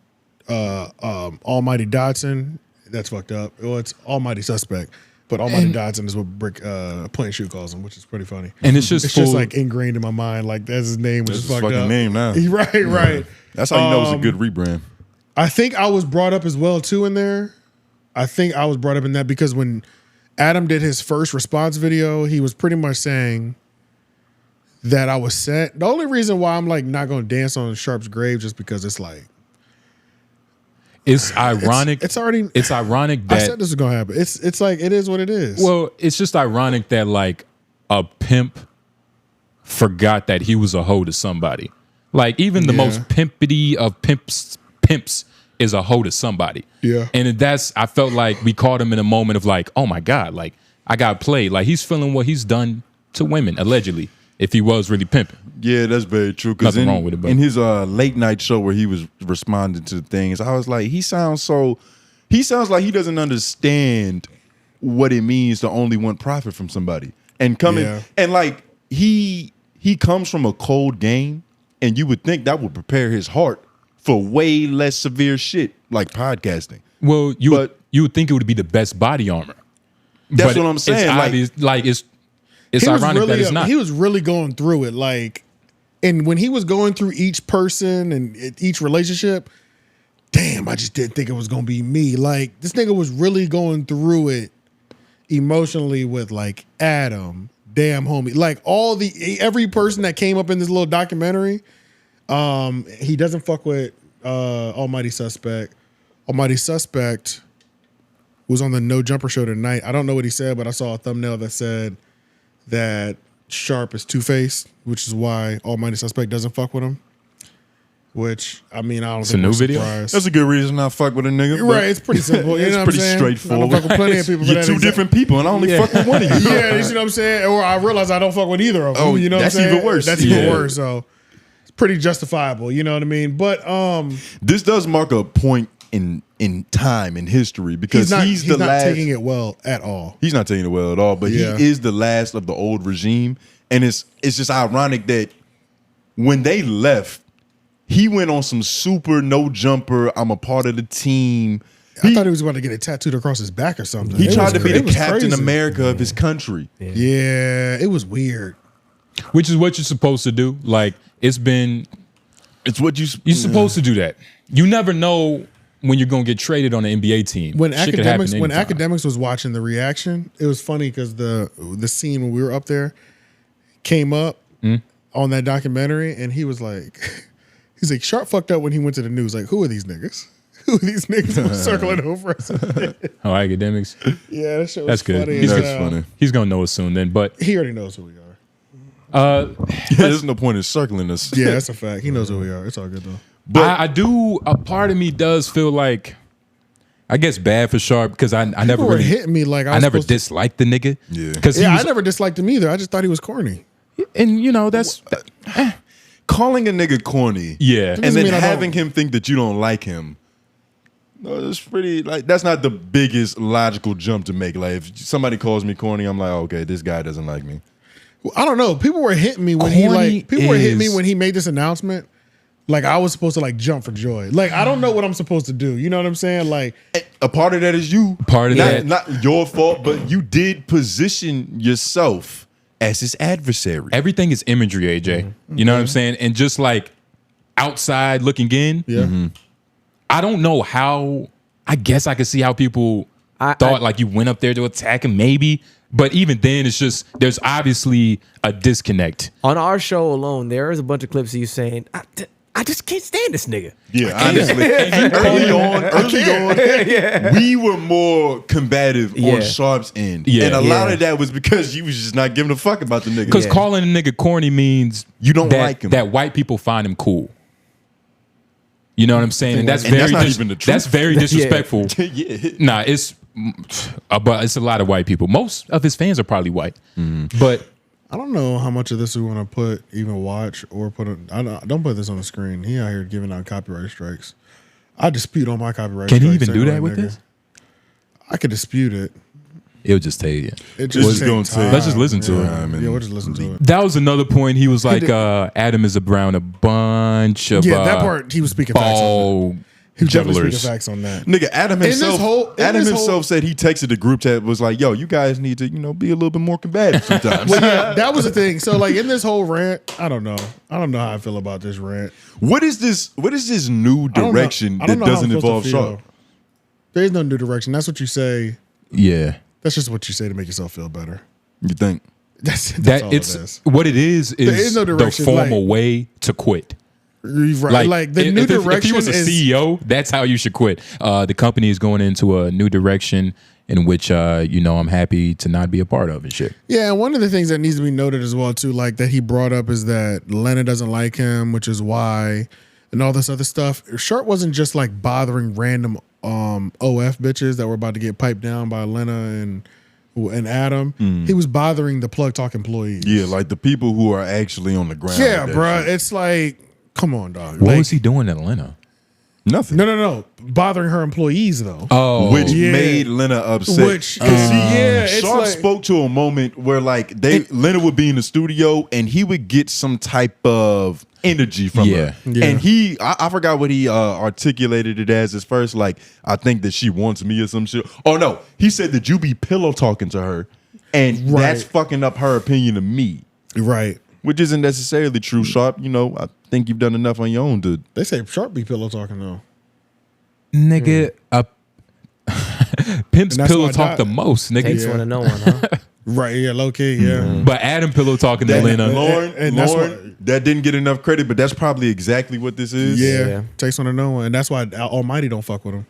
Almighty Dodson. That's fucked up. Well, it's Almighty Suspect. But Almighty Dodson is what Brick Point and Shoot calls him, which is pretty funny. And it's just like ingrained in my mind. Like that's his name, which is fucked fucking up. Name now. Right. That's how you know it's a good rebrand. I think I was brought up as well too in there. I think I was brought up in that because when Adam did his first response video, he was pretty much saying that I was sent. The only reason why I'm like not going to dance on Sharp's grave just because it's like. It's ironic. It's already. It's ironic that I said this is gonna happen. It's like it is what it is. Well, it's just ironic that like a pimp forgot that he was a hoe to somebody. Like even the most pimpity of pimps is a hoe to somebody. Yeah. And I felt like we caught him in a moment of like, oh my God, like I got played. Like he's feeling what he's done to women allegedly. If he was really pimping. Yeah, that's very true. Because wrong with it, in his late night show where he was responding to things, I was like, he sounds like he doesn't understand what it means to only want profit from somebody. And and like he comes from a cold game, and you would think that would prepare his heart for way less severe shit like podcasting. Well, you would think it would be the best body armor. That's what I'm saying. It's ironic that it's not. He was really going through it. Like, and when he was going through each person and each relationship, damn, I just didn't think it was going to be me. Like, this nigga was really going through it emotionally with like Adam, damn homie. Like every person that came up in this little documentary, he doesn't fuck with Almighty Suspect. Almighty Suspect was on the No Jumper show tonight. I don't know what he said, but I saw a thumbnail that said that Sharp is two-faced, which is why Almighty Suspect doesn't fuck with him. Which, I mean, I don't think it's a new video. That's a good reason not fuck with a nigga. Right, it's pretty simple. You know what I'm saying? It's pretty straightforward. I don't fuck with plenty of people for You're that two different people, and I only fuck with one of you. Yeah, you see what I'm saying? Or I realize I don't fuck with either of them. Oh, you know what I'm that's saying? even worse. That's even worse. So it's pretty justifiable. You know what I mean? But this does mark a point in time in history because he's the not last. Taking it well at all. He's not taking it well at all. But he is the last of the old regime, and it's just ironic that when they left, he went on some super no jumper. I'm a part of the team. I thought he was going to get it tattooed across his back or something. He tried to be the Captain crazy. America of his country. Yeah, it was weird. Which is what you're supposed to do. Like it's what you're supposed to do that. You never know when you're going to get traded on an NBA team. When Academics was watching the reaction, it was funny because the scene when we were up there came up on that documentary, and he was like, he's like, Sharp fucked up when he went to the news. Like, who are these niggas? Who are these niggas that was circling over us? Oh, Academics. Yeah, that shit was That's good. funny. He's funny. He's gonna know us soon then, but he already knows who we are. There's no point in circling us. Yeah, that's a fact. He knows who we are. It's all good though. But I do. A part of me does feel like, I guess, bad for Sharp because I never were really hitting me like I I was never supposed to- disliked the nigga. Yeah, because I never disliked him either. I just thought he was corny. And you know that's calling a nigga corny. Yeah, and then having him think that you don't like him. No, it's pretty like that's not the biggest logical jump to make. Like if somebody calls me corny, I'm like, okay, this guy doesn't like me. Well, I don't know. People were hitting me when he made this announcement. Like I was supposed to like jump for joy. Like I don't know what I'm supposed to do. You know what I'm saying? Like a part of that is you. Part of that, not your fault, but you did position yourself as his adversary. Everything is imagery, AJ. You know what I'm saying? And just like outside looking in, I don't know how. I guess I could see how people thought like you went up there to attack him, maybe. But even then, it's just there's obviously a disconnect. On our show alone, there is a bunch of clips of you saying, I just can't stand this nigga. Yeah, honestly. early on, we were more combative on Sharp's end. Yeah. And a lot of that was because you was just not giving a fuck about the nigga. Because calling a nigga corny means you don't like him. That white people find him cool. You know what I'm saying? And that's And very that's not even the truth. That's very disrespectful. Yeah. Nah, but it's a lot of white people. Most of his fans are probably white. But I don't know how much of this we want to even watch or put it. Don't put this on the screen. He out here giving out copyright strikes. I dispute all my copyright can strikes. he even do that with this? I could dispute it. It'll just tell you. Let's just listen to it. Yeah, we'll just listen to it. That was another point. He was like, Adam is around a bunch of that part he was speaking facts on. That. He was definitely jugglers. speaking facts on that. Nigga, Adam himself said he texted the group chat, was like, yo, you guys need to, be a little bit more combative sometimes. Well, yeah, that was the thing. So like in this whole rant, I don't know how I feel about this rant. What is this new direction that doesn't involve Sharp? There is no new direction. That's what you say. Yeah. That's just what you say to make yourself feel better. You think? That's that all it's it is. what it is There is no direction, the formal way to quit. Right. Like the new direction. If he was a CEO, that's how you should quit. The company is going into a new direction in which I'm happy to not be a part of and shit. Yeah, and one of the things that needs to be noted as well too, like that he brought up, is that Lena doesn't like him, which is why, and all this other stuff. Sharp wasn't just like bothering random OF bitches that were about to get piped down by Lena and Adam. He was bothering the Plug Talk employees. Yeah, like the people who are actually on the ground. Yeah, with that bro. shit. It's like, come on, dog. What was he doing in Atlanta? Nothing. No. Bothering her employees though. Oh, which made Lena upset. Which, it's Sharp like, spoke to a moment where like Lena would be in the studio and he would get some type of energy from her. Yeah. And I forgot what he articulated it as his first, like, I think that she wants me or some shit. Oh no, he said that you be pillow talking to her and that's fucking up her opinion of me. Right. Which isn't necessarily true, Sharp. I think you've done enough on your own to. They say Sharp be pillow talking though. Nigga, pimps And that's pillow why talk the most, nigga. Takes one to know one, huh? Right, yeah, low key, yeah. But Adam pillow talking to Lena. Lauren, that didn't get enough credit, but that's probably exactly what this is. Yeah, takes one to know one, and that's why Almighty don't fuck with him.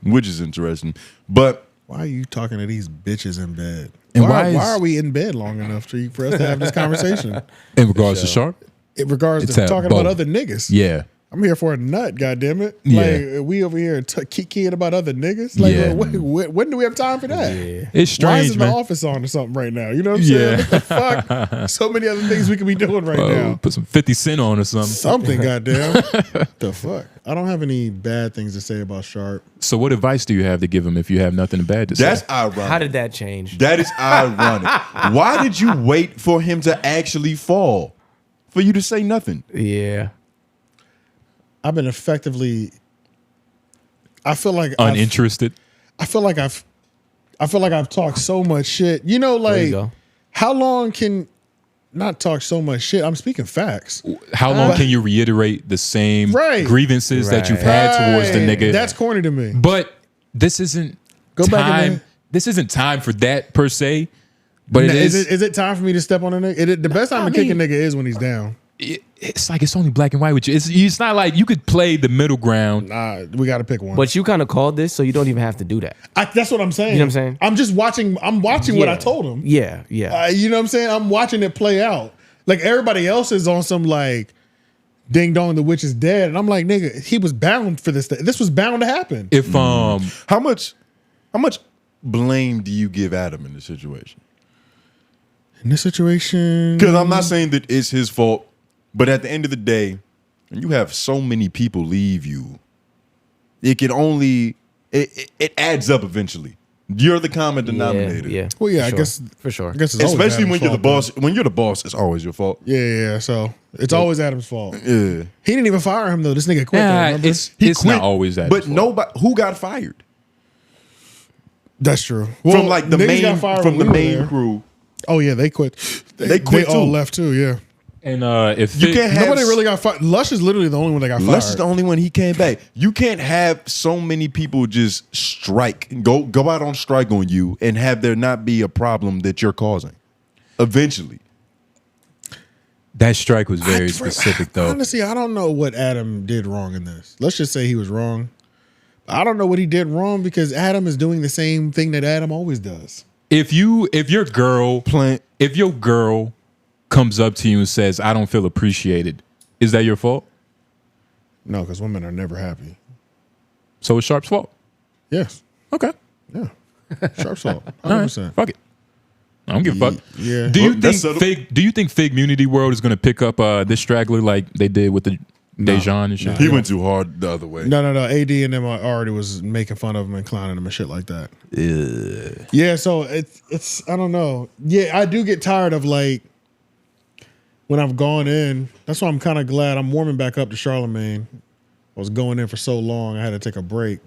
Which is interesting, but why are you talking to these bitches in bed? And why are we in bed long enough for us to have this conversation? In regards to Sharp? In regards It's to at talking both. about other niggas. Yeah. I'm here for a nut, goddammit. Yeah. Like, we over here kikiing about other niggas. Like, Yeah. when do we have time for that? It's Why strange, isn't the man. office on or something right now? You know what I'm saying? What the fuck? So many other things we could be doing right now. Put some 50 Cent on or something. Something, goddamn. The fuck? I don't have any bad things to say about Sharp. So what advice do you have to give him if you have nothing bad to say? that's ironic. How did that change? That is ironic. Why did you wait for him to actually fall? For you to say nothing? Yeah. I've been effectively. I feel like uninterested. I feel like I've talked so much shit. You know, There you like go. how long can not talk so much shit? I'm speaking facts. How long can you reiterate the same Right. grievances that you've had towards the nigga? That's corny to me. But this isn't Go back time. and This isn't time for that per se. But it is. Is it time for me to step on a nigga? The best time to kick a nigga is when he's down. it's like it's only black and white with you. It's not like you could play the middle ground. Nah, we got to pick one. But you kind of called this, so you don't even have to do that. That's what I'm saying. You know what I'm saying? I'm just watching. I'm watching what I told him. Yeah. You know what I'm saying? I'm watching it play out. Like everybody else is on some like, ding dong, the witch is dead, and I'm like, nigga, he was bound for this. This was bound to happen. If how much blame do you give Adam in this situation? In this situation, because I'm not saying that it's his fault, but at the end of the day, when you have so many people leave you, it can only it adds up eventually. You're the common denominator. Yeah. Well, yeah, For I guess for sure. I guess it's always especially Adam's when you're the fault, boss. When you're the boss, it's always your fault. Yeah. So it's always Adam's fault. Yeah. He didn't even fire him though. This nigga quit. though, remember? It's not always that. But nobody who got fired That's true. from like the niggas main got fired from when the we were main there. crew. Oh yeah, they quit. They quit They all too. left too. Yeah. And if You can't have Nobody really got fired. Lush is literally the only one that got fired. Lush is the only one he came back. You can't have so many people just strike, go out on strike on you, and have there not be a problem that you're causing. Eventually, that strike was very specific, though. Honestly, I don't know what Adam did wrong in this. Let's just say he was wrong. I don't know what he did wrong because Adam is doing the same thing that Adam always does. If your girl comes up to you and says, "I don't feel appreciated," is that your fault? No, because women are never happy. So it's Sharp's fault. Yes. Okay. Yeah. Sharp's fault. All right. 100%. Fuck it. I don't give a fuck. Yeah. Do you think Fig Community World is going to pick up this straggler like they did with the Dejan and shit? he went too hard the other way. No. AD and them already was making fun of him and clowning him and shit like that. Yeah. So it's I don't know. Yeah, I do get tired of like when I've gone in. That's why I'm kind of glad I'm warming back up to Charlamagne. I was going in for so long, I had to take a break.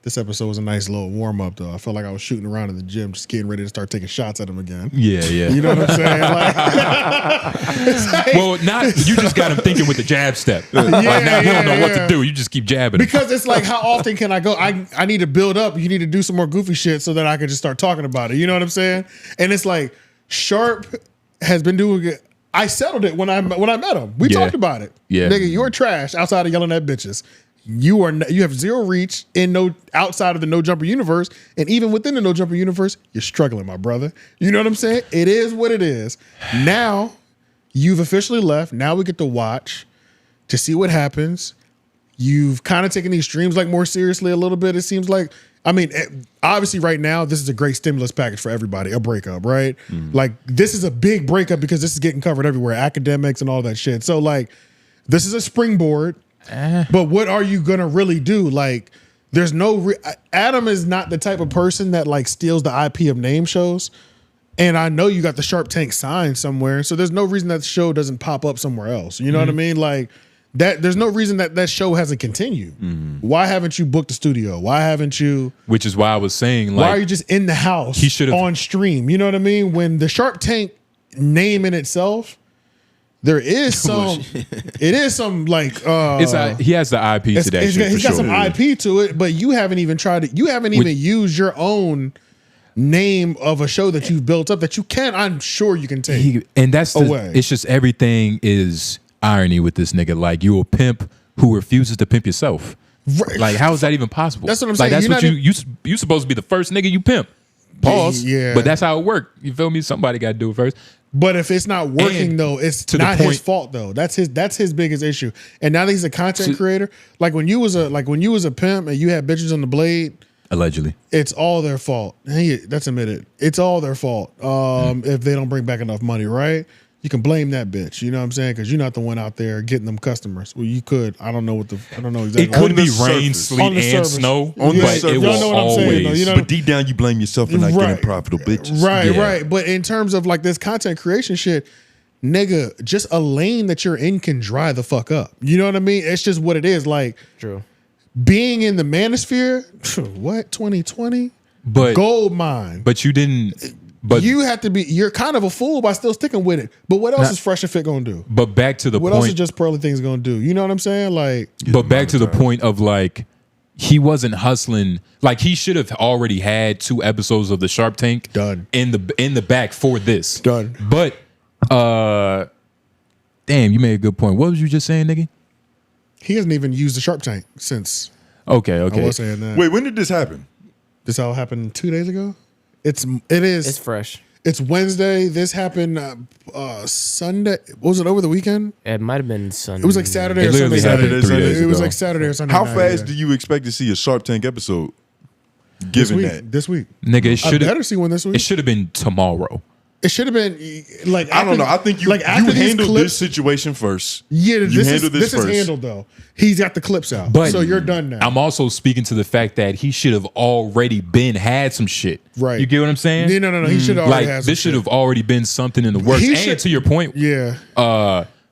This episode was a nice little warm up though. I felt like I was shooting around in the gym, just getting ready to start taking shots at him again. Yeah. You know what I'm saying? Like, well, not you just got him thinking with the jab step. Like now he don't know what to do. You just keep jabbing him. because it's like, how often can I go? I need to build up. You need to do some more goofy shit so that I can just start talking about it. You know what I'm saying? And it's like Sharp has been doing it. I settled it when I met him. We talked about it. Yeah. Nigga, you're trash outside of yelling at bitches. You have zero reach in outside of the no jumper universe, and even within the no jumper universe, you're struggling, my brother. You know what I'm saying? It is what it is. Now you've officially left. Now we get to watch to see what happens. You've kind of taken these streams like more seriously a little bit. It seems like. I mean, obviously, right now this is a great stimulus package for everybody. A breakup, right? Like this is a big breakup because this is getting covered everywhere, academics and all that shit. So like, this is a springboard. But what are you gonna really do? Like, there's no Adam is not the type of person that like steals the IP of name shows. And I know you got the Sharp Tank sign somewhere, so there's no reason that the show doesn't pop up somewhere else. You know what I mean? Like that. There's no reason that show hasn't continued. Why haven't you booked the studio? Why haven't you? Which is why I was saying, like, why are you just in the house? He should have on stream. You know what I mean? When the Sharp Tank name in itself. There is some, it is some like he has the IP to that shit. He's got some IP to it, but you haven't even tried it. You haven't even used your own name of a show that you've built up that you can. I'm sure you can take. And that's away. It's just everything is irony with this nigga. Like you a pimp who refuses to pimp yourself. Right. Like how is that even possible? That's what I'm like, saying. That's what you supposed to be the first nigga you pimp. Pause. Yeah. But that's how it worked. You feel me? Somebody got to do it first. But if it's not working though, it's not his fault though. That's his biggest issue. And now that he's a content creator, like when you was a pimp and you had bitches on the blade, allegedly, it's all their fault. Hey, that's admitted. It's all their fault. If they don't bring back enough money, right? You can blame that bitch. You know what I'm saying? Because you're not the one out there getting them customers. Well, you could. I don't know exactly. It could be rain, sleet, and snow. On the surface. It will know what I'm saying, always. though, you know? But deep down, you blame yourself for not getting profitable bitches. Right. But in terms of like this content creation shit, nigga, just a lane that you're in can dry the fuck up. You know what I mean? It's just what it is. Like, true. Being in the manosphere, what 2020? But gold mine. But you didn't. But you have to be. You're kind of a fool by still sticking with it. But what else is Fresh and Fit gonna do? But back to the what point. What else is Just Pearly Things gonna do? You know what I'm saying? Like, but back to the point of like, he wasn't hustling. Like he should have already had 2 episodes of the Sharp Tank done in the back for this done. But Damn, you made a good point. What was you just saying, nigga? He hasn't even used the Sharp Tank since. Okay. I was saying that. Wait, when did this happen? This all happened 2 days ago. It's fresh. It's Wednesday. This happened Sunday. Was it over the weekend? It might have been Sunday. It was like Saturday or Sunday. It was like Saturday or Sunday. How night, fast do you expect to see a Sharp Tank episode? Given this week, nigga, it should I better see one this week. It should have been tomorrow. It should have been like I don't know. I think you handled this situation first. Yeah, you handled this first. is handled though. He's got the clips out, But so you're done now. I'm also speaking to the fact that he should have already had some shit. Right. You get what I'm saying? Yeah, no. He should have already had some this should have already been something in the works. He And should- to your point, yeah.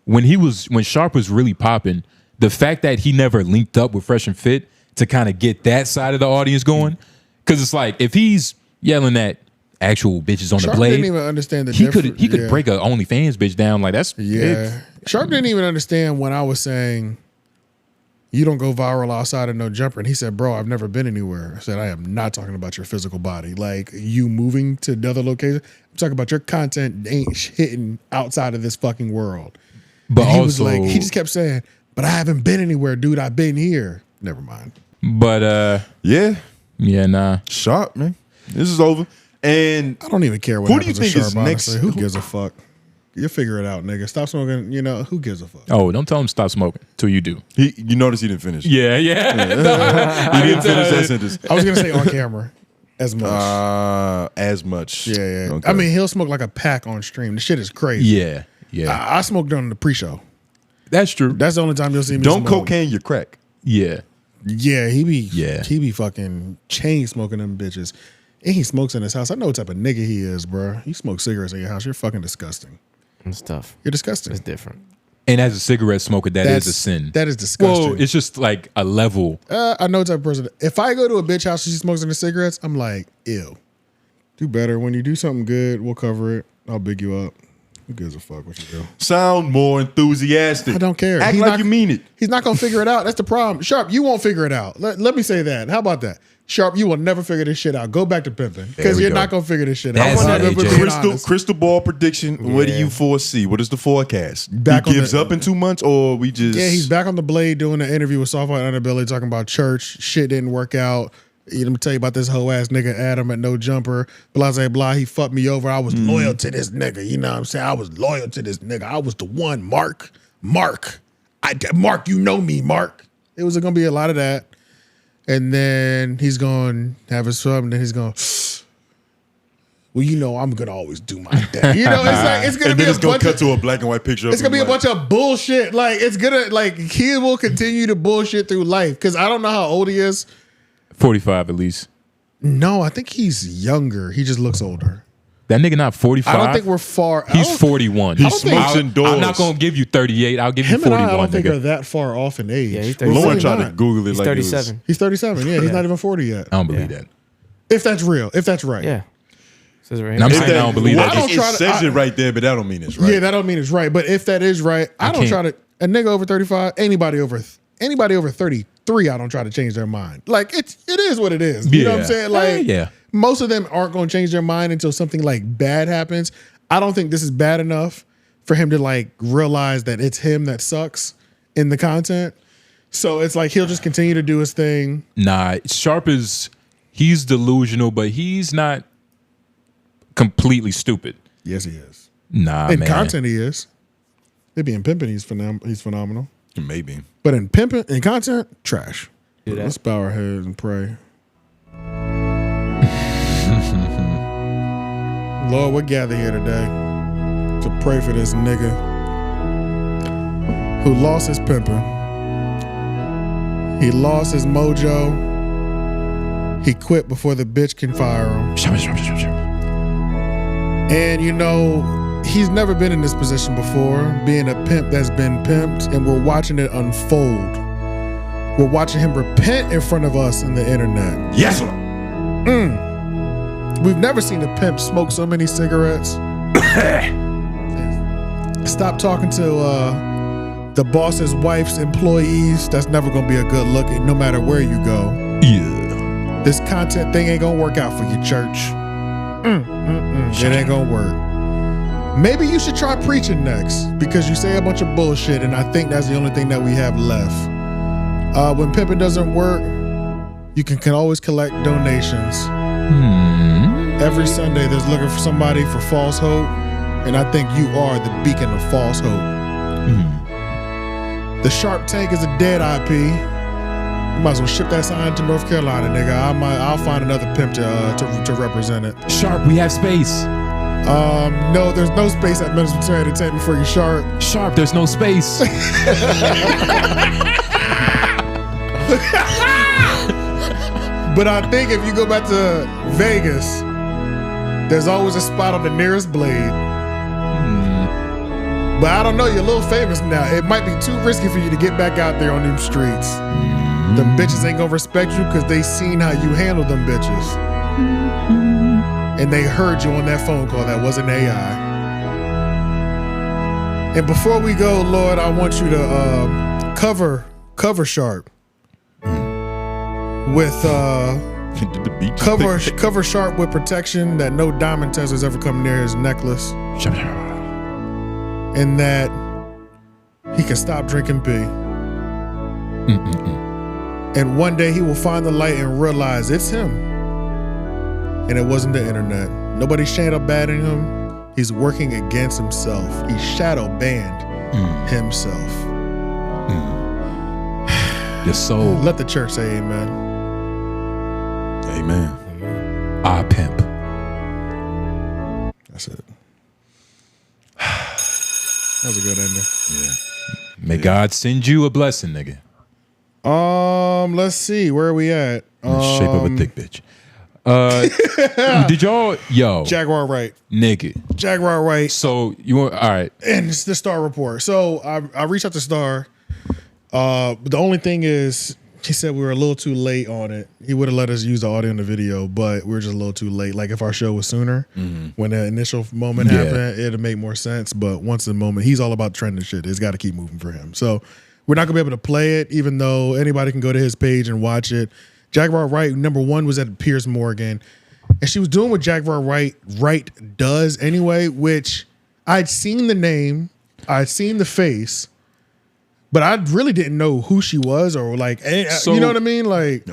When Sharp was really popping, the fact that he never linked up with Fresh and Fit to kind of get that side of the audience going, because it's like if he's yelling at actual bitches on Sharp the blade, didn't even understand the he difference. could break a OnlyFans bitch down like that's Sharp didn't even understand when I was saying you don't go viral outside of no jumper, and he said, "Bro, I've never been anywhere." I said, "I am not talking about your physical body, like you moving to another location. I'm talking about your content ain't hitting outside of this fucking world." But and he was also- like, he just kept saying, "But I haven't been anywhere, dude. I've been here." Never mind. But yeah, nah. Sharp, man, this is over. And I don't even care what who do you happens think to is Sharp, next? honestly. Who gives a fuck? You figure it out, nigga. Stop smoking. You know, who gives a fuck? Oh, don't tell him to stop smoking till you do. You notice he didn't finish. Yeah. He didn't finish that sentence. I was gonna say on camera. As much. As much. Yeah. Okay. I mean, he'll smoke like a pack on stream. The shit is crazy. Yeah. I smoked during the pre-show. That's true. That's the only time you'll see me Don't smoke. cocaine your crack. Yeah. Yeah, he be fucking chain smoking them bitches. And he smokes in his house. I know what type of nigga he is, bro. You smoke cigarettes in your house. You're fucking disgusting. It's tough. You're disgusting. It's different. And as a cigarette smoker, that's a sin. That is disgusting. Well, it's just like a level. I know what type of person. If I go to a bitch house and she smokes in the cigarettes, I'm like, ew. Do better. When you do something good, we'll cover it. I'll big you up. Who gives a fuck what you do? Sound more enthusiastic. I don't care. Act He's like not- you mean it. He's not gonna figure it out. That's the problem. Sharp, you won't figure it out. Let me say that. How about that? Sharp, you will never figure this shit out. Go back to pimping because we you're go. not gonna figure this shit That's out. it, AJ. Crystal ball prediction. What do you foresee? What is the forecast? Back he on gives the- up in 2 months, or we just Yeah, he's back on the blade doing an interview with Soft White Underbelly talking about church. Shit didn't work out. Let me tell you about this hoe ass nigga Adam at No Jumper. Blah, blah, blah. He fucked me over. I was loyal to this nigga. You know what I'm saying? I was loyal to this nigga. I was the one. Mark. Mark, you know me, Mark. It was going to be a lot of that. And then he's going to have his fun. And then he's going, well, you know, I'm going to always do my thing. You know, it's going to be a gonna bunch cut of, to a black and white picture. it's going to be a bunch of bullshit. Like, it's going to, like, he will continue to bullshit through life. Because I don't know how old he is. 45 at least. No, I think he's younger. He just looks older. That nigga not 45. I don't think we're far. I He's don't- 41. He smokes indoors. I'm not gonna give you 38. I'll give you Him and 41. I don't think nigga. are that far off in age. Yeah, he's We're 37. Lauren really tried to not. Google it He's like it was- 37. He's 37. Yeah, he's not even 40 yet. I don't believe that. If that's real. If that's right. Yeah. Says right And I'm here. saying I don't believe Well, that. I don't It try to- says I- it right there, but that don't mean it's right. Yeah, that don't mean it's right. But if that is right, I don't try can't- to. A nigga over 35, anybody over 33, I don't try to change their mind. Like it is what it is. You know what I'm Yeah. saying? Like Yeah. most of them aren't going to change their mind until something like bad happens. I don't think this is bad enough for him to like realize that it's him that sucks in the content. So it's like he'll just continue to do his thing. Nah, Sharp he's delusional, but he's not completely stupid. Yes, he is. Nah, In man. content, he is. Maybe in pimping, he's phenomenal. Maybe. But in pimping, in content, trash. Do that. Let's bow our heads and pray. Lord, we gather here today to pray for this nigga who lost his pimping. He lost his mojo. He quit before the bitch can fire him. And you know, he's never been in this position before, being a pimp that's been pimped, and we're watching it unfold. We're watching him repent in front of us in the internet. Yes, sir. We've never seen a pimp smoke so many cigarettes. Stop talking to the boss's wife's employees. That's never gonna be a good look, no matter where you go. Yeah. This content thing ain't gonna work out for you, church. It ain't gonna work. Maybe you should try preaching next because you say a bunch of bullshit, and I think that's the only thing that we have left. When pimping doesn't work, you can always collect donations. Every Sunday, there's looking for somebody for false hope, and I think you are the beacon of false hope. The Sharp Tank is a dead IP. You might as well ship that sign to North Carolina, nigga. I'll find another pimp to represent it. Sharp, we have space. No, there's no space at MenaceMaterialEnt for you, Sharp. Sharp, there's no space. But I think if you go back to Vegas, there's always a spot on the nearest blade. But I don't know, you're a little famous now. It might be too risky for you to get back out there on them streets. Them bitches ain't gonna respect you because they seen how you handle them bitches. And they heard you on that phone call that wasn't AI. And before we go, Lord, I want you to cover Sharp with cover Sharp with protection that no diamond testers ever come near his necklace, and that he can stop drinking pee. And one day he will find the light and realize it's him, and it wasn't the internet. Nobody's shadow banning him. He's working against himself. He shadow banned himself. Your soul. Let the church say amen. Amen. I pimp. That's it. That was a good ending. Yeah. May God send you a blessing, nigga. Let's see. Where are we at? In the shape of a thick bitch. Did y'all, Jaguar Wright. Nigga. Jaguar Wright. So you want, all right. And it's the Star report. So I reached out to Star. But the only thing is, he said we were a little too late on it. He would have let us use the audio and the video, but we were just a little too late. Like if our show was sooner, when the initial moment happened, it'd make more sense. But once the moment, he's all about trending shit. It's got to keep moving for him. So we're not gonna be able to play it, even though anybody can go to his page and watch it. Jaguar Wright, #1 was at Piers Morgan, and she was doing what Jaguar Wright does anyway, which I'd seen the name, I'd seen the face, but I really didn't know who she was or like, you know what I mean? Like,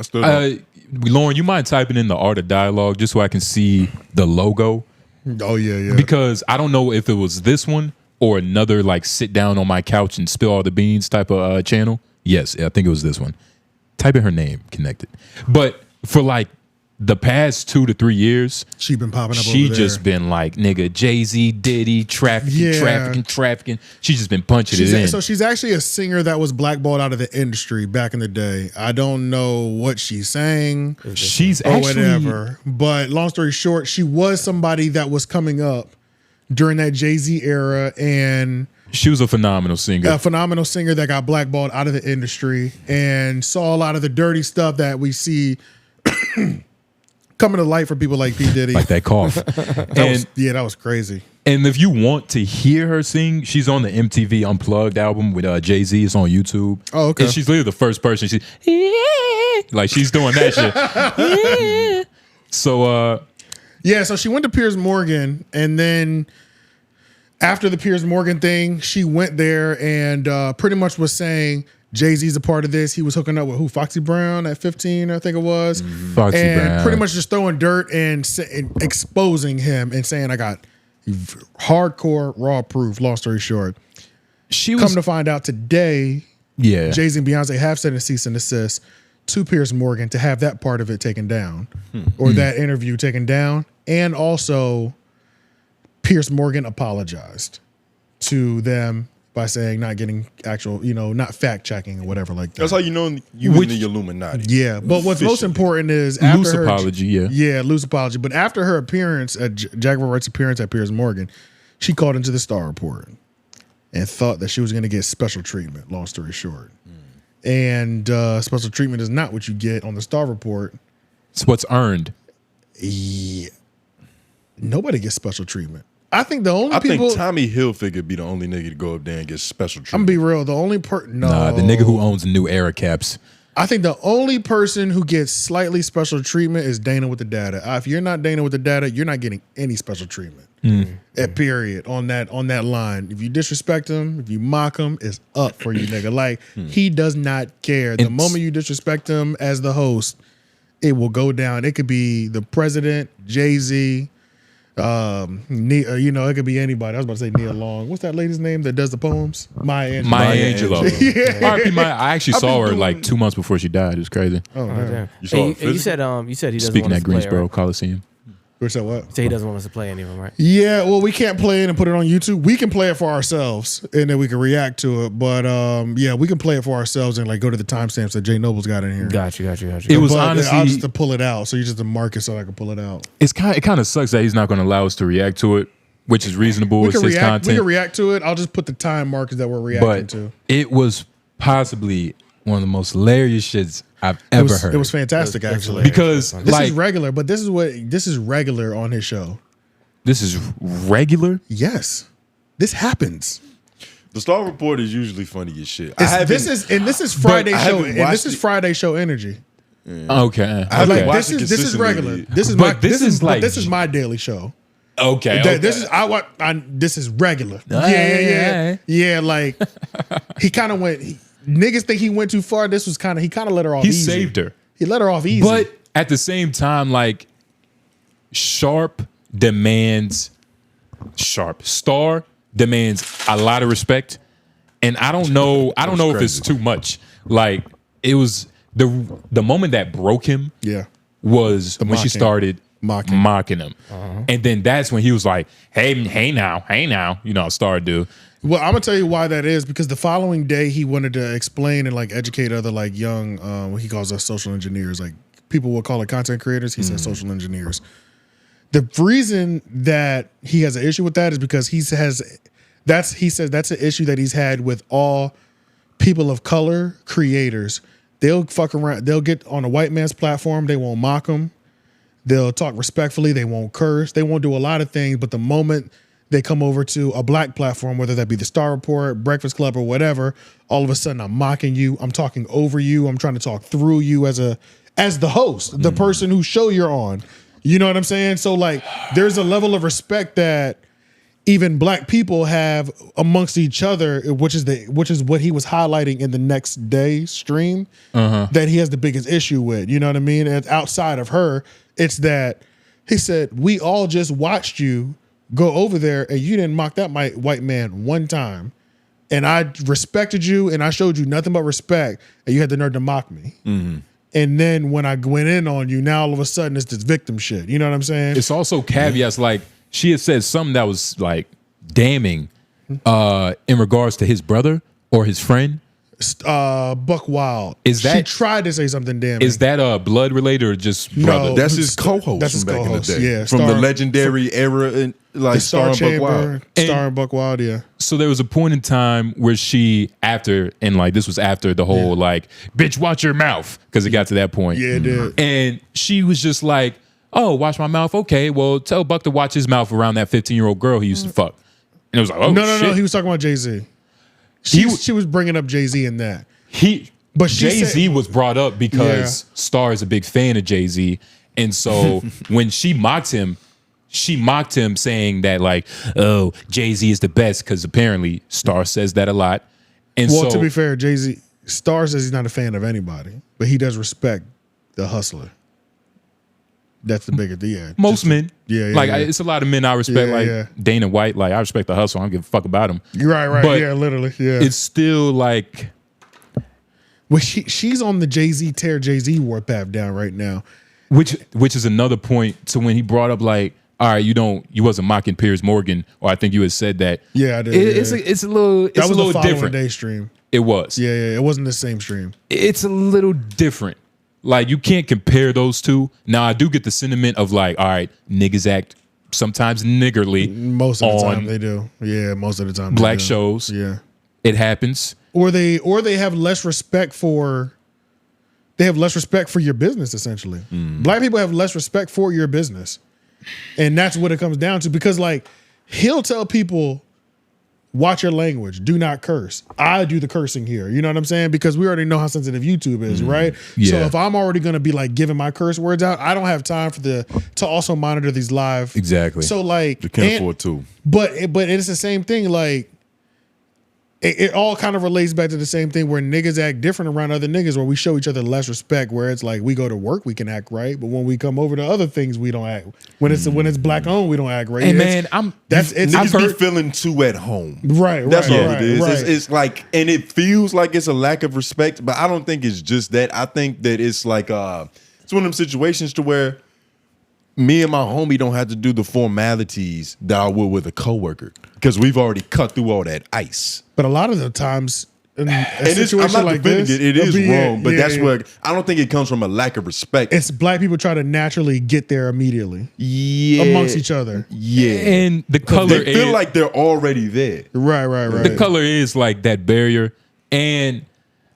Lauren, you mind typing in the art of dialogue just so I can see the logo? Oh yeah. Because I don't know if it was this one or another like sit down on my couch and spill all the beans type of channel. Yes, I think it was this one. Type in her name, connected. But for like the past 2 to 3 years, she been popping up. She over there. just been like, nigga, Jay-Z, Diddy, trafficking. She's just been punching it in. So she's actually a singer that was blackballed out of the industry back in the day. I don't know what she's saying. She's or actually whatever. But long story short, she was somebody that was coming up during that Jay-Z era, and she was a phenomenal singer. A phenomenal singer that got blackballed out of the industry and saw a lot of the dirty stuff that we see coming to light for people like P. Diddy. Like that cough. That was crazy. And if you want to hear her sing, she's on the MTV Unplugged album with Jay-Z. It's on YouTube. Oh, okay. And she's literally the first person. She's doing that shit. So, so she went to Piers Morgan, and then after the Piers Morgan thing, she went there and pretty much was saying Jay-Z's a part of this. He was hooking up with Foxy Brown at 15, I think it was. Foxy Brown. Pretty much just throwing dirt and exposing him and saying, I got hardcore raw proof, long story short. Come to find out today, Jay-Z and Beyonce have sent a cease and desist to Piers Morgan to have that part of it taken down or that interview taken down. And also Piers Morgan apologized to them by saying not getting actual, not fact checking or whatever like that. That's how you know you in the Illuminati. Yeah, but what's most important is loose apology. Yeah, loose apology. But after her appearance at Jaguar Wright's appearance at Piers Morgan, she called into the Star Report and thought that she was going to get special treatment. Long story short, and special treatment is not what you get on the Star Report. It's what's earned. Yeah. Nobody gets special treatment. I think the only people. I think Tommy Hilfiger be the only nigga to go up there and get special treatment. I'm gonna be real. The only person. No, Nah, the nigga who owns New Era Caps. I think the only person who gets slightly special treatment is Dana with the data. If you're not Dana with the data, you're not getting any special treatment. At period on that line. If you disrespect him, if you mock him, it's up for you, nigga. Like he does not care. The moment you disrespect him as the host, it will go down. It could be the president, Jay-Z, it could be anybody. I was about to say Nia Long. What's that lady's name that does the poems? Maya Angelou. Yeah. R.I.P. Maya. I actually saw her like 2 months before she died. It was crazy. Oh, damn. You said he doesn't Speaking want at us to play, Greensboro right? Coliseum. Which that what? You said he doesn't want us to play any of them, right? Yeah, well, we can't play it and put it on YouTube. We can play it for ourselves and then we can react to it. But yeah, we can play it for ourselves and like go to the timestamps that Jay Noble's got in here. Got you. It was honestly, I'll just to pull it out. So you just to mark it so I can pull it out. It kind of sucks that he's not going to allow us to react to it, which is reasonable. It's his content. We can react to it. I'll just put the time markers that we're reacting to. It was possibly one of the most hilarious shits I've ever heard. It was fantastic, actually. Because this is regular, but this is regular on his show. This is regular? Yes. This happens. The Star Report is usually funny as shit. This is Friday show. And this is Friday show energy. Yeah. Okay. This is regular. This is my daily show. Okay. This is regular. Yeah. Like he kind of went. Niggas think he went too far. He kind of let her off. He easy. saved her. He let her off easy. But at the same time, like Star demands a lot of respect, and I don't know if it's too much. Like it was the moment that broke him. Yeah. Was when she started mocking him. And then that's when he was like, hey now, started to. Well, I'm gonna tell you why that is, because the following day he wanted to explain and like educate other like young, what he calls us social engineers, like people will call it content creators. He says social engineers. The reason that he has an issue with that is because he says that's an issue that he's had with all people of color creators. They'll fuck around. They'll get on a white man's platform. They won't mock him. They'll talk respectfully. They won't curse. They won't do a lot of things. But the moment they come over to a black platform, whether that be the Star Report, Breakfast Club, or whatever, all of a sudden I'm mocking you. I'm talking over you. I'm trying to talk through you as the host, the person whose show you're on. You know what I'm saying? So like, there's a level of respect that even black people have amongst each other, which is what he was highlighting in the next day stream, that he has the biggest issue with. You know what I mean? And outside of her, it's that he said, we all just watched you go over there and you didn't mock that white man one time. And I respected you and I showed you nothing but respect and you had the nerve to mock me. And then when I went in on you, now all of a sudden it's this victim shit. You know what I'm saying? It's also caveats like she had said something that was like damning in regards to his brother or his friend. Buck Wild. She tried to say something damning. Is that blood related or just brother? No, that's his co-host. That's his from back co-host. in the day. Yeah, from the legendary era, in, like Star starring Buck Wild. Starring Buck Wild, yeah. So there was a point in time where this was after the whole like, bitch, watch your mouth, because it got to that point. Yeah, it did. And she was just like, oh, watch my mouth. Okay, well, tell Buck to watch his mouth around that 15-year-old girl he used to fuck. And it was like, oh, no. He was talking about Jay-Z. She was bringing up Jay-Z in that. But Jay-Z was brought up because Star is a big fan of Jay-Z. And so when she mocked him saying that like, oh, Jay-Z is the best, because apparently Star says that a lot. And well, to be fair, Jay-Z, Star says he's not a fan of anybody, but he does respect the hustler. That's the bigger deal. Most men. Yeah. It's a lot of men I respect, Dana White. Like, I respect the hustle. I don't give a fuck about him. You're right. But yeah, literally. Yeah. It's still like, well, she's on the Jay-Z warpath down right now. Which is another point to when he brought up like, all right, you wasn't mocking Piers Morgan, or I think you had said that. Yeah, I did. It's a little different. Day stream. It was. Yeah. It wasn't the same stream. It's a little different. Like, you can't compare those two. Now, I do get the sentiment of like, all right, niggas act sometimes niggerly. Most of the time they do. Yeah, most of the time. Black shows. Yeah. It happens. Or they have less respect for your business, essentially. Black people have less respect for your business. And that's what it comes down to. Because like, he'll tell people watch your language. Do not curse. I do the cursing here. You know what I'm saying? Because we already know how sensitive YouTube is, right? Yeah. So if I'm already going to be like giving my curse words out, I don't have time to also monitor these live. Exactly. So like, You can't afford to. But it's the same thing. Like, it all kind of relates back to the same thing where niggas act different around other niggas, where we show each other less respect, where it's like we go to work, we can act right, but when we come over to other things, we don't act. When it's black owned, we don't act right. Hey, It's- man, niggas be feeling too at home. Right, That's right, all right, it is. right. It's like, and it feels like it's a lack of respect, but I don't think it's just that. I think that it's like it's one of them situations to where me and my homie don't have to do the formalities that I would with a coworker because we've already cut through all that ice. But a lot of the times, in a And it's, I'm situation not like defending this, it. It is wrong, but that's yeah. where I don't think it comes from a lack of respect. It's black people try to naturally get there immediately. Yeah, Amongst each other. Yeah, And the color they feel is, like they're already there. Right. the color is like that barrier. And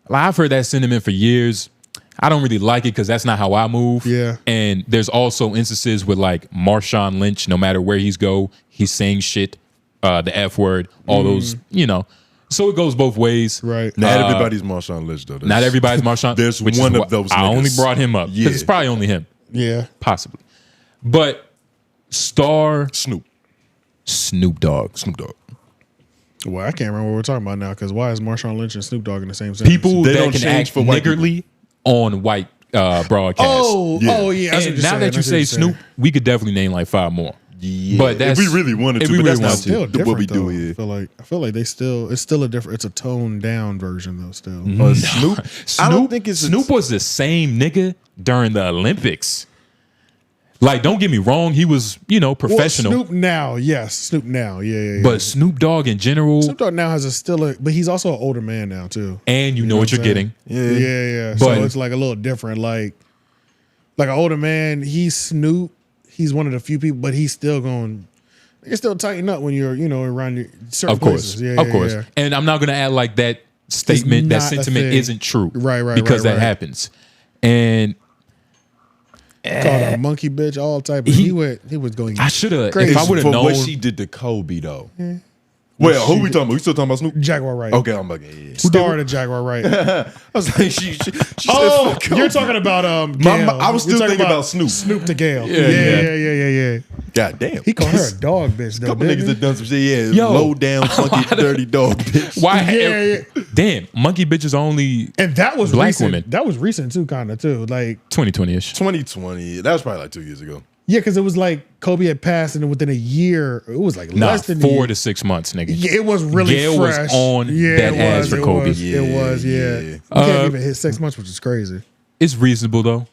like, I've heard that sentiment for years. I don't really like it because that's not how I move. Yeah. And there's also instances with like Marshawn Lynch, no matter where he's go, he's saying shit, the F word, all those, you know. So it goes both ways. Right. Not everybody's Marshawn Lynch though. Not everybody's Marshawn. There's which is one why of those. I only niggas. brought him up because it's probably only him. Yeah. Possibly. But Snoop Dogg. Well, I can't remember what we're talking about now because why is Marshawn Lynch and Snoop Dogg in the same sentence? People They that don't can change act for white niggardly on white broadcasts. Oh, yeah. I see what And you're now saying. that you I see what say you're saying. Snoop, we could definitely name like 5 more. Yeah, But that's if we really wanted if to, we but really that's not wanted to. Still different, what we do though. here. I feel like it's still a different. It's a toned down version though. Still, Snoop, I don't think it's Snoop was the same nigga during the Olympics. Like, don't get me wrong, he was, professional. Well, Snoop now, yes, Snoop now, yeah. But Snoop Dogg in general, Snoop Dogg now has but he's also an older man now too. and you know what you're getting. Yeah. But- So it's like a little different. Like an older man, he's Snoop. He's one of the few people, but he's still going. You can still tighten up when you're, around your certain Of course, places. of course. Yeah. And I'm not gonna act like that statement, that not a sentiment thing. isn't true, Right, because that right. happens. And Called her a monkey bitch, all type. But he was going. I should have. crazy. If I would have for known, what she did to Kobe though. Well, who we talking about? We still talking about Snoop? Jaguar Wright. Okay, I'm like, yeah. Star of Jaguar Wright. I was like, she Oh, said, fuck Kobe. you're talking about My- Gail. I was You're still talking thinking about Snoop. Snoop to Gail. Yeah. Yeah. God damn. He called her a dog bitch though. couple didn't niggas he? that done some shit. Yeah, Yo. low down, funky, dirty dog bitch. why? Yeah. Damn, monkey bitches only And that was Black recent. women. That was recent too, kind of too. Like 2020ish. 2020. That was probably like 2 years ago. yeah, because it was like Kobe had passed, and then within a year, it was like Nah, less than 4 to 6 months, nigga. Yeah, it was really Gail fresh. was on that ass for Kobe. It was. Yeah. You can't even hit 6 months, which is crazy. It's reasonable though.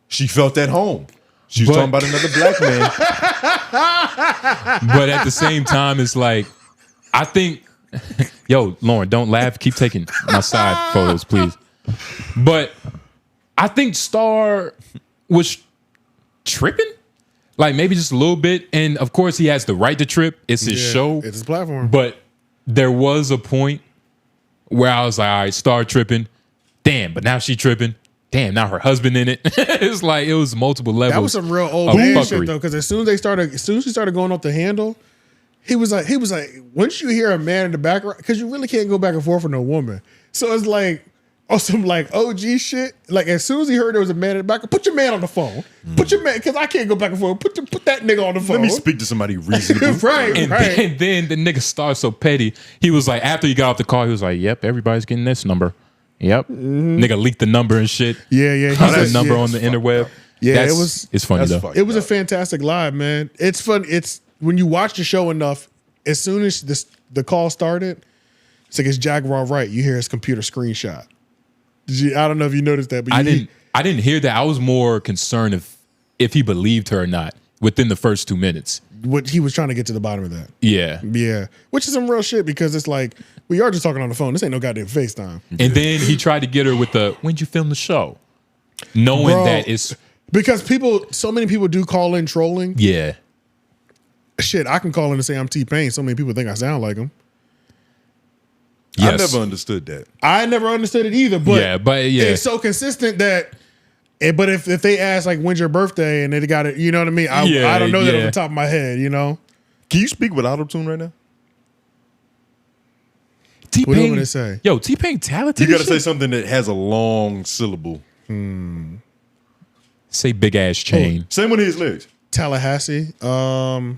She felt at home. She was But- talking about another black man. But at the same time, it's like, I think, yo, Lauren, don't laugh. Keep taking my side photos, please. But I think Star was tripping, like maybe just a little bit. And of course, he has the right to trip. It's his show. It's his platform. But there was a point where I was like, all right, Star tripping. Damn, but now she tripping. Damn, now her husband in it. It's like it was multiple levels. That was some real old of man fuckery. shit though, because as soon as she started going off the handle, he was like, once you hear a man in the background, because you really can't go back and forth with no woman. So it's like, some like OG shit. Like as soon as he heard there was a man in the back, put your man on the phone. Put your man, because I can't go back and forth. Put that nigga on the phone. Let me speak to somebody reasonable. right. And then the nigga started so petty. He was like, after he got off the call, he was like, yep, everybody's getting this number. Yep. Nigga leaked the number and shit. Yeah. Put that number on the interweb. Yeah, It's funny though. It was a fantastic live, man. It's fun. It's when you watch the show enough, as soon as the call started, it's like it's Jaguar Wright. You hear his computer screenshot. I don't know if you noticed that, but I didn't hear that. I was more concerned if he believed her or not within the first 2 minutes. What he was trying to get to the bottom of that. Yeah. Which is some real shit because it's like we are just talking on the phone. This ain't no goddamn FaceTime. And then he tried to get her with the when'd you film the show? Knowing Bro, that it's because so many people do call in trolling. Yeah. Shit, I can call in and say I'm T-Pain. So many people think I sound like him. I never understood that. I never understood it either, but yeah. it's so consistent that. But if they ask like when's your birthday and they got it, you know what I mean? I don't know that off the top of my head, you know. Can you speak with auto-tune right now? What do you want me T-Pain. to say? Yo, T-Pain talented. You as got to say shit. something that has a long syllable. Say big ass chain. Say one of his lyrics. Tallahassee. Damn.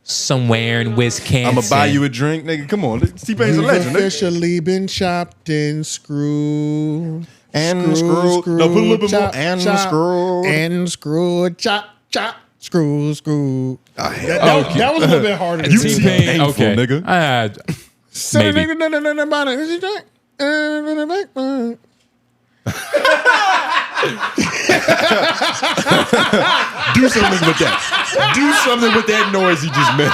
Somewhere in Wisconsin. I'm gonna buy you a drink, nigga. Come on, T-Pain's a We've legend. Nigga. officially been chopped and screwed. And screwed. No, put a little bit more. And screwed. And screwed. Chop, chop. Screw. Okay. That was a little bit harder. You to T-Pain, say. okay. nigga. Maybe. Do something with that. Do something with that noise he just made.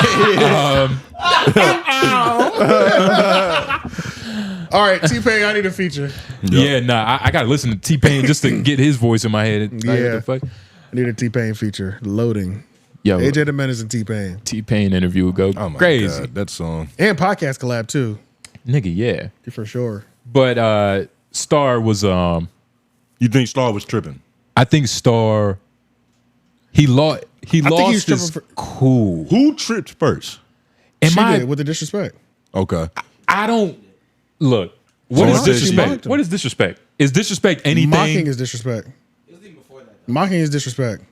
All right, T-Pain, I need a feature. Yeah, nah, I gotta listen to T-Pain just to get his voice in my head. Like, what Yeah. the fuck? I need a T-Pain feature. Loading. Yo, AJ the Menace and T-Pain. T-Pain interview would go Oh my crazy. God, that song. And podcast collab too. Nigga, yeah. For sure. But Star was You think Star was tripping? I think Star he lost think he's his tripping cool. Who tripped first? Am She I did, with the disrespect. Okay. I don't look. What So is what did she disrespect? mock him? What is disrespect? Is disrespect anything? Mocking is disrespect. Mocking is disrespect.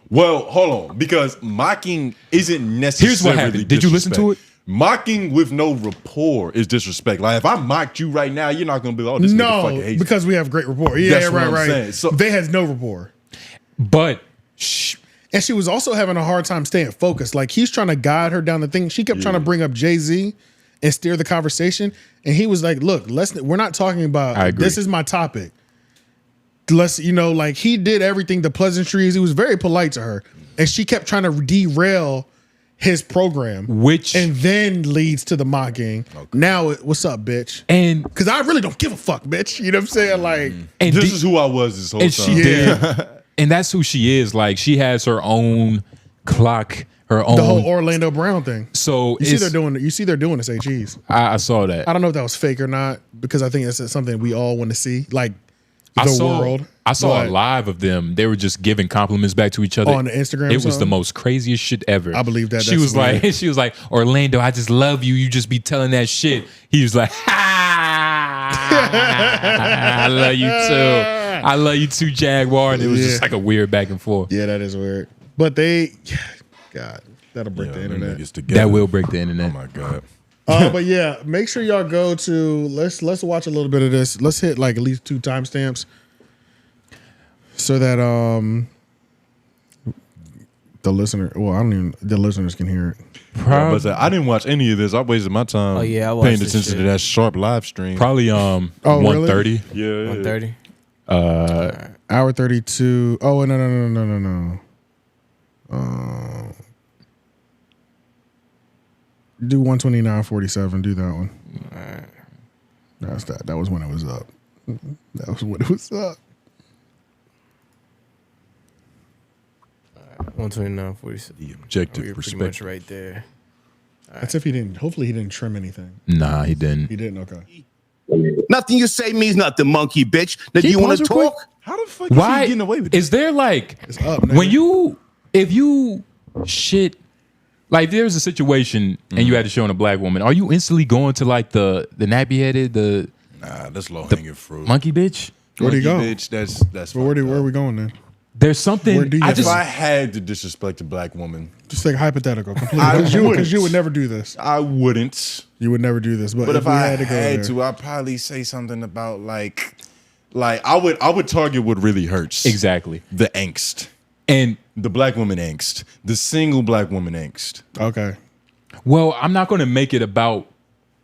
Well, hold on, because mocking isn't necessarily. Here's what happened. Did you listen to disrespect. Mocking with no rapport is disrespect. Like if I mocked you right now, you're not gonna be like, oh, this nigga fucking No, hates because we have great rapport. Yeah, That's what right, I'm right. saying. So- they had no rapport. But And she was also having a hard time staying focused. Like he's trying to guide her down the thing. She kept trying to bring up Jay-Z and steer the conversation. And he was like, look, we're not talking about, I agree. this is my topic. Let's, like he did everything, the pleasantries. He was very polite to her. And she kept trying to derail his program. And then leads to the mocking. Okay. Now, what's up, bitch? And because I really don't give a fuck, bitch. You know what I'm saying? Like, and this is who I was this whole and time. she did. And that's who she is. Like she has her own clock, her own the whole Orlando Brown thing. So You see they're doing to say cheese. I saw that. I don't know if that was fake or not because I think it's something we all want to see, like the world. I saw But a live of them. They were just giving compliments back to each other On the Instagram or It was the something? most craziest shit ever. I believe that. She That's was weird. like, she was like, Orlando, I just love you. You just be telling that shit. He was like, I love you too. I love you too, Jaguar. And it was just like a weird back and forth. Yeah, that is weird. But God, that'll break the internet. That will break the internet. Oh my God. But yeah, make sure y'all go to let's watch a little bit of this. Let's hit like at least 2 timestamps so that the listeners can hear it. I didn't watch any of this. I wasted my time paying attention to that sharp live stream. Probably 1:30. Yeah. 1:30. Hour 32. Oh no. Do 129.47. Do that one. That's that. That was when it was up. That was when it was up. 129.47. The objective Pretty perspective. much right there. That's if he didn't. Hopefully he didn't trim anything. Nah, he didn't. He didn't. Okay. Nothing you say means nothing, monkey bitch. Now, do Can you you want to pause real talk? How the fuck Why is he getting away with is there like It's up, when if you shit like there's a situation and you had to show on a black woman, are you instantly going to like the nappy headed Nah, that's low hanging fruit. monkey bitch? Where'd he go? Bitch, that's. Where are we going then? There's something Where do you If I had to disrespect a black woman, just like hypothetical, I completely. wouldn't. Because you would never do this. I wouldn't. You would never do this. But But if we I had to go had there, to, I'd probably say something about like I would target what really hurts. Exactly. The angst. And the black woman angst. The single black woman angst. Okay. Well, I'm not going to make it about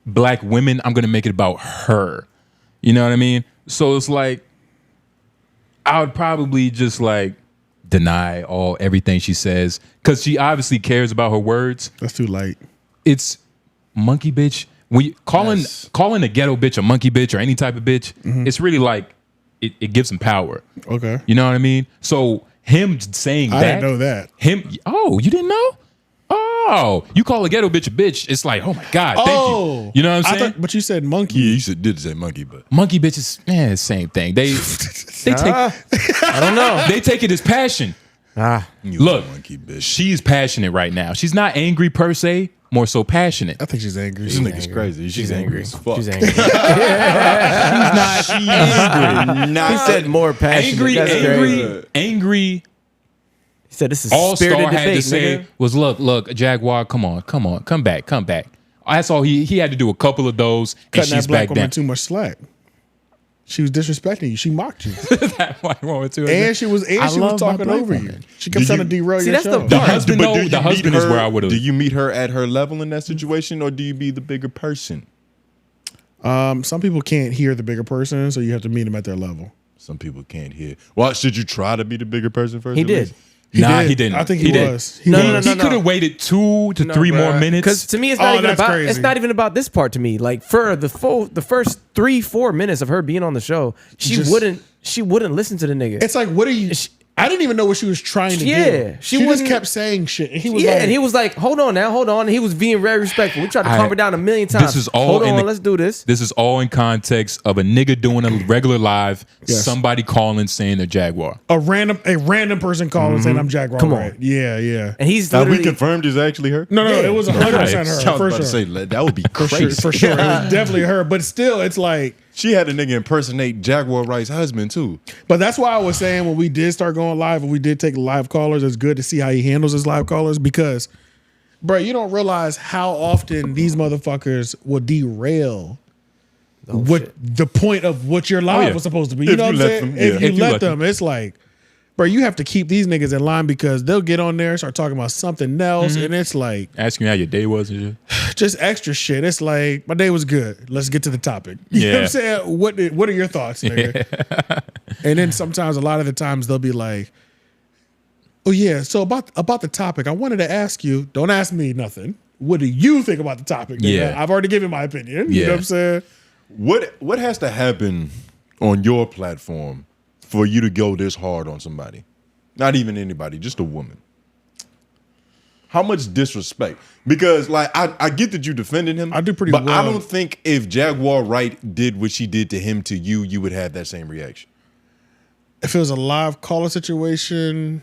black women. I'm going to make it about her. You know what I mean? So it's like I would probably just like deny everything she says because she obviously cares about her words. That's too light. It's monkey bitch. When you, calling a ghetto bitch a monkey bitch or any type of bitch, it's really like it gives him power. Okay. You know what I mean? So him saying I that, didn't know that. You didn't know? Oh, you call a ghetto bitch a bitch? It's like, oh my god, thank you. You know what I'm saying? But you said monkey. Yeah, you did say monkey, but Monkey bitches, same thing. They take. I don't know. They take it as passion. you Look, monkey bitch. she's passionate right now. She's not angry per se. more so passionate. I think she's angry. This nigga's crazy. She's angry as fuck. She's angry. She's not angry. He said more passionate. Angry. He said this is all spirited Star had debate, to say nigga. was, look, Jaguar, come on, come back. That's all he had to do. A couple of those, and Cutting she's that black back woman down. too much slack. She was disrespecting you. She mocked you. That white woman too. And she was I love my talking black over woman. you. She kept trying to derail your show. The husband, But though, do you the husband meet is her- where I would have. Do you meet her at her level in that situation, or do you be the bigger person? Some people can't hear the bigger person, so you have to meet them at their level. Some people can't hear. Well, should you try to be the bigger person first? He at did. least? He did. I think he was. He was. He could have waited 2 to 3 more minutes. Because to me, it's not even about. It's not even about this part to me. Like for the first 3-4 minutes of her being on the show, she wouldn't listen to the nigga. It's like, what are you? I didn't even know what she was trying to do. Yeah, she just wouldn't- kept saying shit. And he was and he was like, "Hold on now, hold on." And he was being very respectful. We tried to calm her down a million times. This is all Hold in on, let's do this. This is all in context of a nigga doing a regular live. Yes. Somebody calling saying they're Jaguar. a random person calling saying I'm Jaguar. Come on. Wright. Yeah. And he's Have we confirmed it's actually her? No, it was 100% her. I was For about sure. to say, that would be crazy. For sure. It was definitely her. But still, it's like. She had a nigga impersonate Jaguar Wright's husband too. But that's why I was saying when we did start going live and we did take live callers, it's good to see how he handles his live callers because, bro, you don't realize how often these motherfuckers will derail the point of what your live was supposed to be. You know what I'm saying? If you let them, it's like, bro, you have to keep these niggas in line because they'll get on there, start talking about something else, and it's like asking you how your day was and shit. just extra shit. It's like, my day was good. Let's get to the topic. You know what I'm saying? What are your thoughts, nigga? And then sometimes, a lot of the times, they'll be like, oh yeah, so about the topic, I wanted to ask you, don't ask me nothing. What do you think about the topic? Nigga? Yeah. I've already given my opinion. You know what I'm saying? What has to happen on your platform for you to go this hard on somebody? Not even anybody, just a woman. How much disrespect? Because like I get that you defended him. I do pretty but well. I don't think if Jaguar Wright did what she did to him to you, you would have that same reaction. If it was a live caller situation,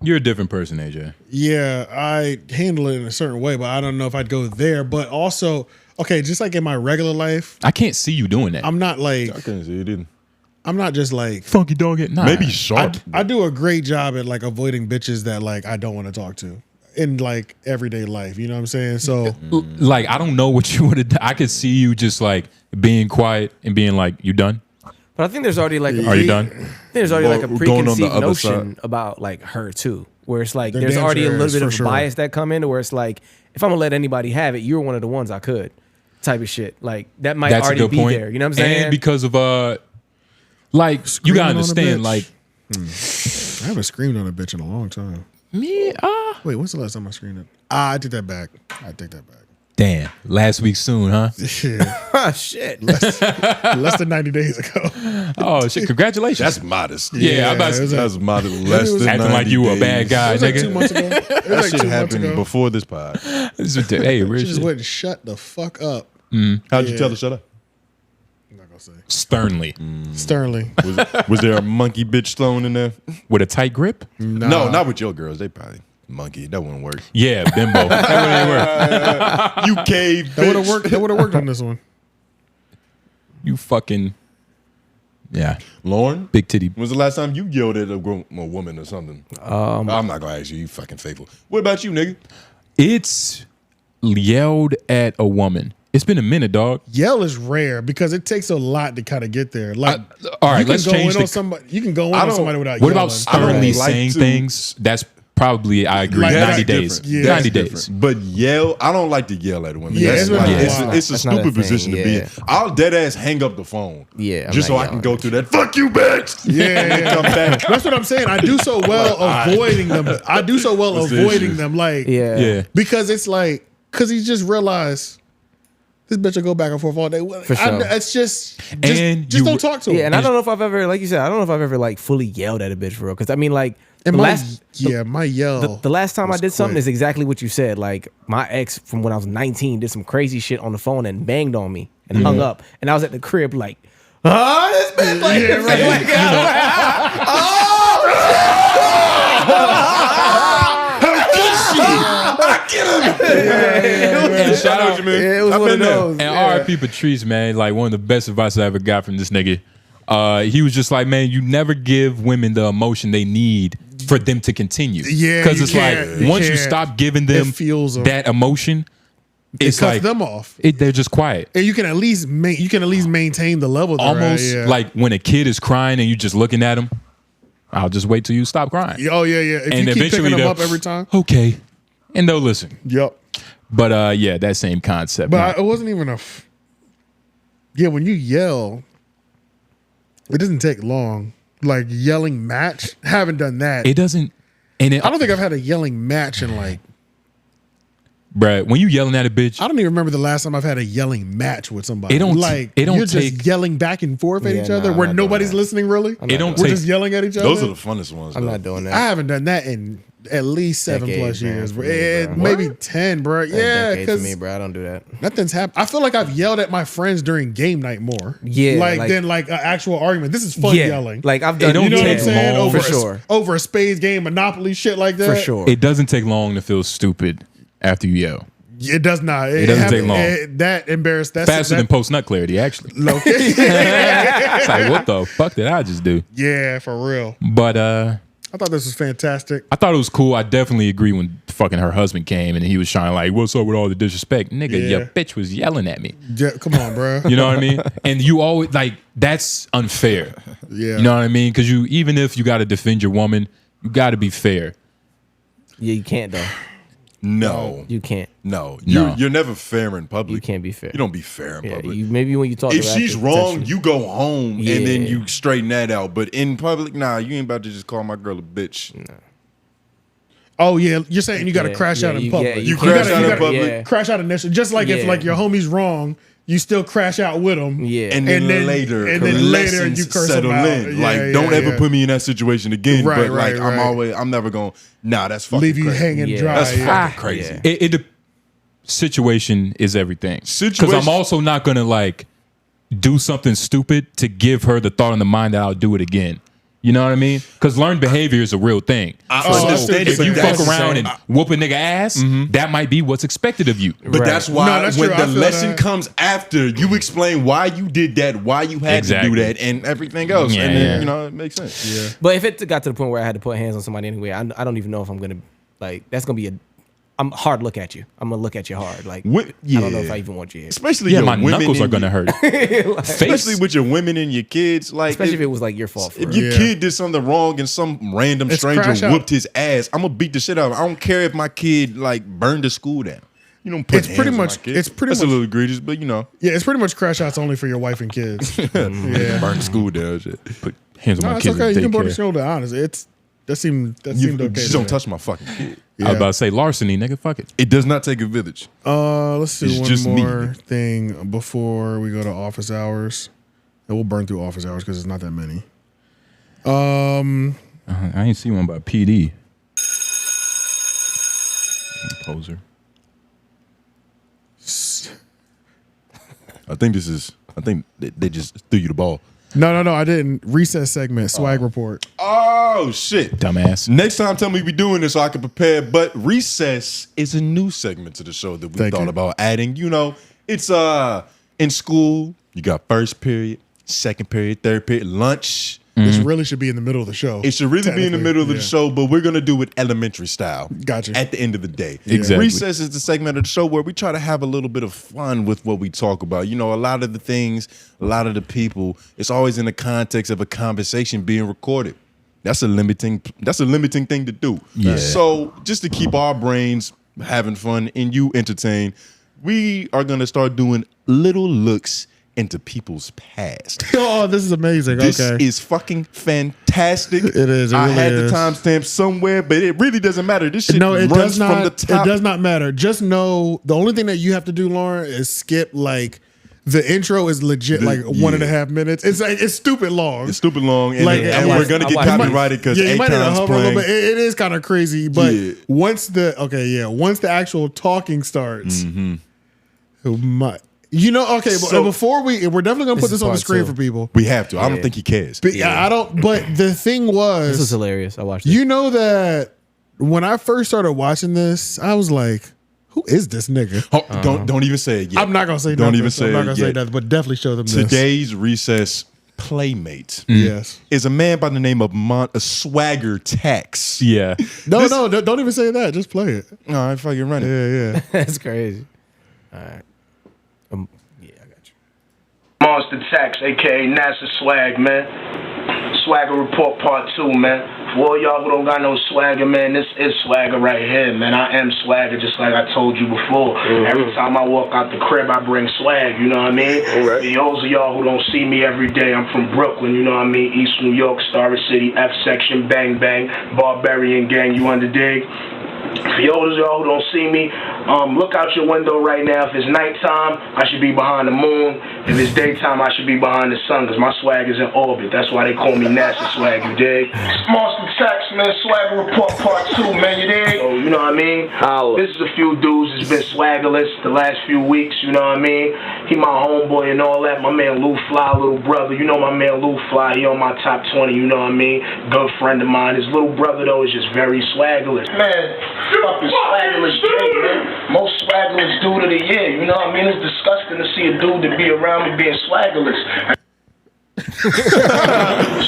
You're a different person, AJ. yeah, I handle it in a certain way, but I don't know if I'd go there. But also, okay, just like in my regular life, I can't see you doing that. I'm not like I couldn't see it either. I'm not just like funky dog it. Nah. Maybe sharp. I do a great job at like avoiding bitches that like I don't want to talk to in like everyday life. You know what I'm saying? So Like, I don't know what you would have done. I could see you just like being quiet and being like, you done? But I think there's already like Are you done? I think there's already like a Well, going on the preconceived other notion side. about like her too, where it's like There there's damn already a sure little is, bit for of sure. bias that come in, where it's like if I'm gonna let anybody have it, you're one of the ones I could, type of shit. Like that might That's a already good be point. there. You know what I'm saying? And because of like you Screaming gotta on a understand, bitch. like I haven't screamed on a bitch in a long time. me, Wait, when's the last time I screamed it? I take that back. I take that back. damn, last week soon, huh? Yeah. Shit. Less than 90 days ago. Oh shit! Congratulations. That's modest. Yeah, I'm about to- that's modest. Less than acting like 90 you a days. bad guy, It was like nigga. 2 months ago. It was That like shit 2 months happened ago. before this pod. Hey, She real just shit. wouldn't shut the fuck up. How'd you Yeah. tell her shut up? I'm not gonna say. Sternly, Sternly. Was there a monkey bitch thrown in there? with a tight grip. No, not with your girls. They probably monkey. That wouldn't work. Yeah, bimbo. That wouldn't work. You cave. That would have worked. That would have worked on this one. You fucking yeah, Lauren, big titty. when's the last time you yelled at a woman or something? I'm not gonna ask you. You fucking faithful. What about you, nigga? It's yelled at a woman. It's been a minute, dog. Yell is rare because it takes a lot to kind of get there. Like, all right, you can let's go change in on the- somebody. You can go in on somebody without What yelling. about sternly like saying to- things? That's probably, I agree, Like, 90 that's days. different. Yeah. 90 That's days. different. But yell, I don't like to yell at women. Yeah, That's it's been like, a while. it's a That's not a stupid thing, position to be yeah. in. I'll dead ass hang up the phone. Yeah, I'm just so not I can yelling go at through that. Fuck you, bitch. Yeah. Come back. That's what I'm saying. I do so well avoiding them. I do so well What's the avoiding issue? them. Like, Yeah. because it's like, because he just realized this bitch will go back and forth all day. For sure. It's just And just you- don't talk to him. Yeah, and I don't know if I've ever, like you said, I don't know if I've ever like fully yelled at a bitch for real. Because I mean, like And the my last my yell. the last time I was did something quick. is exactly what you said. Like my ex from when I was 19 did some crazy shit on the phone and banged on me and hung up. And I was at the crib like, oh, this bitch like, Yeah, right. like, And shout out, man. Yeah, it was I've one been of there. those. And Yeah. R.I.P. Patrice, man. Like one of the best advice I ever got from this nigga. He was just like, man, you never give women the emotion they need for them to continue. Yeah, because you it's like can't. once you can't. stop giving them It fuels them. that emotion, It it's cuts like them off. they're just quiet. And you can at least maintain the level. They're at, Almost yeah. like when a kid is crying and you just looking at him. I'll just wait till you stop crying. Oh yeah. If and you keep eventually picking them they'll- up every time. Okay, and they'll listen. Yep. But yeah, that same concept. But it wasn't even a. Yeah, when you yell, it doesn't take long. Like yelling match, haven't done that. It doesn't. And I don't think I've had a yelling match in like. Bruh, when you yelling at a bitch, I don't even remember the last time I've had a yelling match with somebody. It don't like it don't you're take- just yelling back and forth at Yeah, each other nah, where I'm not doing nobody's that. listening. Really, It don't We're take- just yelling at each other. Those are the funnest ones. I'm though. not doing I that. haven't done that in at least 7+ Decades, man, years, for bro. me, bro. Maybe 10, bro. Yeah, Decades for because me, bro. I don't do that. nothing's happened. I feel like I've yelled at my friends during game night more. Yeah, like than like an actual argument. This is fun Yeah, yelling. like I've It done. don't You know what I'm take saying? long. Over For sure. over a spades game, Monopoly, shit like that. For sure. it doesn't take long to feel stupid after you yell. It does not. It doesn't take long. That embarrassed. That's Faster than post nut clarity, actually. Low. It's like, what the fuck did I just do? Yeah, for real. But I thought this was fantastic. I thought it was cool. I definitely agree when fucking her husband came and he was trying like, what's up with all the disrespect? Nigga, Yeah. your bitch was yelling at me. Yeah, come on, bro. You know what I mean? And you always like that's unfair. Yeah. You know what I mean? Because you even if you got to defend your woman, you got to be fair. Yeah, you can't though. No, You can't. no, No. you're never fair in public. You can't be fair. You don't be fair in Yeah, public. you, maybe when you talk. If to her she's after, wrong, potentially. you go home and then Yeah. you straighten that out. But in public, nah, you ain't about to just call my girl a bitch. Oh yeah, you're saying you got to Yeah, crash yeah, out in you- public. yeah, You you crash gotta- out in gotta- public. yeah. Crash out initially, just like if Yeah. like your homie's wrong, you still crash out with him. Yeah. And then later, and then later you lessons curse settle him out. in. Yeah, Like, yeah, don't ever yeah. put me in that situation again. Right, but like, right. I'm never going. Nah, that's fucking Leave you crazy. hanging Yeah. dry. That's yeah. fucking crazy. yeah. It situation is everything. Because Situation- I'm also not gonna like do something stupid to give her the thought in the mind that I'll do it again. You know what I mean? Because learned behavior is a real thing. I Oh, understand If it, you but fuck that's- around and whoop a nigga ass, that might be what's expected of you. But that's why No, that's when true. I the feel lesson that. comes after, you explain why you did that, why you had Exactly. to do that, and everything else. Yeah, and then, yeah. you know, it makes sense. Yeah. But if it got to the point where I had to put hands on somebody anyway, I don't even know if I'm gonna like. That's gonna be I'm hard look at you. I'm gonna look at you hard. Like I don't know if I even want you here. Especially Yeah, your my women knuckles are and gonna hurt. Especially with your women and your kids. Like Especially if it was like your fault. For If real. your kid did something wrong and some random It's stranger crash out. whooped his ass, I'm gonna beat the shit out of him. I don't care if my kid like burned the school down. You don't put It's pretty hands on much- my kid. it's pretty That's much- a little egregious, but you know, Yeah, it's pretty much crash outs only for your wife and kids. Yeah. burn the school down. Shit. Put hands on No, my it's kids. okay. in You can put the daycare. shoulder honest. That seemed You okay. just to don't me. touch my fucking kid. I was about to say larceny, nigga. Fuck it. It does not take a village. Let's It's do just one me. more thing before we go to office hours. And we'll burn through office hours because it's not that many. I ain't see one by PD. Poser. I think they just threw you the ball. No, I didn't. Recess segment, swag report. Oh shit, dumbass. Next time, tell me we doing this so I can prepare. But recess is a new segment to the show that we Thank thought you. about adding. You know, it's in school. You got first period, second period, third period, lunch. This really should be in the middle of the show. It should really be in the technically, middle of the yeah. show, but we're gonna do it elementary style. Gotcha. At the end of the day, Exactly. Recess is the segment of the show where we try to have a little bit of fun with what we talk about. You know, a lot of the things, a lot of the people, it's always in the context of a conversation being recorded. That's a limiting thing to do. Yeah. So just to keep our brains having fun and you entertained, we are gonna start doing little looks into people's past. Oh, this is amazing. This okay. is fucking fantastic. It is. It I really had is. the timestamp somewhere, but it really doesn't matter. This shit No, it runs does not. from the top. It does not matter. Just know the only thing that you have to do, Lauren, is skip like the intro is legit like 1.5 minutes. It's like it's stupid long. It's stupid long, and, Like, and and we're gonna get copyrighted because you might need to Akon's hover a little playing. bit. It is kind of crazy, but Yeah. once the actual talking starts, you know, okay. So- but before we're definitely gonna put This is this on the part screen two. for people. We have to. I don't Yeah. think he cares. But I don't. But the thing This was was, hilarious. I watched it. you know that when I first started watching this, I was like, who is this nigga? Oh, don't even say it yet. I'm not gonna say Don't nothing. even say I'm not it gonna say yet. nothing, but definitely show them this. Today's recess playmate Yes. is a man by the name of Swagger Tax. Yeah. No, don't even say that. Just play it. No, I fucking run it. Yeah. That's crazy. All right. Monster Tax, aka NASA Swag, man. Swagger Report Part 2, man. For all y'all who don't got no swagger, man, this is swagger right here, man. I am swagger, just like I told you before. Every time I walk out the crib, I bring swag, you know what I mean? For those of y'all who don't see me every day, I'm from Brooklyn, you know what I mean? East New York, Star City, F Section, Bang Bang, Barbarian Gang, you under dig? For those of y'all who don't see me, look out your window right now. If it's nighttime, I should be behind the moon. If it's daytime, I should be behind the sun, because my swag is in orbit. That's why they call me NASA Swag, you dig? Monster Tax, man, Swagger Report Part 2, man, you dig? So, you know what I mean? This is a few dudes that's been swaggerless the last few weeks, you know what I mean? He my homeboy and all that. My man Lou Fly, little brother. You know my man Lou Fly, he on my top 20, you know what I mean? Good friend of mine. His little brother, though, is just very swaggerless. Man, fucking swaggerless Jay, man. Most swaggerless dude of the year, you know what I mean? It's disgusting to see a dude that be around me being swaggerless.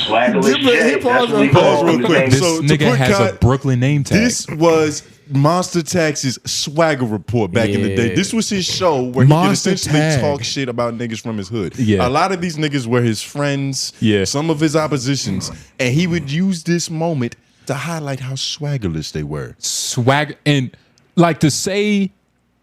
Swaggerless Jay. Pause real quick. This So, to nigga put has a Brooklyn name tag. This was Monster Tax's Swagger Report back in the day. Yeah. This was his show where he Monster could essentially Tag. talk shit about niggas from his hood. Yeah. A lot of these niggas were his friends, some of his oppositions, and he would use this moment to highlight how swaggerless they were. Swag, and like to say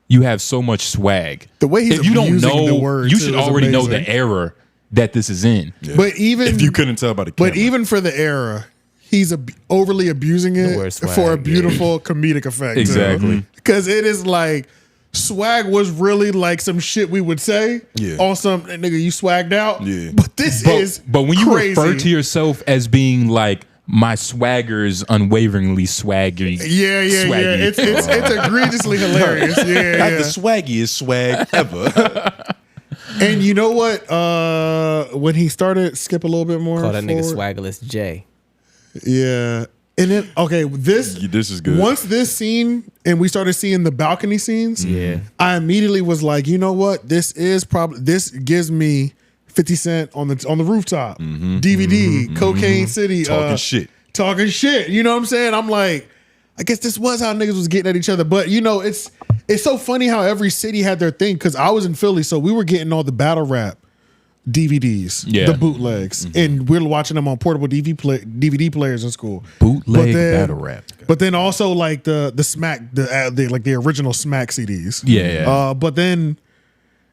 you have so much swag. The way he's if you don't abusing know, the word, you too, should is already know amazing. the era that this is in. But even if you couldn't tell by the camera. But even for the era, he's overly abusing it for a beautiful comedic effect. Exactly. Because it is like swag was really like some shit we would say on some nigga you swagged out. Yeah. But this is But when you crazy. refer to yourself as being like my swagger's unwaveringly swaggy. Yeah. It's egregiously hilarious. Yeah. Not the swaggiest swag ever. And you know what? When he started, skip a little bit more. Call that nigga forward. swaggerless Jay. Yeah. And then this is good. Once this scene and we started seeing the balcony scenes, I immediately was like, you know what? This gives me 50 Cent on the rooftop, DVD, Cocaine City, talking shit. You know what I'm saying? I'm like, I guess this was how niggas was getting at each other. But you know, it's so funny how every city had their thing. Because I was in Philly, so we were getting all the battle rap DVDs, the bootlegs, and we were watching them on portable DVD players in school. Bootleg battle rap. But then also like the Smack, the original Smack CDs. Yeah. But then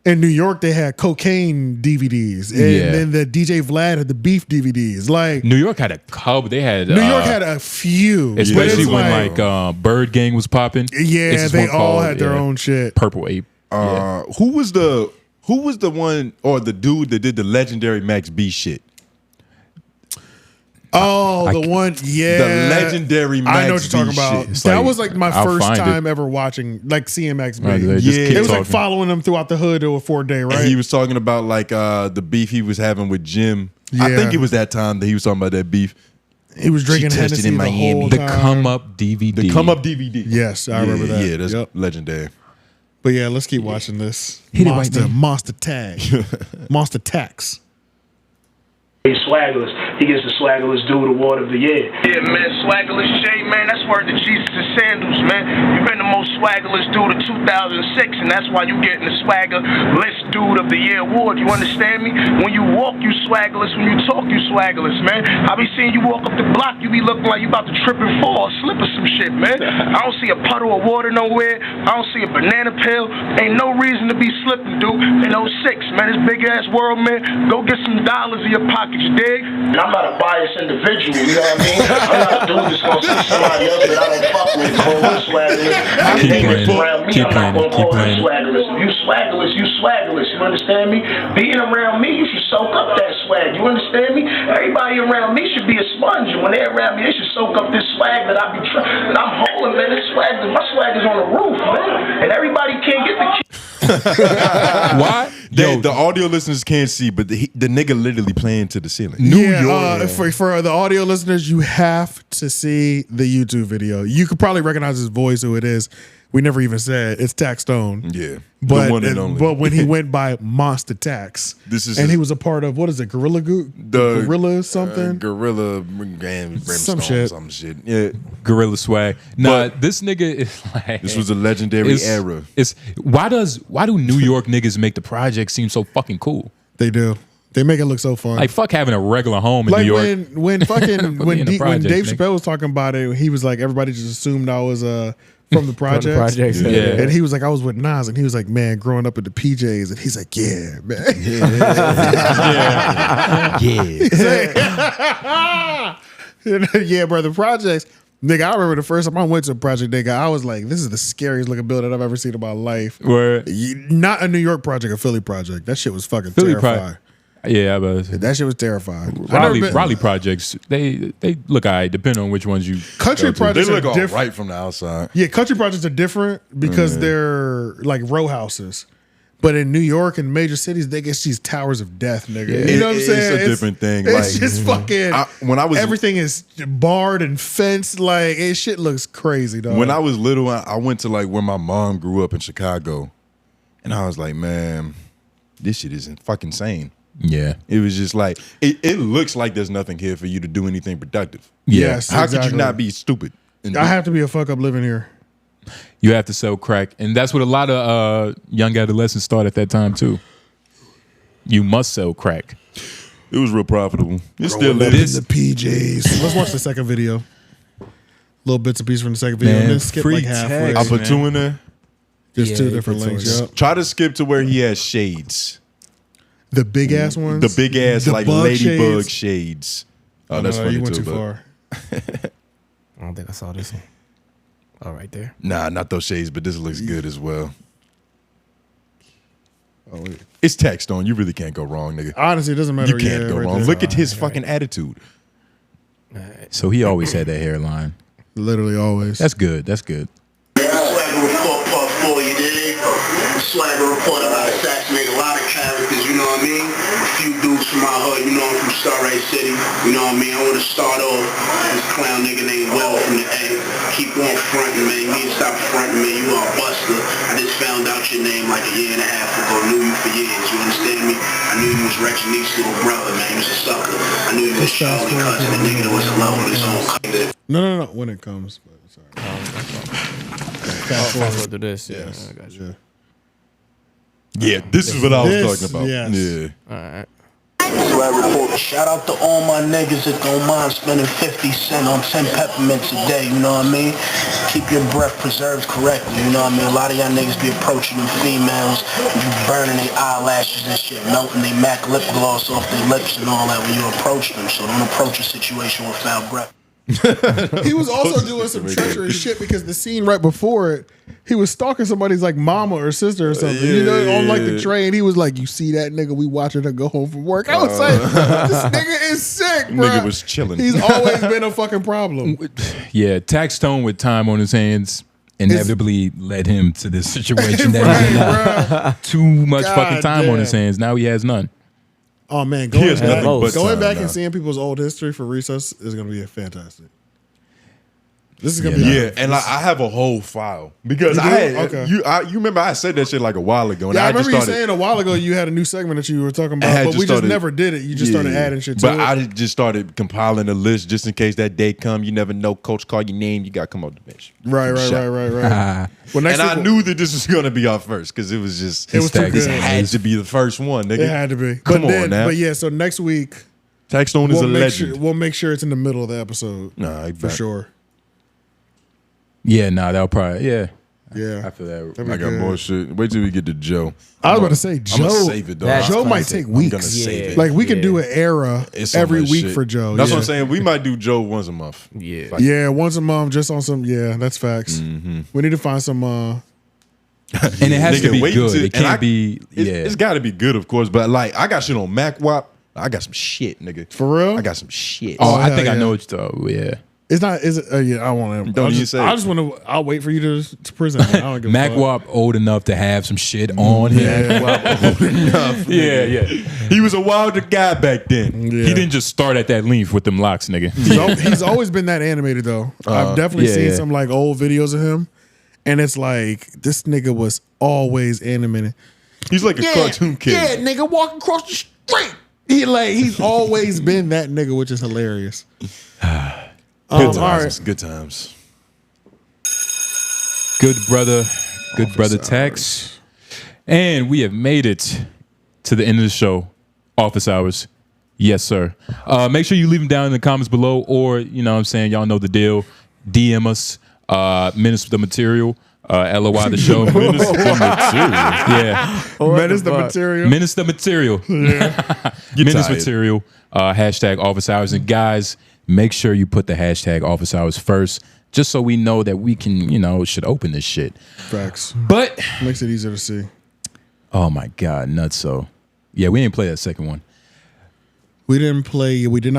in New York they had cocaine DVDs, and then the DJ Vlad had the beef DVDs. Like New York had a couple. They had New York had a few, especially when like Bird Gang was popping. Yeah, they all had their own shit. Purple Ape. Who was the one or the dude that did the legendary Max B shit? Oh, the one, the legendary Max I know what you're talking B about. shit. That was like my first time ever watching, like seeing Max B. It was like following him throughout the hood or 4 day, right? And he was talking about like the beef he was having with Jim. I Yeah. think it was that time that he was talking about that beef. He was drinking She tested Hennessy in the Miami. whole The time. Come Up DVD. The Come Up DVD. Yes, I remember that. Yeah, that's legendary. But yeah, let's keep watching this. Hit it right there. Monster Tag. Monster Tax. He's swaggerless. He gets the swaggerless dude award of the year. Yeah, man, swaggerless Jay, man, that's word to Jesus' sandals, man. You've been the most swaggerless dude of 2006, and that's why you getting the swaggerless dude of the year award. You understand me? When you walk, you swaggerless. When you talk, you swaggerless, man. I be seeing you walk up the block, you be looking like you about to trip and fall or slip or some shit, man. I don't see a puddle of water nowhere. I don't see a banana peel. Ain't no reason to be slipping, dude. In 06, man, this big ass world, man. Go get some dollars in your pocket. You dig? And I'm not a biased individual, you know what I mean? I'm not a dude that's gonna see somebody else that I don't fuck with and call him swaggerless. Keep playing. Swaggerless. If you swaggerless, you swaggerless. You understand me? Being around me, you should soak up that swag. You understand me? Everybody around me should be a sponge. And when they're around me, they should soak up this swag that I be trying. And I'm holding, man. This swag, my swag is on the roof, man. And everybody can't get the Why? The audio listeners can't see, but the nigga literally playing to the ceiling. New York. For the audio listeners, you have to see the YouTube video. You could probably recognize his voice, who it is. We never even said it's Taxstone. Yeah, but the one and only. But when he went by Monster Tax, he was a part of what is it? Gorilla something? Gorilla some shit. Yeah, Gorilla swag. Nah, this nigga is like this was a legendary era. Why do New York niggas make the project seem so fucking cool? They do. They make it look so fun. Like fuck having a regular home in New York. when Dave Chappelle was talking about it, he was like, everybody just assumed I was from the projects. Yeah. And he was like, I was with Nas, and he was like, man, growing up at the PJs, and he's like, yeah, man. Yeah, bro, the projects. Nigga, I remember the first time I went to a project, nigga, I was like, this is the scariest looking building I've ever seen in my life. Where not a New York project, a Philly project. That shit was fucking terrifying. Yeah, but that shit was terrifying. Raleigh projects, they look alright, depending on which ones you country projects they look are all different. right from the outside. Yeah, country projects are different because they're like row houses. But in New York and major cities, they get these towers of death, nigga. You know what I'm saying? It's a different thing. It's like, just fucking. Everything is barred and fenced. Like shit looks crazy, dog. When I was little, I went to like where my mom grew up in Chicago, and I was like, man, this shit isn't fucking insane. Yeah, it was just like it looks like there's nothing here for you to do anything productive. Yes, how could exactly. you not be stupid? I have to be a fuck up living here. You have to sell crack, and that's what a lot of young adolescents start at that time too. You must sell crack. It was real profitable. It still is. The PJs. Let's watch the second video. Little bits and pieces from the second video, and then skip like halfway. I put two in there. There's two different links. Yep. Try to skip to where he has shades. The big ass ones. The big ass like bug ladybug shades. Oh, that's funny you went too. Too far. I don't think I saw this one. Oh, right there. Nah, not those shades, but this looks good as well. Oh, it's Taxstone. You really can't go wrong, nigga. Honestly, it doesn't matter. You can't go wrong. Look at his fucking attitude. So he always had that hairline. Literally always. That's good. That's good. Swagger report part 4, you dig? Swagger report about assassinating a lot of characters, you know what I mean? A few dudes from my hood, you know I'm from Starlight City, you know what I mean? I want to start off this clown nigga named Well from the A. Keep on fronting, man. You need to stop fronting, man. You are a buster. I just found out your name like a year and a half ago. Knew you for years, you understand me? I knew you was Rex Neek's little brother, man. He was a sucker. I knew you was Charlie cousin, a nigga that was in love with his own cousin. No. When it comes. But sorry. Fast forward to this. Yeah, I got you. Yeah, this is what I was talking about. Yes. Yeah. All right. Swag report. Shout out to all my niggas that don't mind spending 50 cents on 10 peppermints a day, you know what I mean? Keep your breath preserved correctly, you know what I mean? A lot of y'all niggas be approaching them females, you burning their eyelashes and shit, melting their MAC lip gloss off their lips and all that when you approach them, so don't approach a situation with foul breath. He was also doing some treacherous shit because the scene right before it, he was stalking somebody's like mama or sister or something. You know, on like the train, he was like, "You see that nigga? We watching her go home from work." I was like, "This nigga is sick, bro." Nigga was chilling. He's always been a fucking problem. Yeah, Taxstone with time on his hands inevitably led him to this situation that he had too much fucking time on his hands. Now he has none. Oh man, going back and seeing people's old history for recess is gonna be fantastic. This is gonna be and I have a whole file because I had you remember I said that shit like a while ago. And I just remember started, you saying a while ago you had a new segment that you were talking about, but we just never did it. You just started adding shit to it. But I just started compiling a list just in case that day come. You never know. Coach call your name. You got to come off the bench. Right. Well, and I knew that this was going to be our first because it was just this had to be the first one. Nigga. It had to be. Come on now. But yeah, so next week, Taxstone is a legend. We'll make sure it's in the middle of the episode. Nah, for sure. Yeah, that'll probably Yeah, I feel that. I got more shit. Wait till we get to Joe. I was about to say Joe. I'm gonna save it, though. Joe might take weeks. I'm gonna save it. Like we can do an era every week for Joe. That's what I'm saying. We might do Joe once a month. Yeah, yeah, once a month, just on some. Yeah, that's facts. We need to find some. And it has to be good. It can't be. It's got to be good, of course. But like, I got shit on MacWap. I got some shit, nigga. For real? I got some shit. Oh, I think I know what you're talking. Yeah. It's not. Is it? Yeah, I want to. Don't you say? I just want to. I'll wait for you to present. I don't give a fuck. MacWap old enough to have some shit on him. Old enough. Yeah. He was a wilder guy back then. He didn't just start at that length with them locks, nigga. He's always been that animated though. I've definitely seen some like old videos of him, And it's like, this nigga was always animated. He's like a cartoon kid. Yeah, nigga walking across the street. He's always been that nigga, which is hilarious. Good times. Good times. Good brother Tex. And we have made it to the end of the show. Office hours. Yes, sir. Make sure you leave them down in the comments below, or, you know what I'm saying, y'all know the deal. DM us, Menace the Material, LOI the show. Menace the Material. Yeah. Menace the Material. Menace the Material. Yeah. Menace Material. Hashtag office hours. And guys, make sure you put the hashtag office hours first, just so we know that we can, you know, should open this shit. Facts. But makes it easier to see. Oh my God, nutso. Yeah, we didn't play that second one. We did not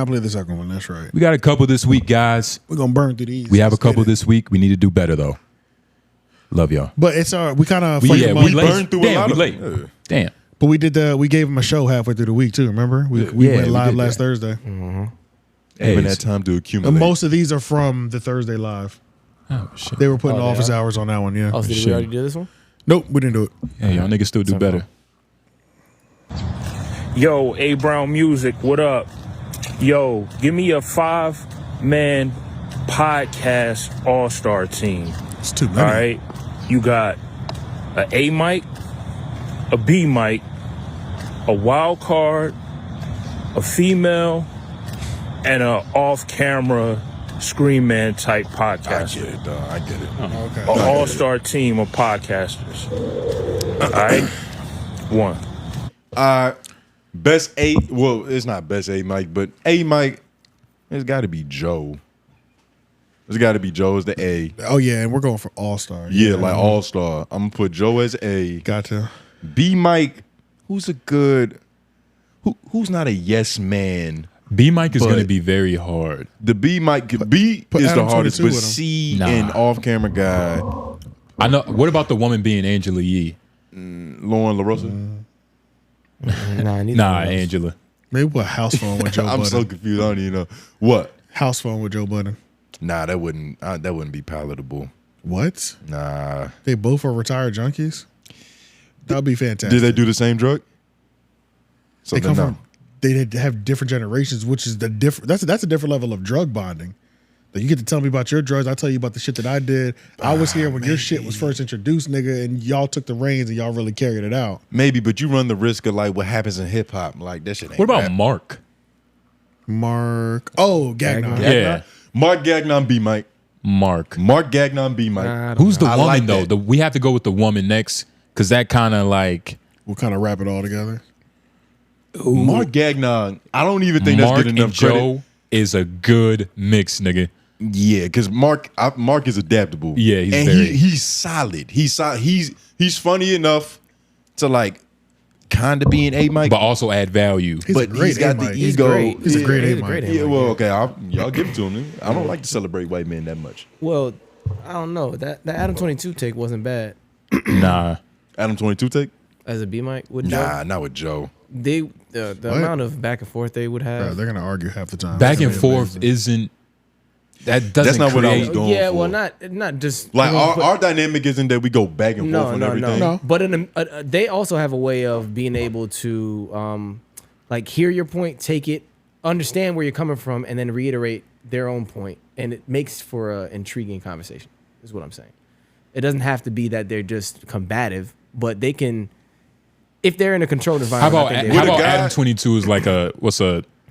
play the second one. That's right. We got a couple this week, guys. We're gonna burn through these. We have a couple this week. We need to do better though. Love y'all. But it's we kind of we burned through a lot of late. Damn. But we gave them a show halfway through the week too. Remember? We went live last Thursday. Having that time to accumulate. And most of these are from the Thursday live. Oh shit. They were putting office hours on that one. Yeah. Oh, so did we already do this one? Nope, we didn't do it. Yeah, y'all niggas still do better. Yo, A Brown Music, what up? Yo, give me a 5-man podcast all-star team. It's too many. All right? You got a A mic, a B mic, a wild card, a female, and a off-camera Scream Man type podcaster. I get it, dog. I get it. Okay. An all-star team of podcasters. All right? One. Best A, well, it's not best A mic, but A mic, it's got to be Joe. It's got to be Joe as the A. Oh yeah, and we're going for all star. Yeah, like all star. I'm gonna put Joe as A. Gotcha. B mic, who's a good, who's not a yes man. B mic is going to be very hard. The B mic, B is Adam the hardest, 22 but with him. C and off camera guy. I know. What about the woman being Angela Yee? Lauren LaRosa. Nah, Angela. Maybe put house phone with Joe Budden. I'm so confused. I don't even know what house phone with Joe Budden. Nah, that wouldn't be palatable. What? Nah, they both are retired junkies. That would be fantastic. Did they do the same drug? So they come from. They have different generations, which is the different. That's a different level of drug bonding. That you get to tell me about your drugs. I tell you about the shit that I did. I was here when your shit was first introduced, nigga, and y'all took the reins and y'all really carried it out. Maybe, but you run the risk of like what happens in hip hop. Like that shit. Ain't What about bad. Mark? Oh, Gagnon. Yeah. Mark Gagnon B mic. Mark Gagnon B mic. Who's the I woman like though? that. We have to go with the woman next because that kind of like we'll kind of wrap it all together. Mark Gagnon. I don't even think that's Mark good enough and Joe credit. is a good mix, nigga. Yeah, because Mark is adaptable. Yeah, he's and very- he's solid. He's funny enough to like kind of be an A mic, but also add value. But he's got the ego. He's a great A mic. Yeah, well, okay, y'all give it to him. I don't like to celebrate white men that much. Well, I don't know. That Adam 22 take wasn't bad. Nah. Adam 22 take? As a B mic with Nah, Joe? not with Joe. The amount of back and forth they would have. Bro, they're gonna argue half the time. Back and forth isn't. That doesn't. That's not what I was create- going Yeah, for. well, not just Like but- our dynamic isn't that we go back and forth on everything. No. But they also have a way of being able to like hear your point, take it, understand where you're coming from, and then reiterate their own point, and it makes for an intriguing conversation. Is what I'm saying. It doesn't have to be that they're just combative, but they can, if they're in a controlled How environment. about Adam 22 is like a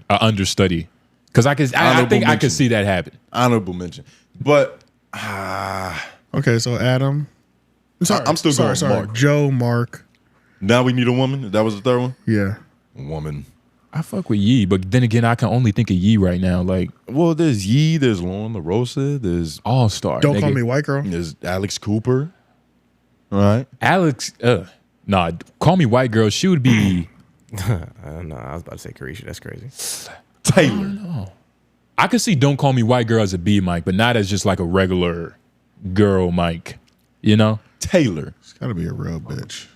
understudy? Because I think I could see that happen. Honorable mention, but Okay, so Adam. I'm still going Mark. Joe, Mark. Now we need a woman. That was the third one. Yeah, woman. I fuck with Yee, but then again, I can only think of Yee right now. Like, well, there's Yee, there's Lauren LaRosa, there's All Star. Don't call me white girl. There's Alex Cooper. All right, Alex. Nah, call me white girl. She would be. I don't know. I was about to say Carisha. That's crazy. Taylor. I could see Don't Call Me White Girl as a B mic, but not as just like a regular girl mic. You know? Taylor. It's gotta be a real bitch.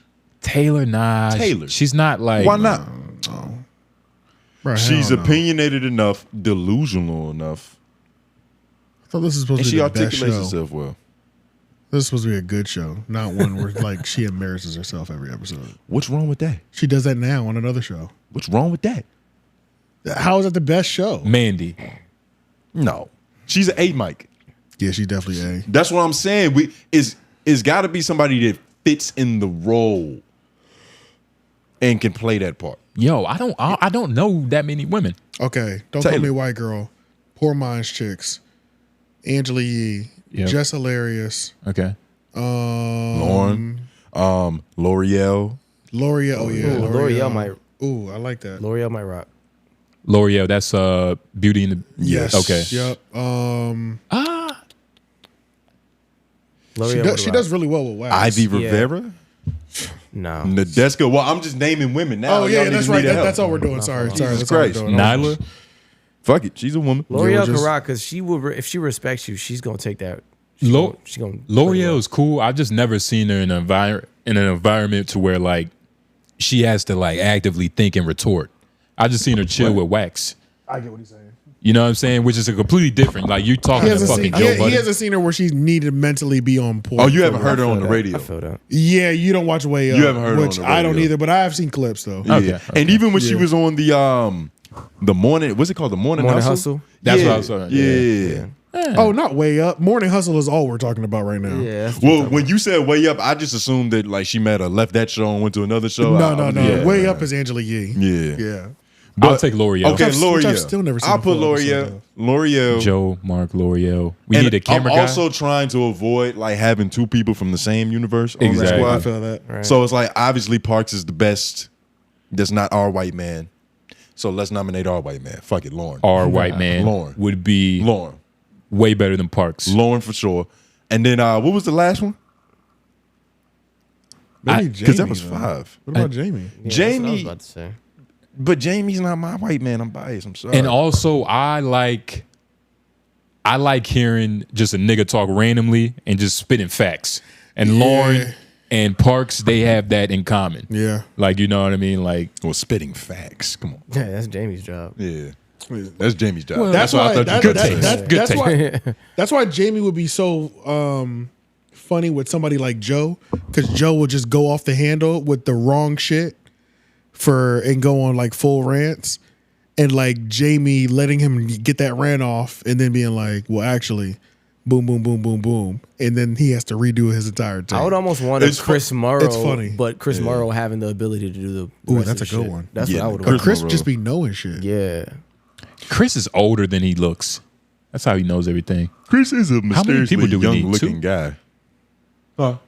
Taylor, nah. Taylor. She's not like. Why not? Bro, She's hell no. opinionated enough, delusional enough, I thought this is supposed and to she be the best articulates show. herself well. This is supposed to be a good show, not one where like she embarrasses herself every episode. What's wrong with that? She does that now on another show. What's wrong with that? How is that the best show? Mandy. No. She's an A mic. Yeah, she's definitely A. That's what I'm saying. It's got to be somebody that fits in the role and can play that part. Yo, I don't know that many women. Okay, don't call me white girl. Poor Minds Chicks. Angela Yee. Yep. Jess Hilarious. Okay. Lauren. L'Oreal. L'Oreal. Oh yeah. L'Oreal might. Ooh, I like that. L'Oreal might rock. L'Oreal, that's Beauty in the. Yes. Okay. Yep. L'Oreal She does really well with wax. Ivy Rivera. No. Nadeska. Well, I'm just naming women now. Oh yeah, Y'all that's niggas right. need help. That's all we're doing. Sorry. Jesus That's all we're Christ. doing. Nyla. Fuck it. She's a woman. L'Oreal can rock because she will. If she respects you, she's gonna take that. She gonna L'Oreal is cool. I've just never seen her in an environment to where like she has to like actively think and retort. I just seen her chill with wax. I get what he's saying. You know what I'm saying? Which is a completely different. Like you talking to fucking Joe He Budden. hasn't seen her where she's needed to mentally be on point. Oh, you haven't heard her on the radio. I feel that. Yeah, you don't watch Way Up. You haven't heard her on which the I don't radio. either, but I have seen clips though. Yeah. And even when she was on the morning, what's it called? The morning hustle? That's yeah. what I was saying. Yeah. Oh, not Way Up. Morning Hustle is all we're talking about right now. Yeah. Well, when you said Way Up, I just assumed that like she met her, left that show and went to another show. No. Yeah. Way Up is Angela Yee. Yeah. Yeah. I'll take L'Oreal. Okay, Which L'Oreal. I've still never seen I'll a put full episode L'Oreal. Joe, Mark, L'Oreal. We And need a camera I'm guy. also trying to avoid like having two people from the same universe on the Exactly. squad. I feel that. Right. So it's like obviously Parks is the best. That's not our white man. So let's nominate our white man. Fuck it, Lauren. Our white man Lauren. would be Lauren. way better than Parks. Lauren for sure. And then what was the last one? Maybe Because that Jamie, was though. 5. What about Jamie? Yeah, that's what I was Jamie, about to say. but Jamie's not my white man. I'm biased. I'm sorry. And also, I like hearing just a nigga talk randomly and just spitting facts. And Lauren and Parks, they have that in common. Yeah. Like, you know what I mean? Like, well, spitting facts. Come on. Yeah, that's Jamie's job. Yeah. That's Jamie's job. Well, That's what why. I thought you were gonna say. That's why Jamie would be so funny with somebody like Joe, because Joe will just go off the handle with the wrong shit and go on like full rants, and like Jamie letting him get that rant off and then being like, well, actually, boom, boom, boom, boom, boom, and then he has to redo his entire thing. I would almost want a Chris Morrow. It's funny, but Chris Morrow having the ability to do the. Ooh, rest that's of a the good shit. one. That's what I would. But Chris just be knowing shit. Yeah. Chris is older than he looks. That's how he knows everything. Chris is a How many people mysteriously do we young need? looking Two? guy.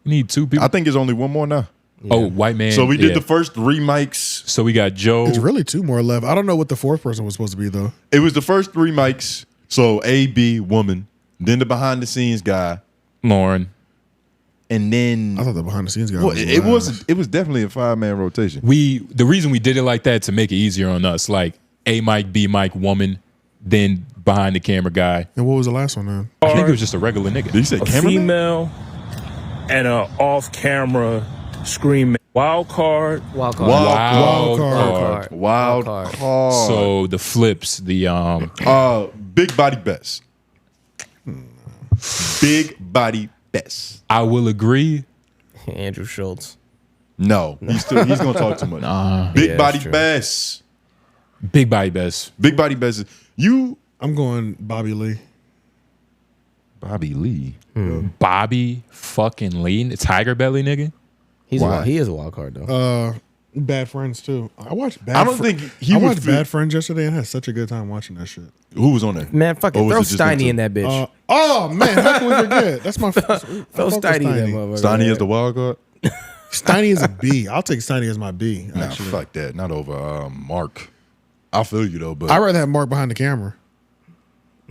We need 2 people. I think there's only one more now. Oh, white man. So we did yeah. the first 3 mics. So we got Joe. It's really 2 more left. I don't know what the 4th person was supposed to be though. It was the first 3 mics. So A, B, woman. Then the behind the scenes guy. Lauren. And then I thought the behind the scenes guy. well, was it last. was definitely a 5-man rotation. The reason we did it like that to make it easier on us, like A mic, B mic, woman, then behind the camera guy. And what was the last one then? I think it was just a regular nigga. Did you say A cameraman? female and an off-camera screaming wild card. Wild card. Wild card. So the flips, the big body best. Big body best. I will agree. Andrew Schultz. No, he's gonna talk too much. Big body best. Big body best. Big body best. I'm going Bobby Lee. Bobby Lee. Bobby fucking Lee, the Tiger Belly nigga. He is a wild card though. Bad Friends too. I watched Bad. I don't think he I would watched fit- Bad Friends yesterday and had such a good time watching that shit. Who was on there? Man, fucking Or was throw it just them Steiny two? in that bitch. Oh man, how can we forget? That's my throw Steiny in that motherfucker. Steiny is the wild card. Steiny is a B. I'll take Steiny as my B. Nah, Actually, fuck that. Not over Mark. I feel you though, but I'd rather have Mark behind the camera.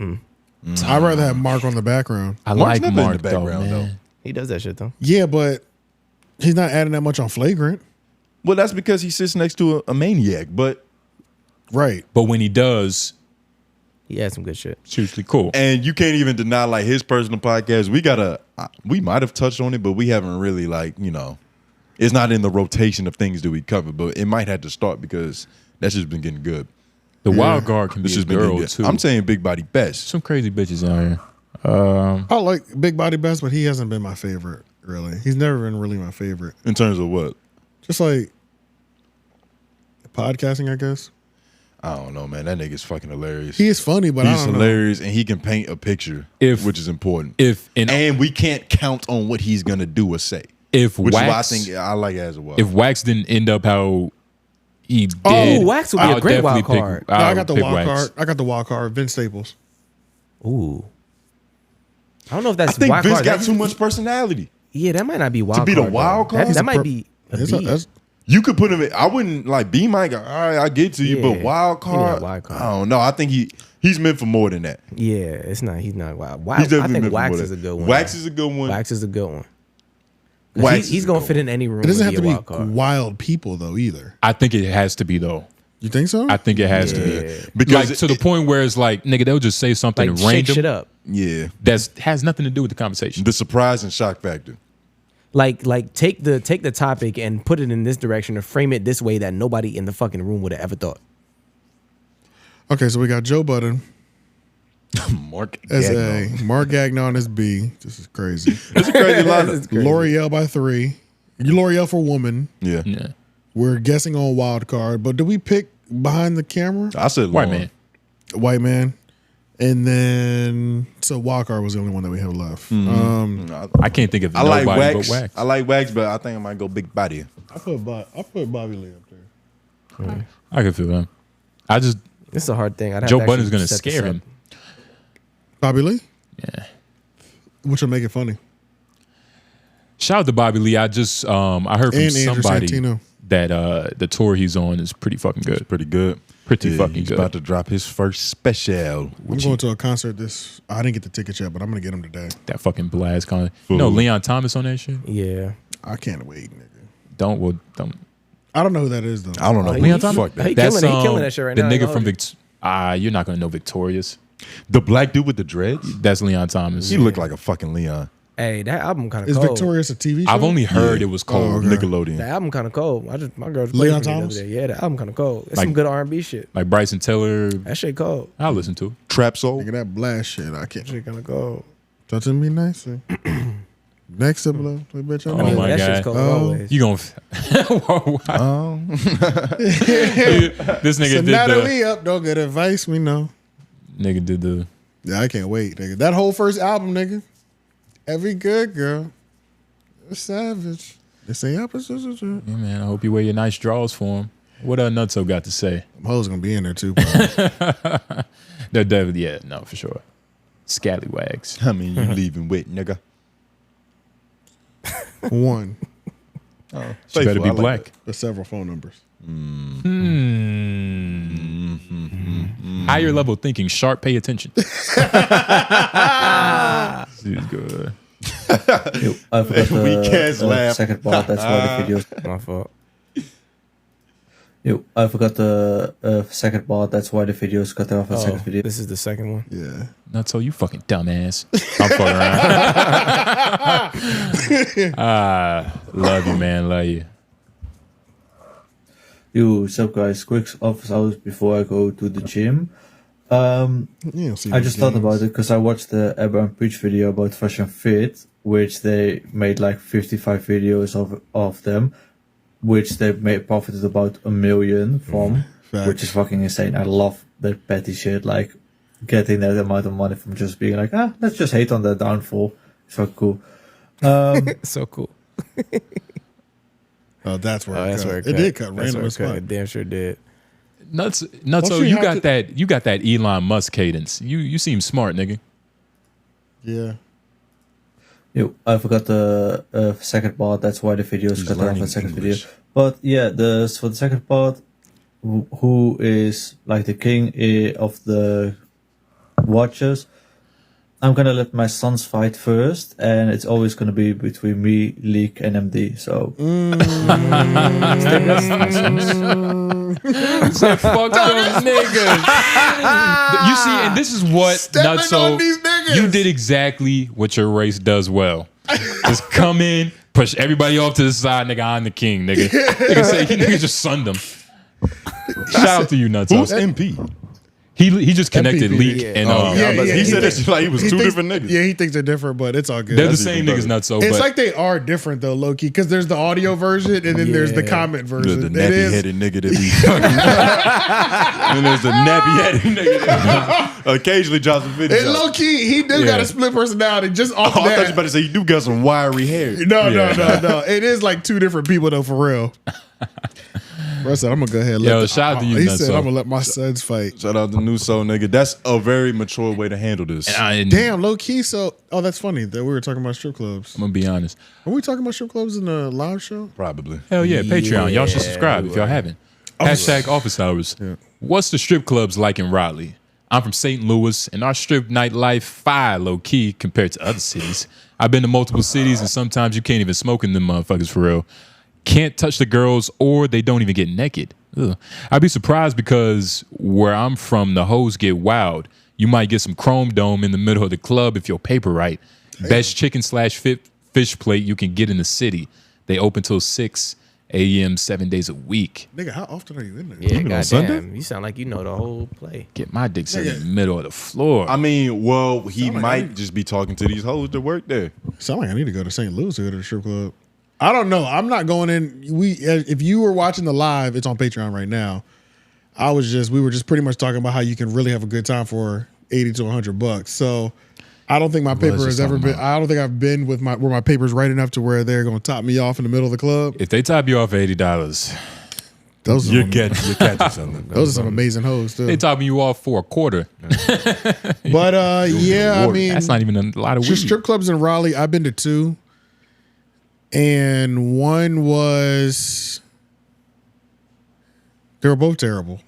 I'd rather have Mark on the background. I Mark's like never in Mark the though, background, man. He does that shit though. Yeah, but he's not adding that much on Flagrant. well, that's because he sits next to a maniac. But Right. But when he does, He had some good shit. it's usually cool. and you can't even deny like his personal podcast. We might have touched on it, but we haven't really it's not in the rotation of things that we cover. But it might have to start because that's just been getting good. The wild card can be It's a just been getting girl good. too. I'm saying big body best. Some crazy bitches out here. I like Big Body Best, but he hasn't been my favorite, really. He's never been really my favorite. In terms of what? Just like podcasting, I guess. I don't know, man. That nigga's fucking hilarious. He is funny, but he's I don't know. hilarious, and he can paint a picture, which is important. And we can't count on what he's gonna do or say. If which Wax, is why I think I like it as well. If Wax didn't end up how he did, Wax would be a great wild card. No, I got the wild card. I got the wild card. Vince Staples. Ooh. I don't know if that's I think wild Vince card. got That- too much personality Yeah, that might not be wild to be card. the wild though. card. That might be a B. You could put him in. I wouldn't like B Mike. All right, I get to you, but Yeah. wild He not card, wild card. I don't know. I think he's meant for more than that. Yeah, it's not. He's not wild. He's definitely I think meant for Wax more is a than- good one. Wax is a good one. Wax is a good one. Wax He's is a gonna good fit in any room. It doesn't and have to be a be wild card. wild people though either. I think it has to be though. You think so? I think it has to be because to the point where it's like, nigga, they'll just say something Like, shake random. shit up. Yeah, that has nothing to do with the conversation. The surprise and shock factor. Like take the topic and put it in this direction or frame it this way that nobody in the fucking room would have ever thought. Okay, so we got Joe Budden Mark as Gagnon. A, Mark Gagnon as B. This is crazy. It's a crazy lineup. This is crazy. L'Oreal by 3. L'Oreal for woman. Yeah. We're guessing on wild card, but do we pick behind the camera? I said White Lauren. man. White man. And then so wild card was the only one that we have left. I can't think of I like nobody Wax. but Wax. I like Wax, but I think I might go Big Body. I put Bobby Lee up there. I can feel him. I just This is a hard thing. I'd have Joe to Budden's actually gonna set this scare up. him. Bobby Lee? Yeah. Which will make it funny. Shout out to Bobby Lee. I just I heard from And Andrew somebody Santino. that the tour he's on is pretty fucking good. Pretty good. Pretty Yeah, fucking he's good. about to drop his first special. I'm going to a concert this. I didn't get the tickets yet, but I'm going to get them today. That fucking blast con. You know Leon Thomas on that shit? Yeah. I can't wait, nigga. Don't. I don't know who that is, though. I don't know. Leon Thomas? Fuck that. He killing it. He killing that shit right the now. nigga from you're not gonna know Victorious. The black dude with the dreads? That's Leon Thomas. He looked like a fucking Leon. Hey, that album kind of Is cold. Victorious a TV show? I've only heard it was cold. okay. Nickelodeon. The album kind of cold. My girl. Leon played it for me the Thomas? other day. Yeah, the album kind of cold. It's Like- some good R&B shit. Like Bryson Tiller. That shit cold. I'll listen to it. Trap Soul. Nigga, that blast shit. I can't. That shit kind of cold. Talk to me nicely. Next up, below. Bitch, Oh my that god! shit's cold always. You gonna? This nigga So did now that the we up, don't get advice, we know. nigga did the. Yeah, I can't wait, nigga. That whole first album, nigga. Every good girl. A savage. They say opposites. Yeah, man, I hope you wear your nice draws for him. What Nutso got to say? Hoes gonna be in there too. They're definitely, yeah, no, for sure. Scallywags. I mean, you leaving with, nigga. One. Oh, She better be I like black. that. There's several phone numbers. Higher level thinking, sharp, pay attention. She's good. I forgot the Weak ass laugh. second part. That's why the videos. My fault. I forgot the second part. That's why the videos got off the second video. This is the second one. Yeah. Nutso, you fucking dumbass. I'm fucking around. Love you, man. Love you. Yo, what's up, guys? Quick office hours before I go to the gym. I just thought about it because I watched the Ebba and Preach video about Fashion Fit, which they made like 55 videos of them, which they made profited about $1 million from, which is fucking insane. I love that petty shit, like getting that amount of money from just being like, let's just hate on that downfall. It's so cool. So cool. Oh, that's where That's where it did cut. That's Random where as it cut. fuck. It damn sure did. Nuts. Don't So you you have got to- that. You got that Elon Musk cadence. You seem smart, nigga. Yeah. Yo, I forgot the second part. That's why the videos cut off the second video. But yeah, for the second part, who is like the king of the watches? I'm gonna let my sons fight first, and it's always gonna be between me, Leak, and MD. So. Said fuck those niggas. You see, and this is what Nutso. You did exactly what your race does well. Just come in, push everybody off to the side, nigga. I'm the king, nigga. Nigga just sunned them. Shout out to you, Nutso. Who's MP? He just connected MPP. Leak and he said that shit like he was two thinks- different niggas. Yeah, he thinks they're different, but it's all good. they're the same niggas, not so. It's but like they are different though, low key, because there's the audio version and then there's the comment version. The nappy headed nigga that be fucking. And there's the nappy headed nigga that occasionally drops a video. And low key, he do got a split personality just off I thought that. you about to say you do got some wiry hair. No. It is like two different people though, for real. Bro said, I'm gonna go ahead and Yo, shout out to you, He Nutso. said, I'm gonna let my sons fight. Shout out to Nuso, nigga. That's a very mature way to handle this. Damn, low key. So, that's funny that we were talking about strip clubs. I'm gonna be honest. Are we talking about strip clubs in the live show? Probably. Hell yeah, Patreon. Y'all should subscribe if y'all haven't. Hashtag office hours. What's the strip clubs like in Raleigh? I'm from St. Louis, and our strip nightlife fire low key compared to other cities. I've been to multiple cities, and sometimes you can't even smoke in them motherfuckers for real. Can't touch the girls, or they don't even get naked. Ugh. I'd be surprised because where I'm from, the hoes get wild. You might get some chrome dome in the middle of the club if your paper right. Best chicken / fish plate you can get in the city. They open till 6 a.m. 7 days a week. Nigga, how often are you in there? Yeah, Even on Sunday? goddamn. You sound like you know the whole play. Get my dick set in the middle of the floor. I mean, well, he Sound like might just be talking to these hoes that work there. Sound like I need to go to St. Louis to go to the strip club. I don't know. I'm not going in. If you were watching the live, it's on Patreon right now. We were just pretty much talking about how you can really have a good time for $80 to $100. So I don't think my paper has ever been. I don't think I've been with where my paper's right enough to where they're going to top me off in the middle of the club. If they top you off for $80, you're catching something. Those are some amazing hoes too. they topping you off for a quarter. But yeah, I mean, that's not even a lot of weed. just strip clubs in Raleigh. I've been to 2. And one was, they were both terrible.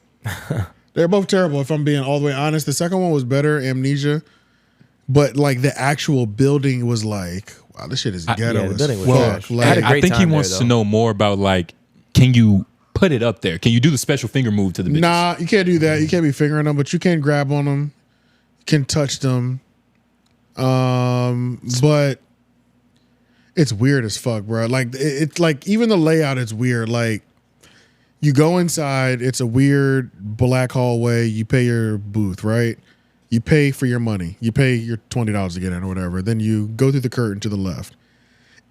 They were both terrible, if I'm being all the way honest. The second one was better, Amnesia. But like the actual building was like, wow, this shit is ghetto the as building was fuck. trash. Like, I think he wants to know more about like, can you put it up there? Can you do the special finger move to the bitches? nah, you can't do that. You can't be fingering them, but you can grab on them. You can touch them. But it's weird as fuck, bro. Like it's like even the layout is weird. Like you go inside, it's a weird black hallway. You pay your booth, right? You pay for your money. You pay your $20 to get in or whatever. Then you go through the curtain to the left.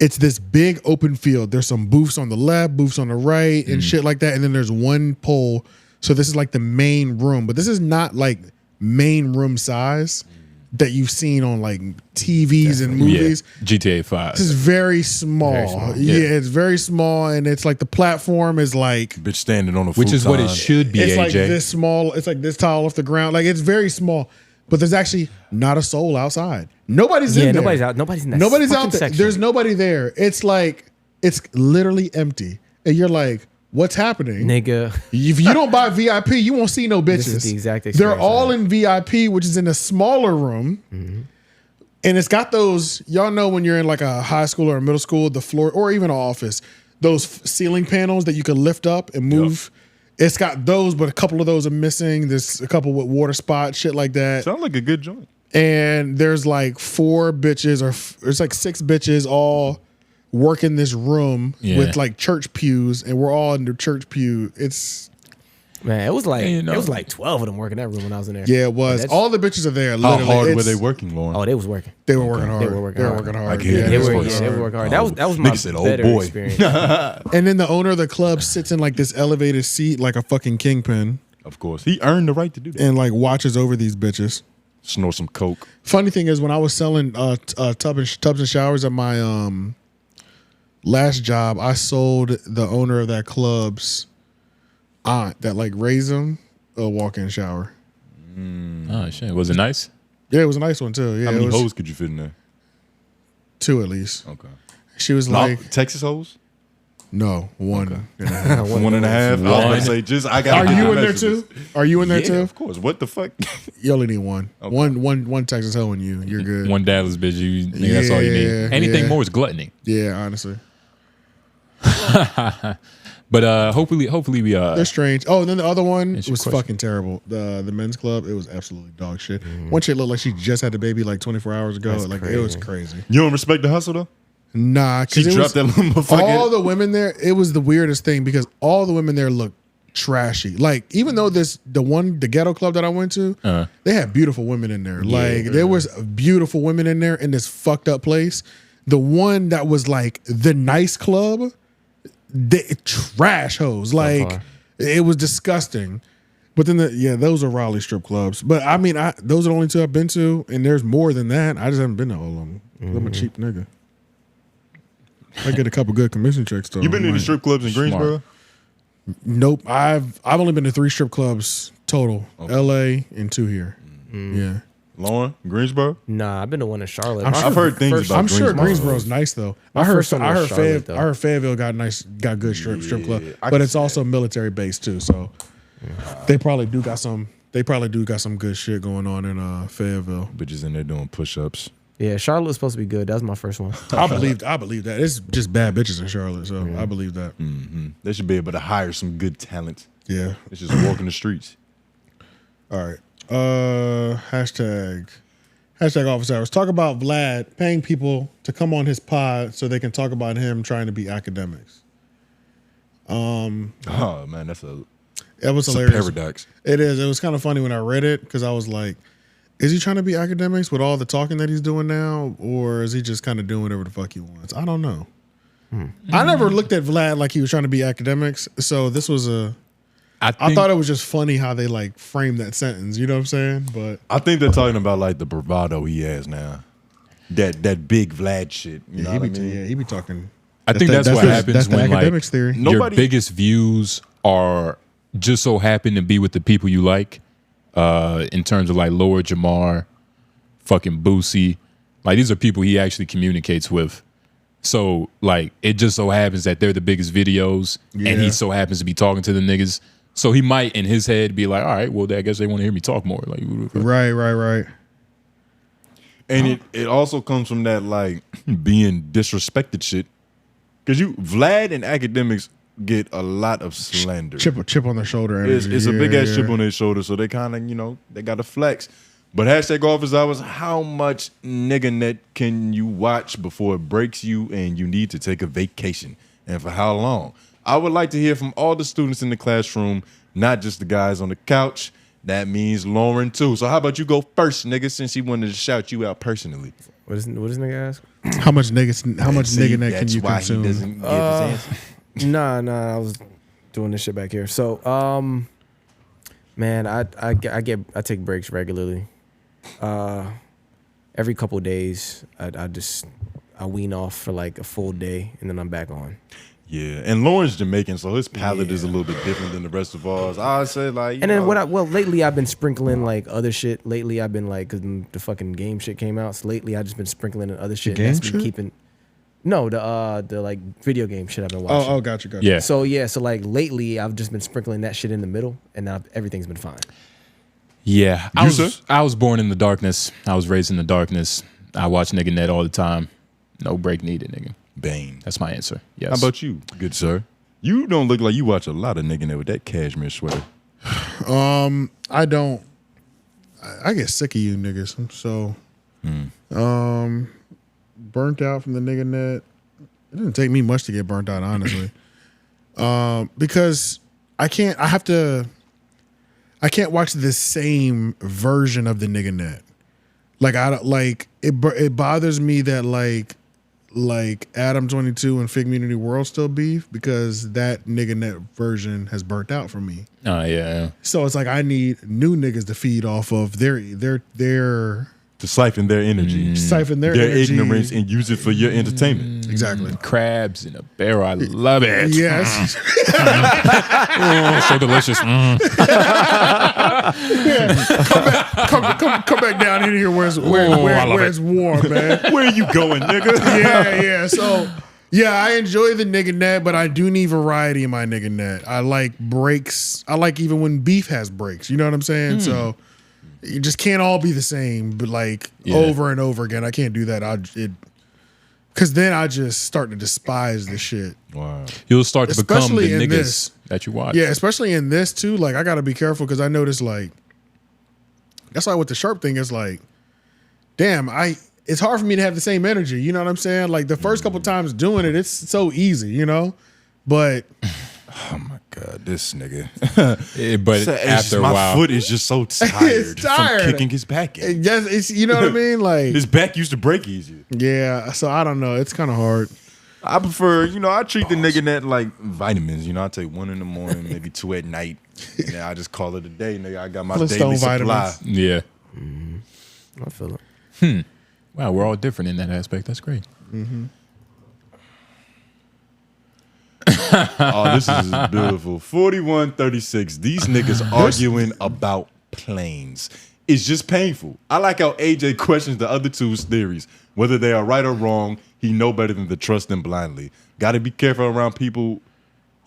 It's this big open field. There's some booths on the left, booths on the right, and shit like that. And then there's one pole. So this is like the main room, but this is not like main room size that you've seen on like TVs and movies. Yeah. GTA 5. This is very small. Yeah, it's very small, and it's like the platform is like Bitch standing on a which is what it should be, it's AJ. like this small. It's like this tall off the ground. Like it's very small, but there's actually not a soul outside. Nobody's in there. Nobody's out. Nobody's in that. Nobody's fucking out there. section. There's nobody there. It's like it's literally empty, and you're like, what's happening, nigga? If you don't buy VIP, you won't see no bitches. This is the exact They're experience all in VIP, which is in a smaller room. Mm-hmm. And it's got those, y'all know when you're in like a high school or a middle school, the floor, or even an office, those ceiling panels that you can lift up and move. Yep. It's got those, but a couple of those are missing. There's a couple with water spots, shit like that. Sound like a good joint. And there's like 4 bitches, or there's like 6 bitches all working this room with like church pews, and we're all in the church pew. It's Man, it was like it was like 12 of them working that room when I was in there. Yeah, it was. All the bitches are there. How Literally. hard were they working, Lauren? Oh, they was working. They were working hard. They were working hard. Like, Yeah, they were working hard. That was my nigga said, better oh boy. experience. And then the owner of the club sits in like this elevated seat, like a fucking kingpin, Of course. He earned the right to do that. and like watches over these bitches. Snort some coke. Funny thing is, when I was selling tubs and showers at my last job, I sold the owner of that club's aunt that like raised him a walk-in shower. Oh shit, was it nice? Yeah, it was a nice one too. Yeah, How many it was hoes could you fit in there? 2 at least. Okay. She was Not like, Texas hoes? no, 1. One and a half. I was about to say, just I got. Are you in there too? Are you in there Yeah, too? of course. What the fuck? You only need one. Okay. One Texas hoe in you. You're good. One Dallas bitch, that's all you need. Yeah, Anything yeah. more is gluttony. Yeah, honestly. But hopefully we They're strange. Oh, and then the other one It's your was question. fucking terrible. The men's club, it was absolutely dog shit. One chick looked like she just had the baby like 24 hours ago. That's like it was crazy. You don't respect the hustle though? Nah, She because dropped that little motherfucker. all the women there. It was the weirdest thing because all the women there looked trashy. Like, even though the ghetto club that I went to, they had beautiful women in there. Like, there was beautiful women in there in this fucked up place. The one that was like the nice club, trash hoes. Like, it was disgusting. But then those are Raleigh strip clubs. But I mean, those are the only two I've been to, and there's more than that. I just haven't been to all of them. I'm a cheap nigga. I get a couple good commission checks though. You been to the strip clubs in Greensboro? Nope. I've only been to 3 strip clubs total. LA and 2 here. Yeah. Lauren, Greensboro? Nah, I've been to one in Charlotte. I've heard things about I'm sure Greensboro's nice though. I heard Fayetteville got good strip club, but it's also military based too. So they probably do got some good shit going on in Fayetteville. Bitches in there doing push-ups. Yeah, Charlotte was supposed to be good. That was my first one. I believe that. It's just bad bitches in Charlotte, so I believe that. They should be able to hire some good talent. Yeah. It's just walking the streets. All right. Hashtag office hours. Talk about Vlad paying people to come on his pod so they can talk about him trying to be academics. Oh man, that was hilarious. A paradox. It is. It was kind of funny when I read it because I was like, is he trying to be academics with all the talking that he's doing now, or is he just kind of doing whatever the fuck he wants? I don't know. I never looked at Vlad like he was trying to be academics, so this was I thought it was just funny how they like framed that sentence. You know what I'm saying? But I think they're talking about like the bravado he has now, that big Vlad shit. You know what I mean? Yeah, he be talking. I think that's what happens that's when the academics theory. Your biggest views are just so happen to be with the people you like. In terms of like Lord Jamar, fucking Boosie, like these are people he actually communicates with. So like it just so happens that they're the biggest videos, and he so happens to be talking to the niggas. So he might in his head be like, all right, well I guess they want to hear me talk more. Like right. And it also comes from that like being disrespected shit. Because Vlad and academics get a lot of slander. Chip on their shoulder. Energy. It's a big ass chip on their shoulder, so they kind of, they got to flex. But hashtag office hours, how much nigga net can you watch before it breaks you and you need to take a vacation? And for how long? I would like to hear from all the students in the classroom, not just the guys on the couch. That means Lauren too. So how about you go first, nigga, since he wanted to shout you out personally. What does nigga ask? How much nigga net can you consume? He doesn't give his answer. Nah, I was doing this shit back here. So, man, I take breaks regularly. Every couple of days, I wean off for like a full day, and then I'm back on. Yeah, and Lauren's Jamaican, so his palate is a little bit different than the rest of ours. I say like, and then lately I've been sprinkling like other shit. Lately I've been like, cause the fucking game shit came out. So lately I just been sprinkling in other shit. The game that's been shit? keeping. No, the like video game shit I've been watching. Oh, gotcha. Yeah. So like lately I've just been sprinkling that shit in the middle, and now everything's been fine. Yeah, I was born in the darkness. I was raised in the darkness. I watch nigga net all the time. No break needed, nigga. Bane. That's my answer. Yes. How about you, good sir? You don't look like you watch a lot of nigga net with that cashmere sweater. I don't. I get sick of you niggas. So, burnt out from the nigga net. It didn't take me much to get burnt out, honestly. Because I can't watch the same version of the nigga net. Like it bothers me that like Adam 22 and Fig Community World still beef because that nigga net version has burnt out for me. Oh yeah. So it's like I need new niggas to feed off of their to siphon their energy, their energy. ignorance, and use it for your entertainment. Exactly. Crabs in a barrel. I love it. Yes. So delicious. Come back down in here where it's warm, man. Where you going, nigga? Yeah. So yeah, I enjoy the nigga net, but I do need variety in my nigga net. I like breaks. I like even when beef has breaks. You know what I'm saying? So you just can't all be the same, but like over and over again. I can't do that. Because then I just start to despise the shit. Wow. You'll start to become the niggas this. that you watch. Yeah, especially in this too. Like I got to be careful because I noticed like that's why with the Sharp thing is like, damn, it's hard for me to have the same energy. You know what I'm saying? Like the first couple times doing it, it's so easy, you know. But God, this nigga. But So it's after just, a my while, foot is just so tired, It's tired. from kicking his back in. Yes, it's, you know what I mean? Like His back used to break easier. yeah. So I don't know. It's kind of hard. I prefer, I treat the nigga that like vitamins. I take 1 in the morning, maybe 2 at night, and then I just call it a day, nigga. I got my Flintstone daily supply. vitamins. yeah. I feel it. Wow, we're all different in that aspect. That's great. Oh, this is beautiful. 4136. These niggas arguing about planes. It's just painful. I like how AJ questions the other two's theories. Whether they are right or wrong, he know better than to trust them blindly. Got to be careful around people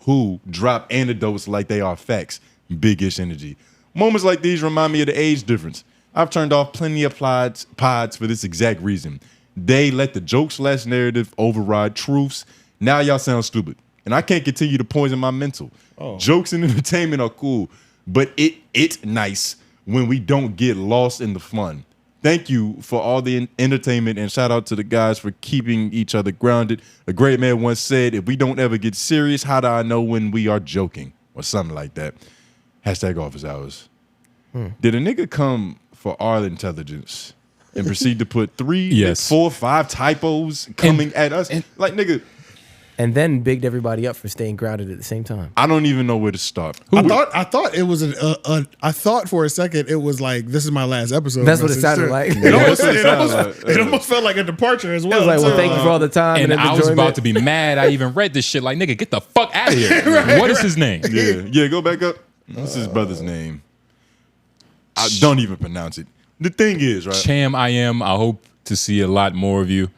who drop anecdotes like they are facts. Big-ish energy. Moments like these remind me of the age difference. I've turned off plenty of pods for this exact reason. They let the joke/narrative override truths. Now y'all sound stupid. And I can't continue to poison my mental. Jokes and entertainment are cool, but it's nice when we don't get lost in the fun. Thank you for all the entertainment, and shout out to the guys for keeping each other grounded. A great man once said, if we don't ever get serious, how do I know when we are joking? Or something like that. Hashtag office hours. Did a nigga come for our intelligence and proceed to put 3, Yes. 4, 5 typos coming at us? Like, nigga. And then bigged everybody up for staying grounded at the same time. I don't even know where to start. I thought it was I thought for a second it was like, this is my last episode. That's what it sounded like. It almost felt like a departure as well. It was like, well, too. thank you for all the time. And And I was about to be mad. I even read this shit like, nigga, get the fuck out of here. What is his name? Yeah, go back up. What's his brother's name? I don't even pronounce it. The thing is, right? Cham, I hope to see a lot more of you.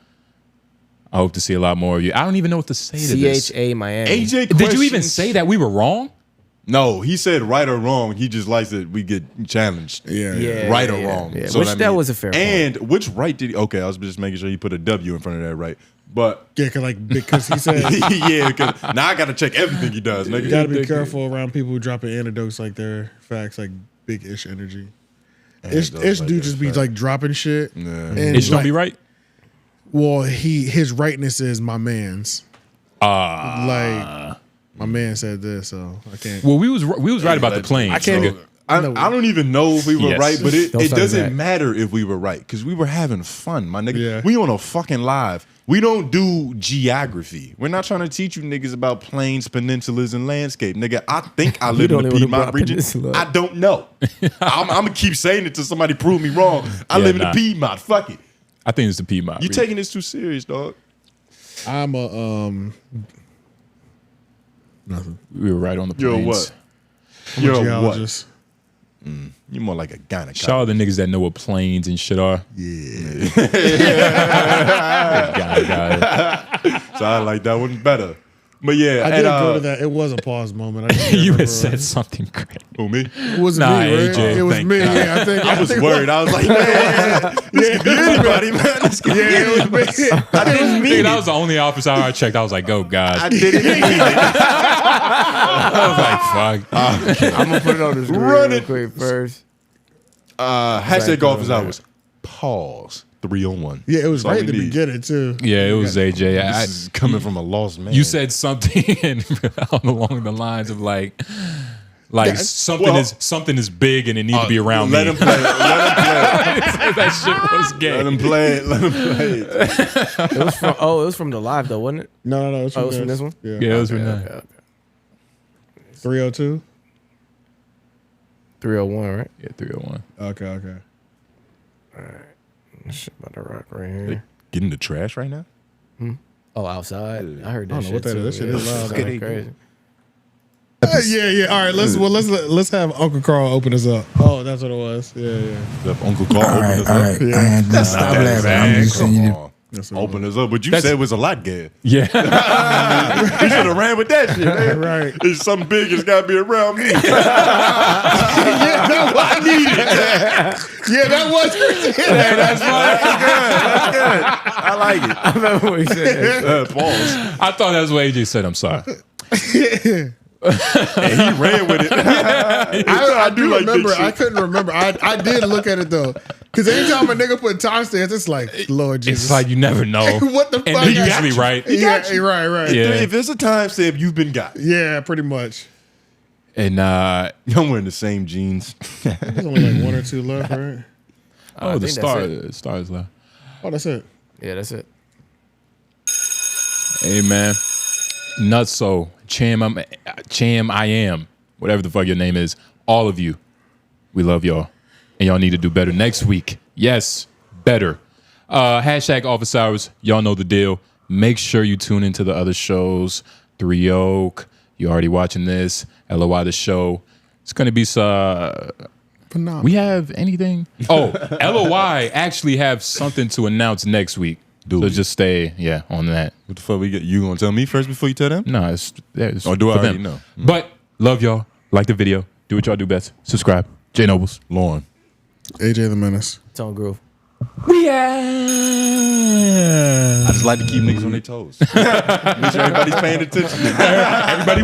I hope to see a lot more of you. I don't even know what to say to this. CHA Miami. AJ Did you even questions- say that we were wrong? No, he said right or wrong. He just likes that we get challenged. Yeah, right or yeah, wrong. yeah. So Which that was a fair point. And which right did he? Okay, I was just making sure you put a W in front of that right. But Yeah, because he said yeah, because now I got to check everything he does. Nigga. you got to be careful around people who dropping anecdotes like they're facts, like big-ish energy. Ish dude just be like dropping shit. And Ish don't be right? Well, his rightness is my man's. Like my man said this, so I can't. Well, we was right about the planes. I can't. nigga. I don't even know if we were Yes. right, but it Don't sound doesn't exact. matter if we were right because we were having fun, my nigga. Yeah. We on a fucking live. We don't do geography. We're not trying to teach you niggas about plains, peninsulas, and landscape, nigga. I think I live in don't the even know Piedmont about region. peninsula. I don't know. I'm gonna keep saying it till somebody prove me wrong. I Yeah, live in nah. the Piedmont. Fuck it. I think it's the Piedmont. You region. taking this too serious, dog. I'm a nothing. We were right on the You're planes. what? I'm a You're what? geologist. You're more like a gynecologist. Shout out the niggas that know what planes and shit are. Yeah. Got it. So I like that one better. But yeah, I and, did go to that. It was a pause moment. I just can't You remember had said something great. Who, me? It wasn't Nah, me, right? AJ. It was Thank me. God. Yeah, I was think- worried. I was like, man, this could be anybody, man. This could be it was me. I didn't mean Nigga, it. that was the only office hour I checked. I was like, oh, God. I didn't mean it. I was like, fuck. I'm gonna put it on the screen Run real it. quick first. Hashtag office hours. Pause. 3-on-1. Yeah, it was That's all right at we the need. beginning too. Yeah, it was AJ. This is coming from a lost man. You said something along the lines of like something is big and it need to be around let me. him play. Let him play. That shit was gay. Let him play it. Let him play it. It was from the live though, wasn't it? No, it was Oh, it was from this one? Yeah, Yeah, it was from that. 302. 301, right? Yeah, 301. Okay. All right. Shit about to rock right here. Get in the trash right now? Oh, outside. I heard that I don't know shit. what that too. is. That shit is loud. It's kinda crazy. Yeah. All right, let's have Uncle Carl open us up. Oh, that's what it was. Yeah. Uncle Carl open us All up. right. Stop laughing. I'm just saying you. Open us up. But you said it was a lot, Gad. Yeah. You should have ran with that shit, man. Right. It's something big that's got to be around me. Yeah, that's what I needed. Yeah, that was That's good. I like it. I remember what he said. Pause. I thought that's what AJ said. I'm sorry. And he ran with it. I do like remember. big shit. I couldn't remember. I did look at it though, because anytime a nigga put timestamps, it's like Lord Jesus. It's like you never know. What the fuck? And they're usually right. Yeah, right. Yeah. If there's a timestamp, you've been got. Yeah, pretty much. And I'm wearing the same jeans. There's only like 1 or 2 left, right? Oh, the star is left. Oh, that's it. Yeah, that's it. Hey, man. Nutso, Cham, I am, whatever the fuck your name is. All of you, we love y'all. And y'all need to do better next week. Yes, better. Hashtag office hours. Y'all know the deal. Make sure you tune into the other shows. 3 Oak. You already watching this. LOI the show. It's going to be phenomenal. We have anything? Oh, LOI actually have something to announce next week. So just stay, on that. What the fuck we get? You gonna tell me first before you tell them? No, it's or do I for already them. know? But love y'all. Like the video. Do what y'all do best. Subscribe. J Nobles. Lauren. AJ the Menace. Tone Groove. We I just like to keep niggas on their toes. Make sure everybody's paying attention. Everybody